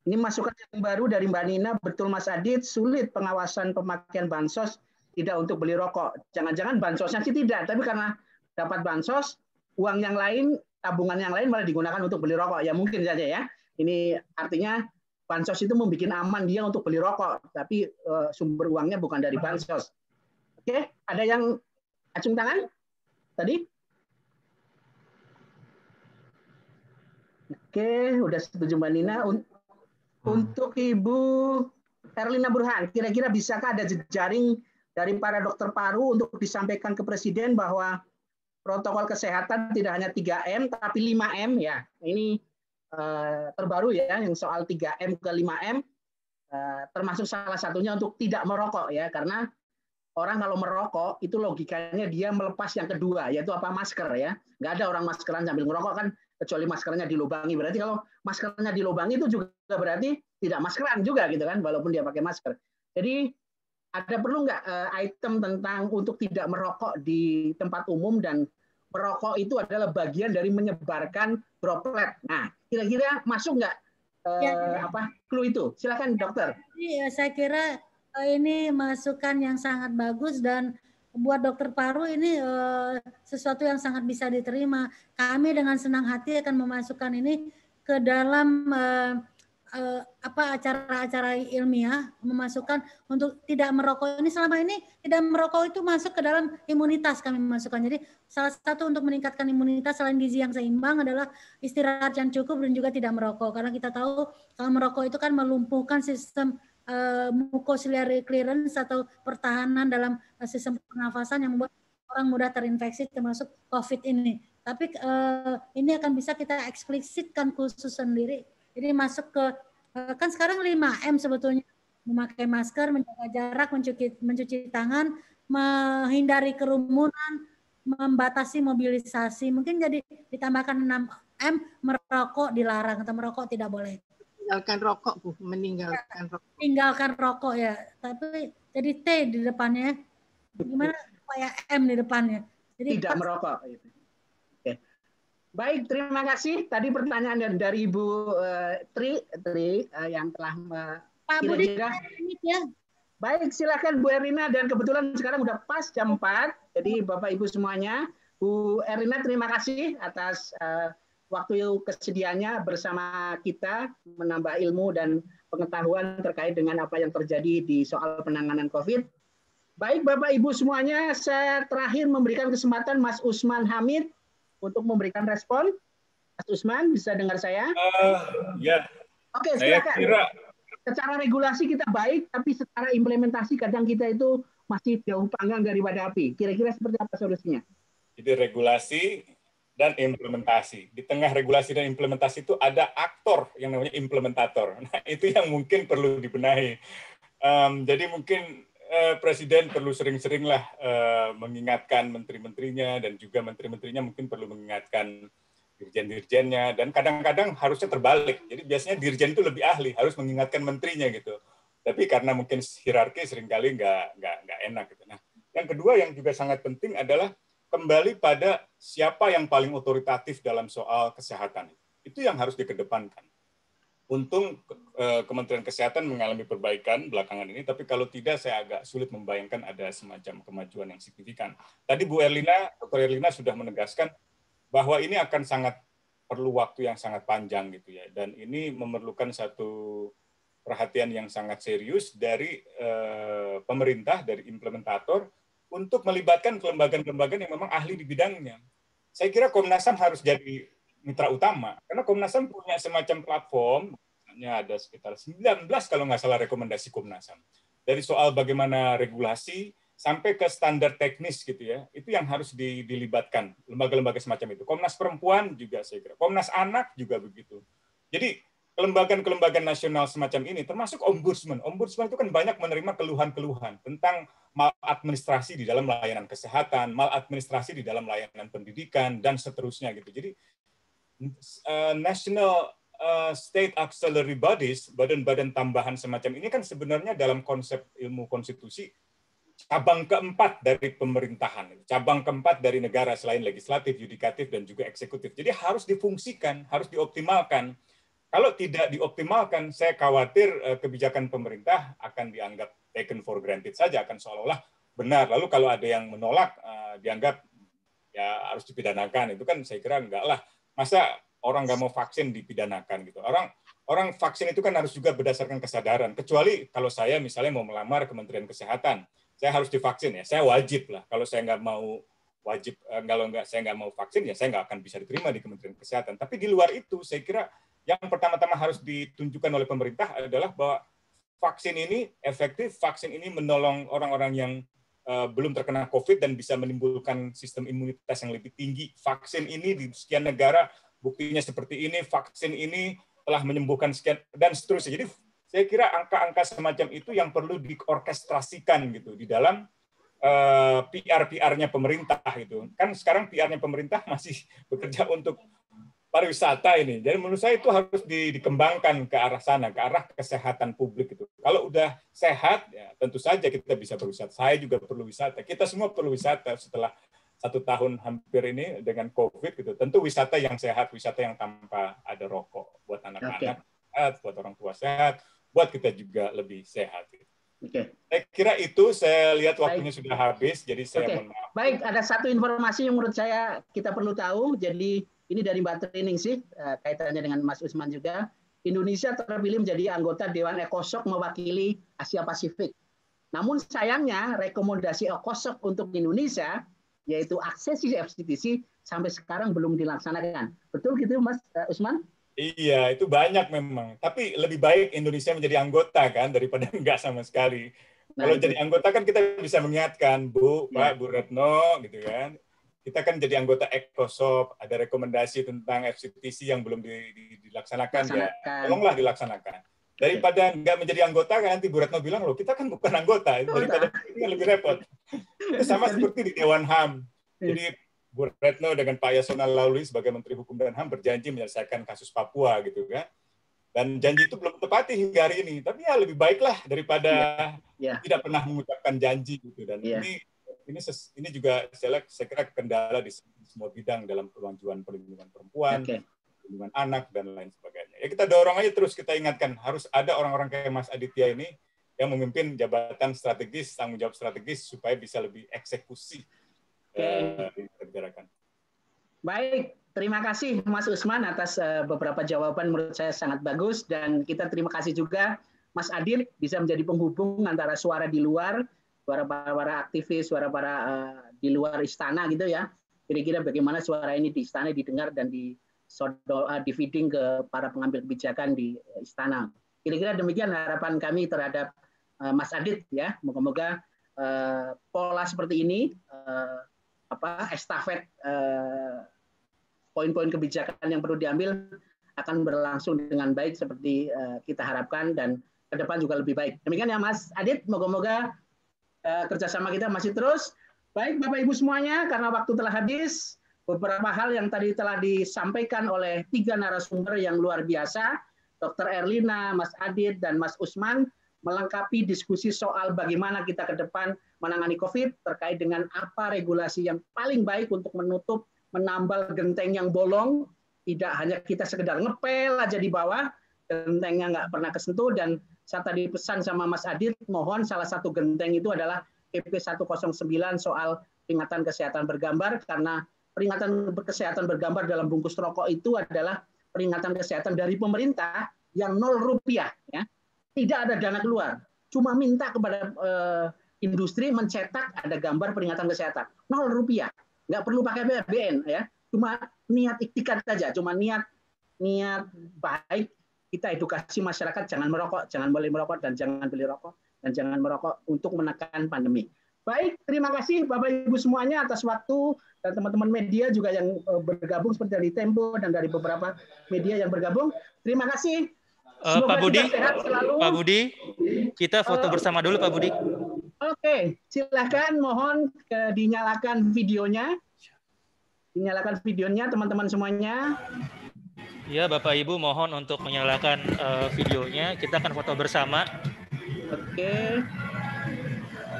Ini masukan yang baru dari Mbak Nina, betul Mas Adit, sulit pengawasan pemakaian bansos tidak untuk beli rokok. Jangan-jangan bansosnya sih tidak, tapi karena dapat bansos, uang yang lain, tabungan yang lain malah digunakan untuk beli rokok. Ya mungkin saja ya. Ini artinya bansos itu membuat aman dia untuk beli rokok, tapi sumber uangnya bukan dari bansos. Oke, ada yang acung tangan tadi? Oke, udah setuju Mbak Nina. Untuk Ibu Erlina Burhan, kira-kira bisakah ada jejaring dari para dokter paru untuk disampaikan ke Presiden bahwa protokol kesehatan tidak hanya 3M, tapi 5M ya. Ini terbaru ya, yang soal 3M ke 5M, termasuk salah satunya untuk tidak merokok ya, karena orang kalau merokok itu logikanya dia melepas yang kedua, yaitu apa, masker ya. Nggak ada orang maskeran sambil merokok kan, kecuali maskernya dilubangi. Berarti kalau maskernya dilubangi itu juga berarti tidak maskeran juga gitu kan, walaupun dia pakai masker. Jadi ada perlu nggak item tentang untuk tidak merokok di tempat umum, dan merokok itu adalah bagian dari menyebarkan droplet. Nah, kira-kira masuk nggak clue itu? Silakan dokter. Iya, saya kira ini masukan yang sangat bagus, dan buat dokter paru ini sesuatu yang sangat bisa diterima. Kami dengan senang hati akan memasukkan ini ke dalam acara-acara ilmiah, memasukkan untuk tidak merokok ini. Selama ini tidak merokok itu masuk ke dalam imunitas, kami memasukkan. Jadi salah satu untuk meningkatkan imunitas selain gizi yang seimbang adalah istirahat yang cukup dan juga tidak merokok. Karena kita tahu kalau merokok itu kan melumpuhkan sistem mucociliary clearance atau pertahanan dalam sistem pernafasan yang membuat orang mudah terinfeksi termasuk COVID ini. Tapi ini akan bisa kita eksplisitkan khusus sendiri. Jadi masuk ke, kan sekarang 5M sebetulnya. Memakai masker, menjaga jarak, mencuci tangan, menghindari kerumunan, membatasi mobilisasi. Mungkin jadi ditambahkan 6M, merokok dilarang atau merokok tidak boleh. Meninggalkan rokok, Bu. Meninggalkan rokok. Meninggalkan rokok ya. Tapi jadi T di depannya. Gimana supaya M di depannya? Jadi tidak merokok. Oke. Baik, terima kasih. Tadi pertanyaan dari Ibu Tri yang telah Pak Budi ya. Baik, silakan Bu Erlina, dan kebetulan sekarang udah pas jam 4. Jadi Bapak Ibu semuanya, Bu Erlina terima kasih atas waktu kesediaannya bersama kita menambah ilmu dan pengetahuan terkait dengan apa yang terjadi di soal penanganan COVID. Baik Bapak Ibu semuanya, saya terakhir memberikan kesempatan Mas Usman Hamid untuk memberikan respon. Mas Usman, bisa dengar saya? Ya. Oke, Saya silakan. kira Secara regulasi kita baik, tapi secara implementasi kadang kita itu masih jauh panggang daripada api. Kira-kira seperti apa solusinya? jadi regulasi dan implementasi. Di tengah regulasi dan implementasi itu ada aktor yang namanya implementator. Nah, itu yang mungkin perlu dibenahi. Jadi mungkin Presiden perlu sering-seringlah mengingatkan menteri-menterinya, dan juga menteri-menterinya mungkin perlu mengingatkan dirjen-dirjennya, dan kadang-kadang harusnya terbalik. Jadi biasanya dirjen itu lebih ahli, harus mengingatkan menterinya gitu. Tapi karena mungkin hierarki seringkali nggak enak gitu. Nah, yang kedua yang juga sangat penting adalah kembali pada siapa yang paling otoritatif dalam soal kesehatan. Itu yang harus dikedepankan. Untung Kementerian Kesehatan mengalami perbaikan belakangan ini, tapi kalau tidak saya agak sulit membayangkan ada semacam kemajuan yang signifikan. Tadi Bu Erlina, Dr. Erlina sudah menegaskan bahwa ini akan sangat perlu waktu yang sangat panjang gitu ya, dan ini memerlukan satu perhatian yang sangat serius dari pemerintah, dari implementator, untuk melibatkan kelembagaan-kelembagaan yang memang ahli di bidangnya. Saya kira Komnas HAM harus jadi mitra utama, karena Komnas HAM punya semacam platform, misalnya ada sekitar 19 kalau nggak salah rekomendasi Komnas HAM, dari soal bagaimana regulasi sampai ke standar teknis gitu ya, itu yang harus dilibatkan lembaga-lembaga semacam itu. Komnas Perempuan juga saya kira, Komnas Anak juga begitu. Jadi kelembagaan-kelembagaan nasional semacam ini, termasuk Ombudsman. Ombudsman itu kan banyak menerima keluhan-keluhan tentang maladministrasi di dalam layanan kesehatan, maladministrasi di dalam layanan pendidikan, dan seterusnya gitu. Jadi national state auxiliary bodies, badan-badan tambahan semacam ini kan sebenarnya dalam konsep ilmu konstitusi cabang keempat dari pemerintahan, cabang keempat dari negara selain legislatif, yudikatif, dan juga eksekutif. Jadi harus difungsikan, harus dioptimalkan. Kalau tidak dioptimalkan, saya khawatir kebijakan pemerintah akan dianggap taken for granted saja, akan seolah-olah benar. Lalu kalau ada yang menolak, dianggap ya harus dipidanakan. Itu kan saya kira enggak lah. Masa orang nggak mau vaksin dipidanakan gitu. Orang vaksin itu kan harus juga berdasarkan kesadaran. Kecuali kalau saya misalnya mau melamar Kementerian Kesehatan, saya harus divaksin ya, saya wajib lah. Kalau saya nggak mau wajib, kalau saya nggak mau vaksin ya saya nggak akan bisa diterima di Kementerian Kesehatan. Tapi di luar itu, saya kira yang pertama-tama harus ditunjukkan oleh pemerintah adalah bahwa vaksin ini efektif, vaksin ini menolong orang-orang yang belum terkena COVID dan bisa menimbulkan sistem imunitas yang lebih tinggi. Vaksin ini di sekian negara buktinya seperti ini, vaksin ini telah menyembuhkan sekian, dan seterusnya. Jadi saya kira angka-angka semacam itu yang perlu diorkestrasikan gitu di dalam PR-nya pemerintah itu. Kan sekarang PR-nya pemerintah masih bekerja untuk pariwisata ini. Jadi menurut saya itu harus dikembangkan ke arah sana, ke arah kesehatan publik itu. Kalau udah sehat, ya tentu saja kita bisa berwisata. Saya juga perlu wisata. Kita semua perlu wisata setelah 1 tahun hampir ini dengan COVID gitu. Tentu wisata yang sehat, wisata yang tanpa ada rokok buat anak-anak, buat orang tua sehat, buat kita juga lebih sehat. Saya kira itu, saya lihat waktunya sudah habis, jadi saya mohon maaf. Baik, ada satu informasi yang menurut saya kita perlu tahu. Jadi ini dari Mbak Trining sih, kaitannya dengan Mas Usman juga. Indonesia terpilih menjadi anggota Dewan ECOSOC mewakili Asia Pasifik. Namun sayangnya rekomendasi ECOSOC untuk Indonesia, yaitu aksesi FCTC, sampai sekarang belum dilaksanakan. Betul gitu Mas Usman? Iya, itu banyak memang. Tapi lebih baik Indonesia menjadi anggota kan daripada enggak sama sekali. Kalau jadi anggota kan kita bisa mengingatkan, Bu, Pak, Bu Retno, gitu kan. Kita kan jadi anggota ECOSOC, ada rekomendasi tentang FCTC yang belum dilaksanakan, ya tolonglah dilaksanakan. Daripada enggak menjadi anggota kan nanti Bu Retno bilang, loh kita kan bukan anggota, daripada itu kan lebih repot. Itu sama seperti di Dewan HAM. Jadi Bu Retno dengan Pak Yasona Lauli sebagai Menteri Hukum dan HAM berjanji menyelesaikan kasus Papua gitu kan. Dan janji itu belum tepati hingga hari ini. Tapi ya lebih baiklah daripada tidak pernah mengucapkan janji gitu. Dan ini juga saya kira kendala di semua bidang dalam kemajuan perlindungan perempuan, perlindungan anak dan lain sebagainya. Ya kita dorong aja terus, kita ingatkan harus ada orang-orang kayak Mas Aditya ini yang memimpin jabatan strategis, tanggung jawab strategis supaya bisa lebih eksekusi. Baik, terima kasih Mas Usman atas beberapa jawaban menurut saya sangat bagus, dan kita terima kasih juga Mas Adit bisa menjadi penghubung antara suara di luar, suara para aktivis, suara para di luar istana gitu ya. Kira-kira bagaimana suara ini di istana didengar dan di feeding ke para pengambil kebijakan di istana. Kira-kira demikian harapan kami terhadap Mas Adit ya. Moga-moga pola seperti ini estafet poin-poin kebijakan yang perlu diambil akan berlangsung dengan baik seperti kita harapkan, dan ke depan juga lebih baik. Demikian ya Mas Adit, moga-moga kerjasama kita masih terus. Baik Bapak Ibu semuanya, karena waktu telah habis, beberapa hal yang tadi telah disampaikan oleh 3 narasumber yang luar biasa, Dr. Erlina, Mas Adit, dan Mas Usman, melengkapi diskusi soal bagaimana kita ke depan menangani COVID terkait dengan apa regulasi yang paling baik untuk menutup, menambal genteng yang bolong, tidak hanya kita sekedar ngepel aja di bawah, gentengnya nggak pernah kesentuh. Dan saya tadi pesan sama Mas Adit, mohon salah satu genteng itu adalah PP 109 soal peringatan kesehatan bergambar, karena peringatan kesehatan bergambar dalam bungkus rokok itu adalah peringatan kesehatan dari pemerintah yang 0 rupiah, ya. Tidak ada dana keluar, cuma minta kepada industri mencetak ada gambar peringatan kesehatan, 0 rupiah. Nggak perlu pakai BPN ya, cuma niat ikhtikat saja, cuma niat baik kita edukasi masyarakat jangan merokok, jangan boleh merokok, dan jangan beli rokok, dan jangan merokok untuk menekan pandemi. Baik, terima kasih Bapak Ibu semuanya atas waktu, dan teman-teman media juga yang bergabung seperti dari Tempo dan dari beberapa media yang bergabung. Terima kasih. Pak Budi, sehat selalu. Pak Budi, kita foto bersama dulu Pak Budi. Oke, silakan, mohon dinyalakan videonya. Dinyalakan videonya teman-teman semuanya. Ya, Bapak Ibu mohon untuk menyalakan videonya. Kita akan foto bersama. Oke.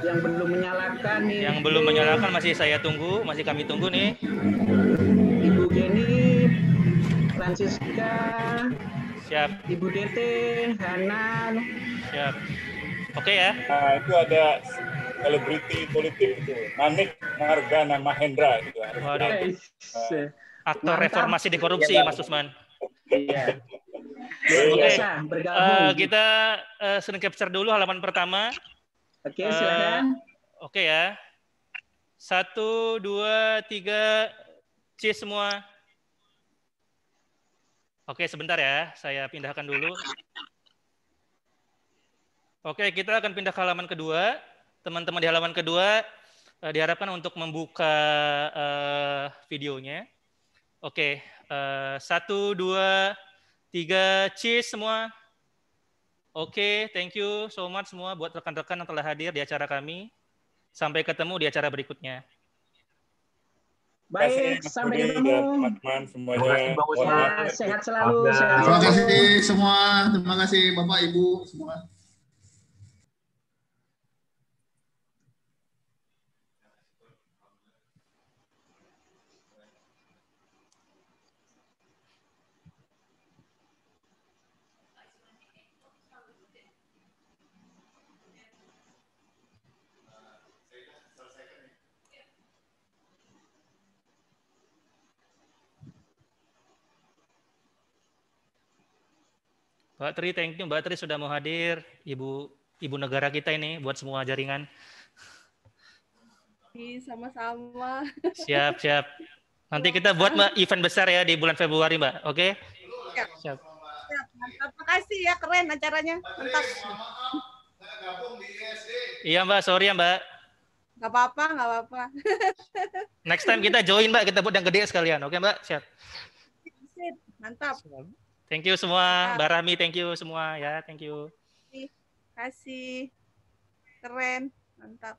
Yang belum menyalakan nih. Yang belum menyalakan masih saya tunggu, masih kami tunggu nih. Ibu Geni, Francisca, siap. Ibu Dete, Hanan. Siap. Oke ya. Nah, itu ada selebriti politik itu, Manik Margana Mahendra gitu. Waduh. Aktor reformasi di korupsi, Mas Usman. Iya. Oke. Kita screen capture dulu halaman pertama. Oke, silakan. Oke ya. 1, 2, 3, cheese semua. Oke, sebentar ya. Saya pindahkan dulu. Oke, kita akan pindah ke halaman kedua. Teman-teman di halaman kedua diharapkan untuk membuka videonya. Oke, 1, 2, 3, cheese semua. Oke, thank you so much semua buat rekan-rekan yang telah hadir di acara kami. Sampai ketemu di acara berikutnya. Baik, sampai ketemu. Teman-teman semuanya. Sehat selalu. Terima kasih semua. Terima kasih Bapak Ibu semua. Mbak Tri, thank you. Mbak Tri sudah mau hadir. Ibu negara kita ini buat semua jaringan. Sama-sama. Siap, siap. Nanti kita buat Mbak event besar ya di bulan Februari, Mbak. Oke? Siap. Mantap. Makasih ya, keren acaranya. Mantap. Iya, Mbak. Sorry ya, Mbak. Nggak apa-apa. Next time kita join, Mbak. Kita buat yang gede sekalian. Oke, Mbak? Siap. Sip. Mantap. Thank you semua. Mbak Rahmi, thank you semua ya. Thank you. Terima kasih. Keren. Mantap.